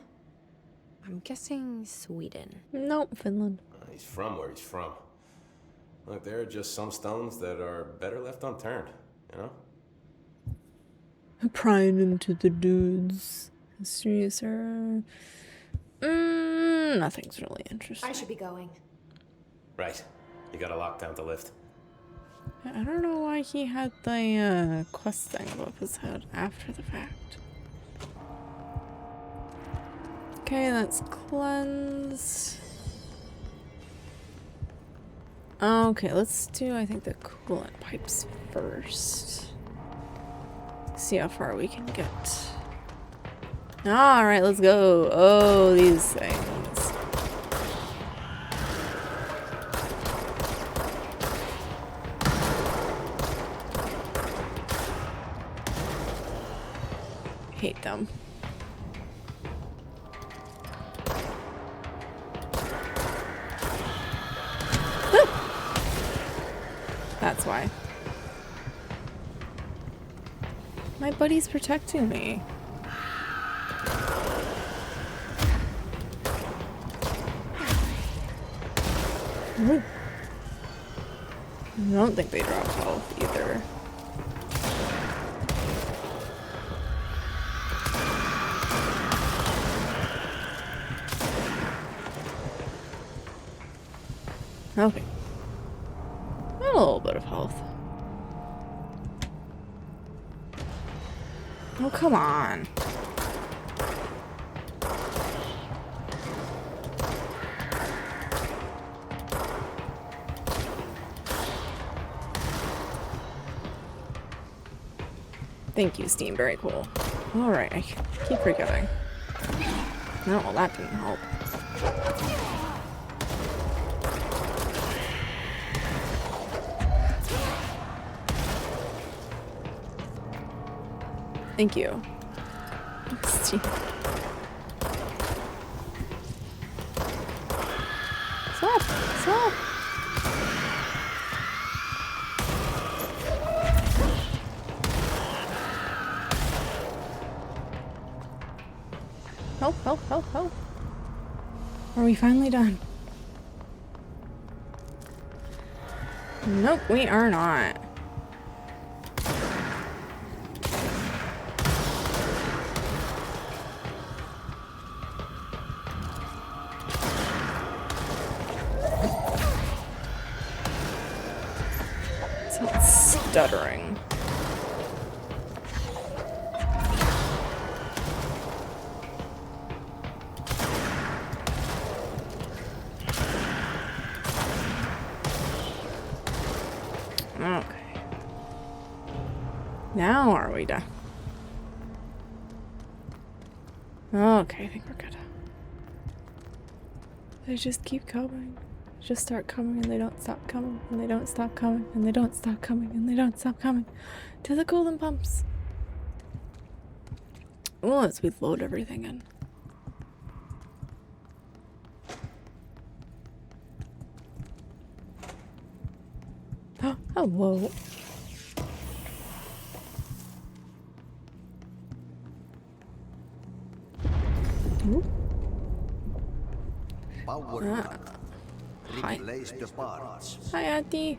Speaker 2: I'm guessing Sweden.
Speaker 1: Nope, Finland.
Speaker 13: He's from where he's from. Look, there are just some stones that are better left unturned, you know?
Speaker 1: Prying into the dude's history, sir. Nothing's really interesting.
Speaker 8: I should be going.
Speaker 13: Right. You got a lockdown to lift.
Speaker 1: I don't know why he had the quest thing above his head after the fact. Okay, that's cleansed. Okay, let's do, I think, the coolant pipes first. See how far we can get. Alright, let's go. Oh, these things. Hate them. That's why. My buddy's protecting me. Ooh. I don't think they drop health either. Okay. Got a little bit of health. Oh, come on. Thank you, Steam. Very cool. Alright, I keep forgetting. No, well, that didn't help. Thank you. Steam. Stop! Stop! Help, help, help, help. Are we finally done? Nope, we are not. stuttering. Okay. Now are we done? Okay, I think we're good. They just keep coming. Just start coming and they don't stop coming and they don't stop coming and they don't stop coming and they don't stop coming to the coolant pumps. Well, as we load everything in. Oh, hello. Ooh. Hi. Hi, Auntie.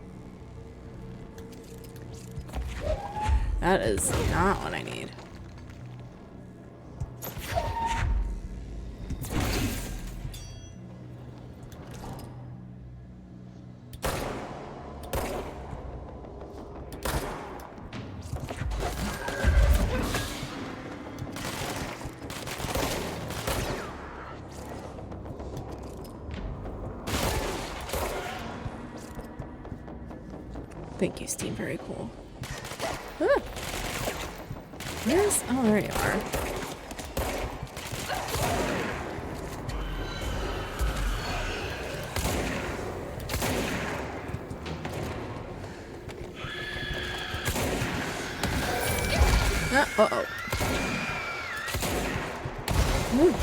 Speaker 1: That is not what I need. Thank you, Steam. Very cool. Ah. Where's... Oh, there you are. Uh-oh. Ooh.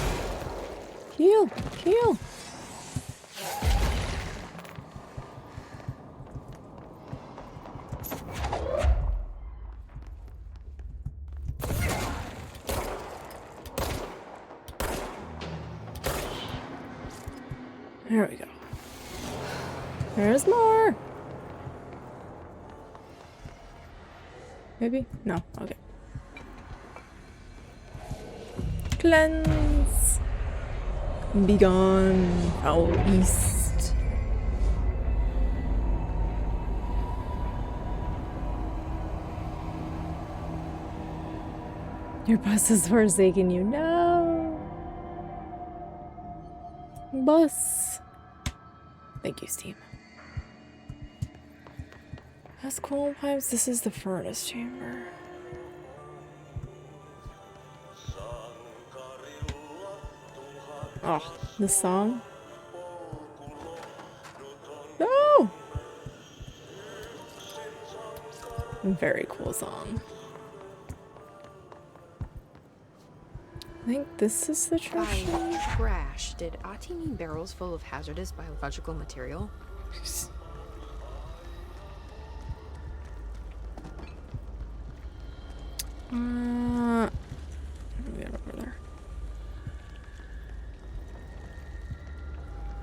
Speaker 1: Heal! Heal! There we go. There's more! Maybe? No. Okay. Cleanse! Be gone, foul beast. Your bus has forsaken you. No! Bus! Thank you, Steam. That's cool pipes. This is the furnace chamber. Oh, the song. No! Very cool song. I think this is the trash.
Speaker 8: By trash, did Ati mean barrels full of hazardous biological material?
Speaker 1: Let me get over there.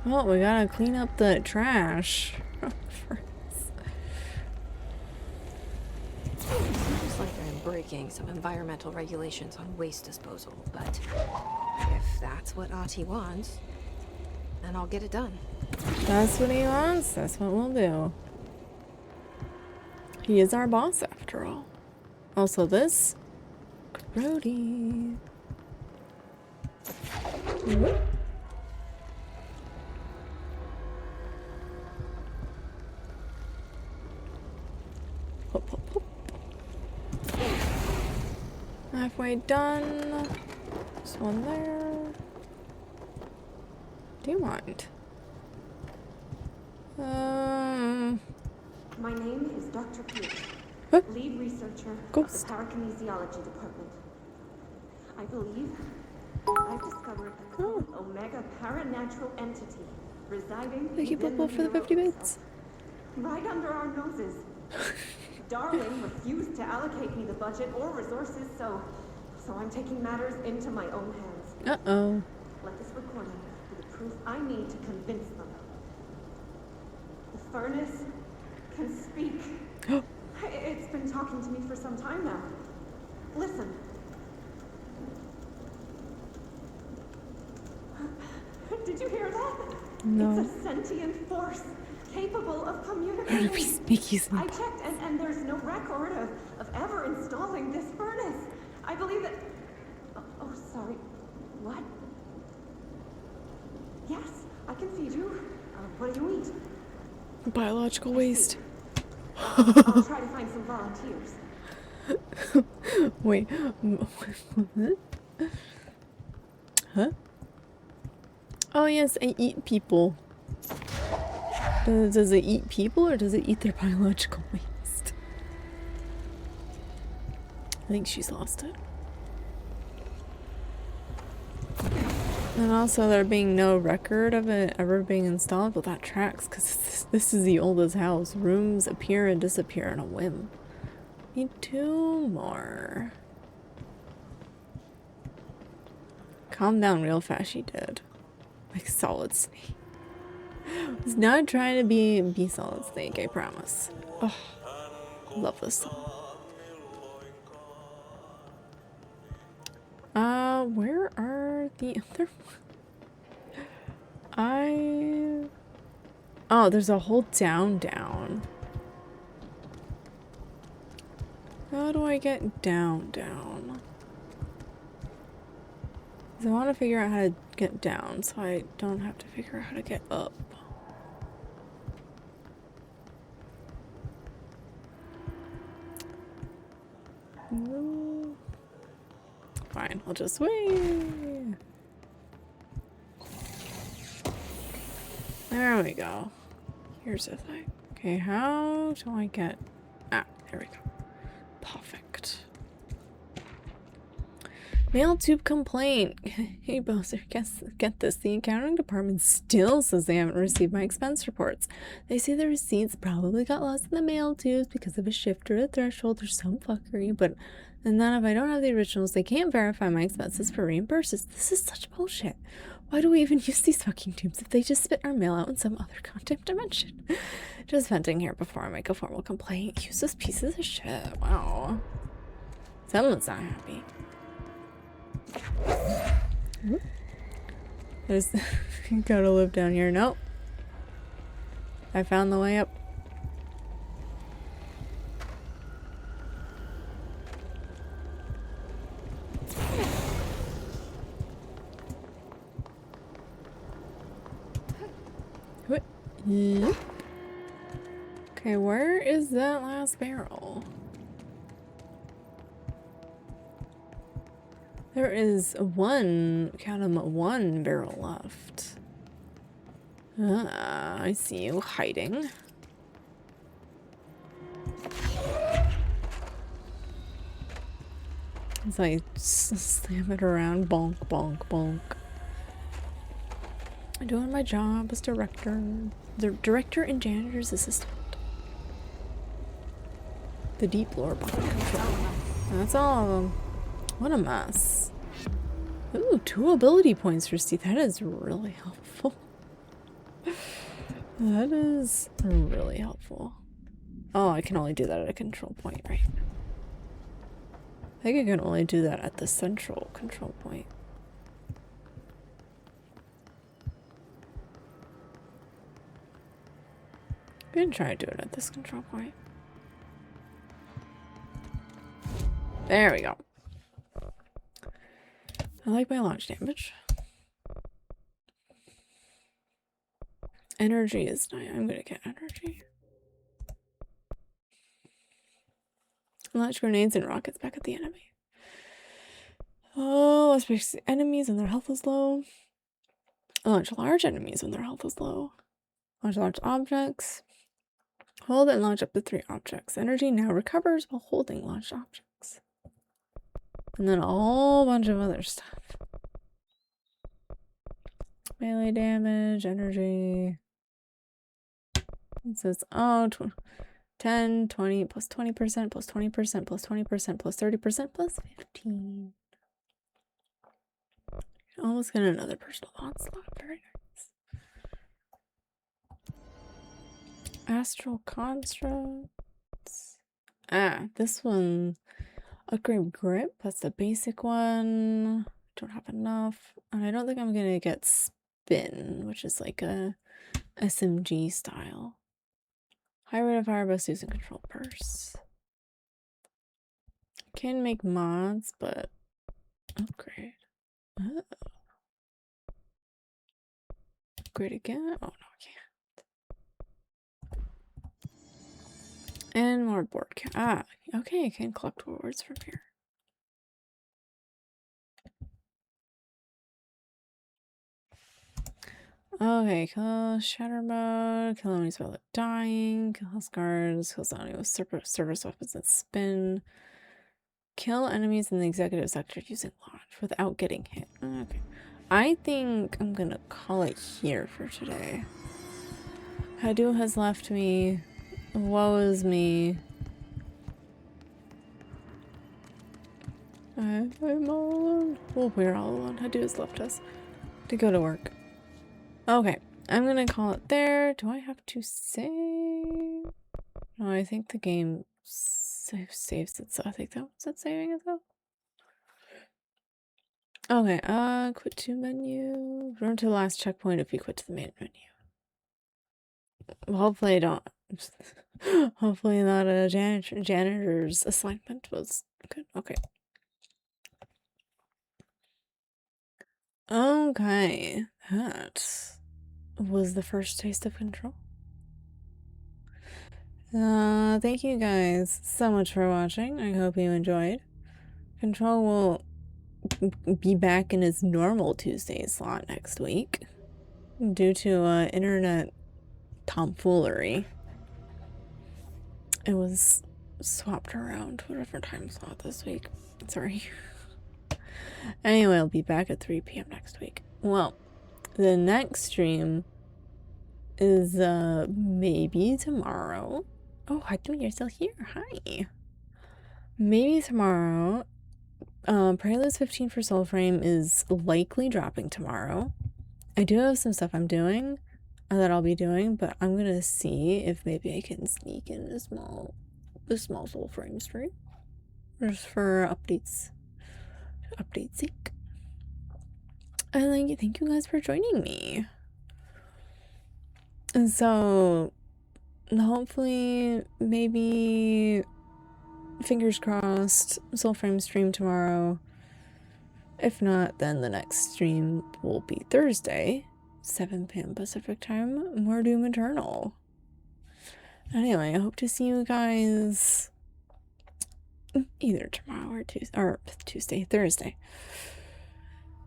Speaker 1: Well, we gotta clean up the trash.
Speaker 8: Seems like I'm breaking some environmental regulations on waste disposal, but if that's what Ati wants, then I'll get it done.
Speaker 1: That's what he wants. That's what we'll do. He is our boss, after all. Also, this grody. Hop, hop, hop. Halfway done. There's one there. Do you want?
Speaker 14: My name is Dr. Pierce, lead researcher of the Parakinesiology Department. I believe I've discovered a Omega paranatural entity residing within the
Speaker 1: for the 50 bits.
Speaker 14: Right under our noses. Darling refused to allocate me the budget or resources, so I'm taking matters into my own hands.
Speaker 1: Uh-oh.
Speaker 14: Let this recording be the proof I need to convince them. The furnace can speak. It's been talking to me for some time now. Listen. Did you hear that?
Speaker 1: No.
Speaker 14: It's a sentient force capable of
Speaker 1: How to
Speaker 14: communicating.
Speaker 1: be sneakies
Speaker 14: I checked, and there's no record of ever installing this furnace. I believe that... Oh, sorry. What? Yes, I can feed you. What do you eat?
Speaker 1: Biological waste.
Speaker 14: I'll try to find some volunteers.
Speaker 1: Wait. Huh? Oh yes, I eat people. Does it eat people or does it eat their biological waste? I think she's lost it. And also there being no record of it ever being installed, well that tracks because this is the oldest house. Rooms appear and disappear on a whim. Need 2 more. Calm down real fast, she did. Like Solid Snake. Was not trying to be Solid Snake, I promise. Oh, love this song. Where are the other ones? Oh, there's a whole down. How do I get down? 'Cause I want to figure out how to get down so I don't have to figure out how to get up. No. Fine, I'll just wait. There we go. Here's the thing. Okay, how do I get... Ah, there we go. Perfect. Mail tube complaint. Hey Bowser, get this. The accounting department still says they haven't received my expense reports. They say the receipts probably got lost in the mail tubes because of a shift or a threshold or some fuckery, and then if I don't have the originals, they can't verify my expenses for reimburses. This is such bullshit. Why do we even use these fucking tubes if they just spit our mail out in some other goddamn dimension? Just venting here before I make a formal complaint. Useless pieces of shit. Wow. Someone's not happy. There's gotta live down here. Nope. I found the way up. Okay, where is that last barrel? There is count 'em, 1 barrel left. Ah, I see you hiding. As I slam it around, bonk, bonk, bonk. I'm doing my job as director. The director and janitor's assistant. The deep lore behind control. That's all of them. What a mess. Ooh, 2 ability points for Steve. That is really helpful. That is really helpful. Oh, I can only do that at a control point, right? I think I can only do that at the central control point. I'm gonna try to do it at this control point. There we go. I like my launch damage. Energy is nice. I'm gonna get energy. Launch grenades and rockets back at the enemy. Oh, let's fix enemies when their health is low. Launch large enemies when their health is low. Launch large objects. Hold and launch up to 3 objects. Energy now recovers while holding launched objects. And then a whole bunch of other stuff. Melee damage, energy. It says, oh, 10, 20, plus 20%, plus 20%, plus 20%, plus 30%, plus 15. Almost get another personal onslaught. Very nice. Astral constructs. Ah, this one. Upgrade grip. That's the basic one. Don't have enough. And I don't think I'm gonna get spin, which is like a SMG style. High rate of fire, best using control purse. Can make mods, but upgrade. Oh. Upgrade again? Oh no, I can't. And more board count. Ah, okay, I can collect rewards from here. Okay, kill shatter mode, kill enemies while dying, kill house guards, kill enemies with service weapons and spin. Kill enemies in the executive sector using launch without getting hit. Okay. I think I'm gonna call it here for today. Hadu has left me. Woe is me. I'm all alone. Well, we're all alone. Hadu has left us to go to work. Okay, I'm gonna call it there. Do I have to save? No, I think the game saves itself. I think that was it saving itself. Okay, quit to menu. Return to the last checkpoint if you quit to the main menu. Well, hopefully I don't. Hopefully not a janitor's assignment was good. Okay. Okay, that was the first taste of control. Thank you guys so much for watching. I hope you enjoyed. Control will be back in its normal Tuesday slot next week due to internet tomfoolery. It was swapped around to a different time slot this week. Sorry. Anyway, I'll be back at 3 p.m. next week. Well, the next stream is maybe tomorrow. Oh, Hadu, you're still here. Hi. Maybe tomorrow. Preludes 15 for Soulframe is likely dropping tomorrow. I do have some stuff I'm doing that I'll be doing, but I'm gonna see if maybe I can sneak in a small Soulframe stream just for updates sake. And thank you guys for joining me. And so hopefully, maybe, fingers crossed, Soulframe stream tomorrow. If not, then the next stream will be Thursday, 7 p.m. Pacific time, more Doom Eternal. Anyway, I hope to see you guys either tomorrow or Thursday.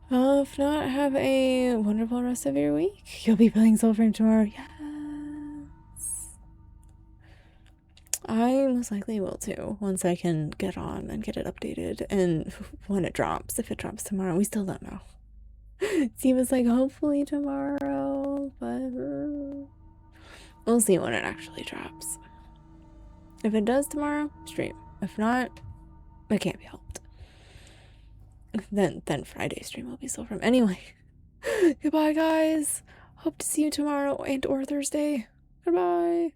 Speaker 1: If not, have a wonderful rest of your week. You'll be playing Soulframe tomorrow. Yes. I most likely will too, once I can get on and get it updated. And when it drops, if it drops tomorrow, we still don't know. Steve was like, hopefully tomorrow, but we'll see when it actually drops. If it does tomorrow, stream. If not, it can't be helped. Then Friday stream will be Soulframe. Anyway, goodbye guys. Hope to see you tomorrow and or Thursday. Goodbye.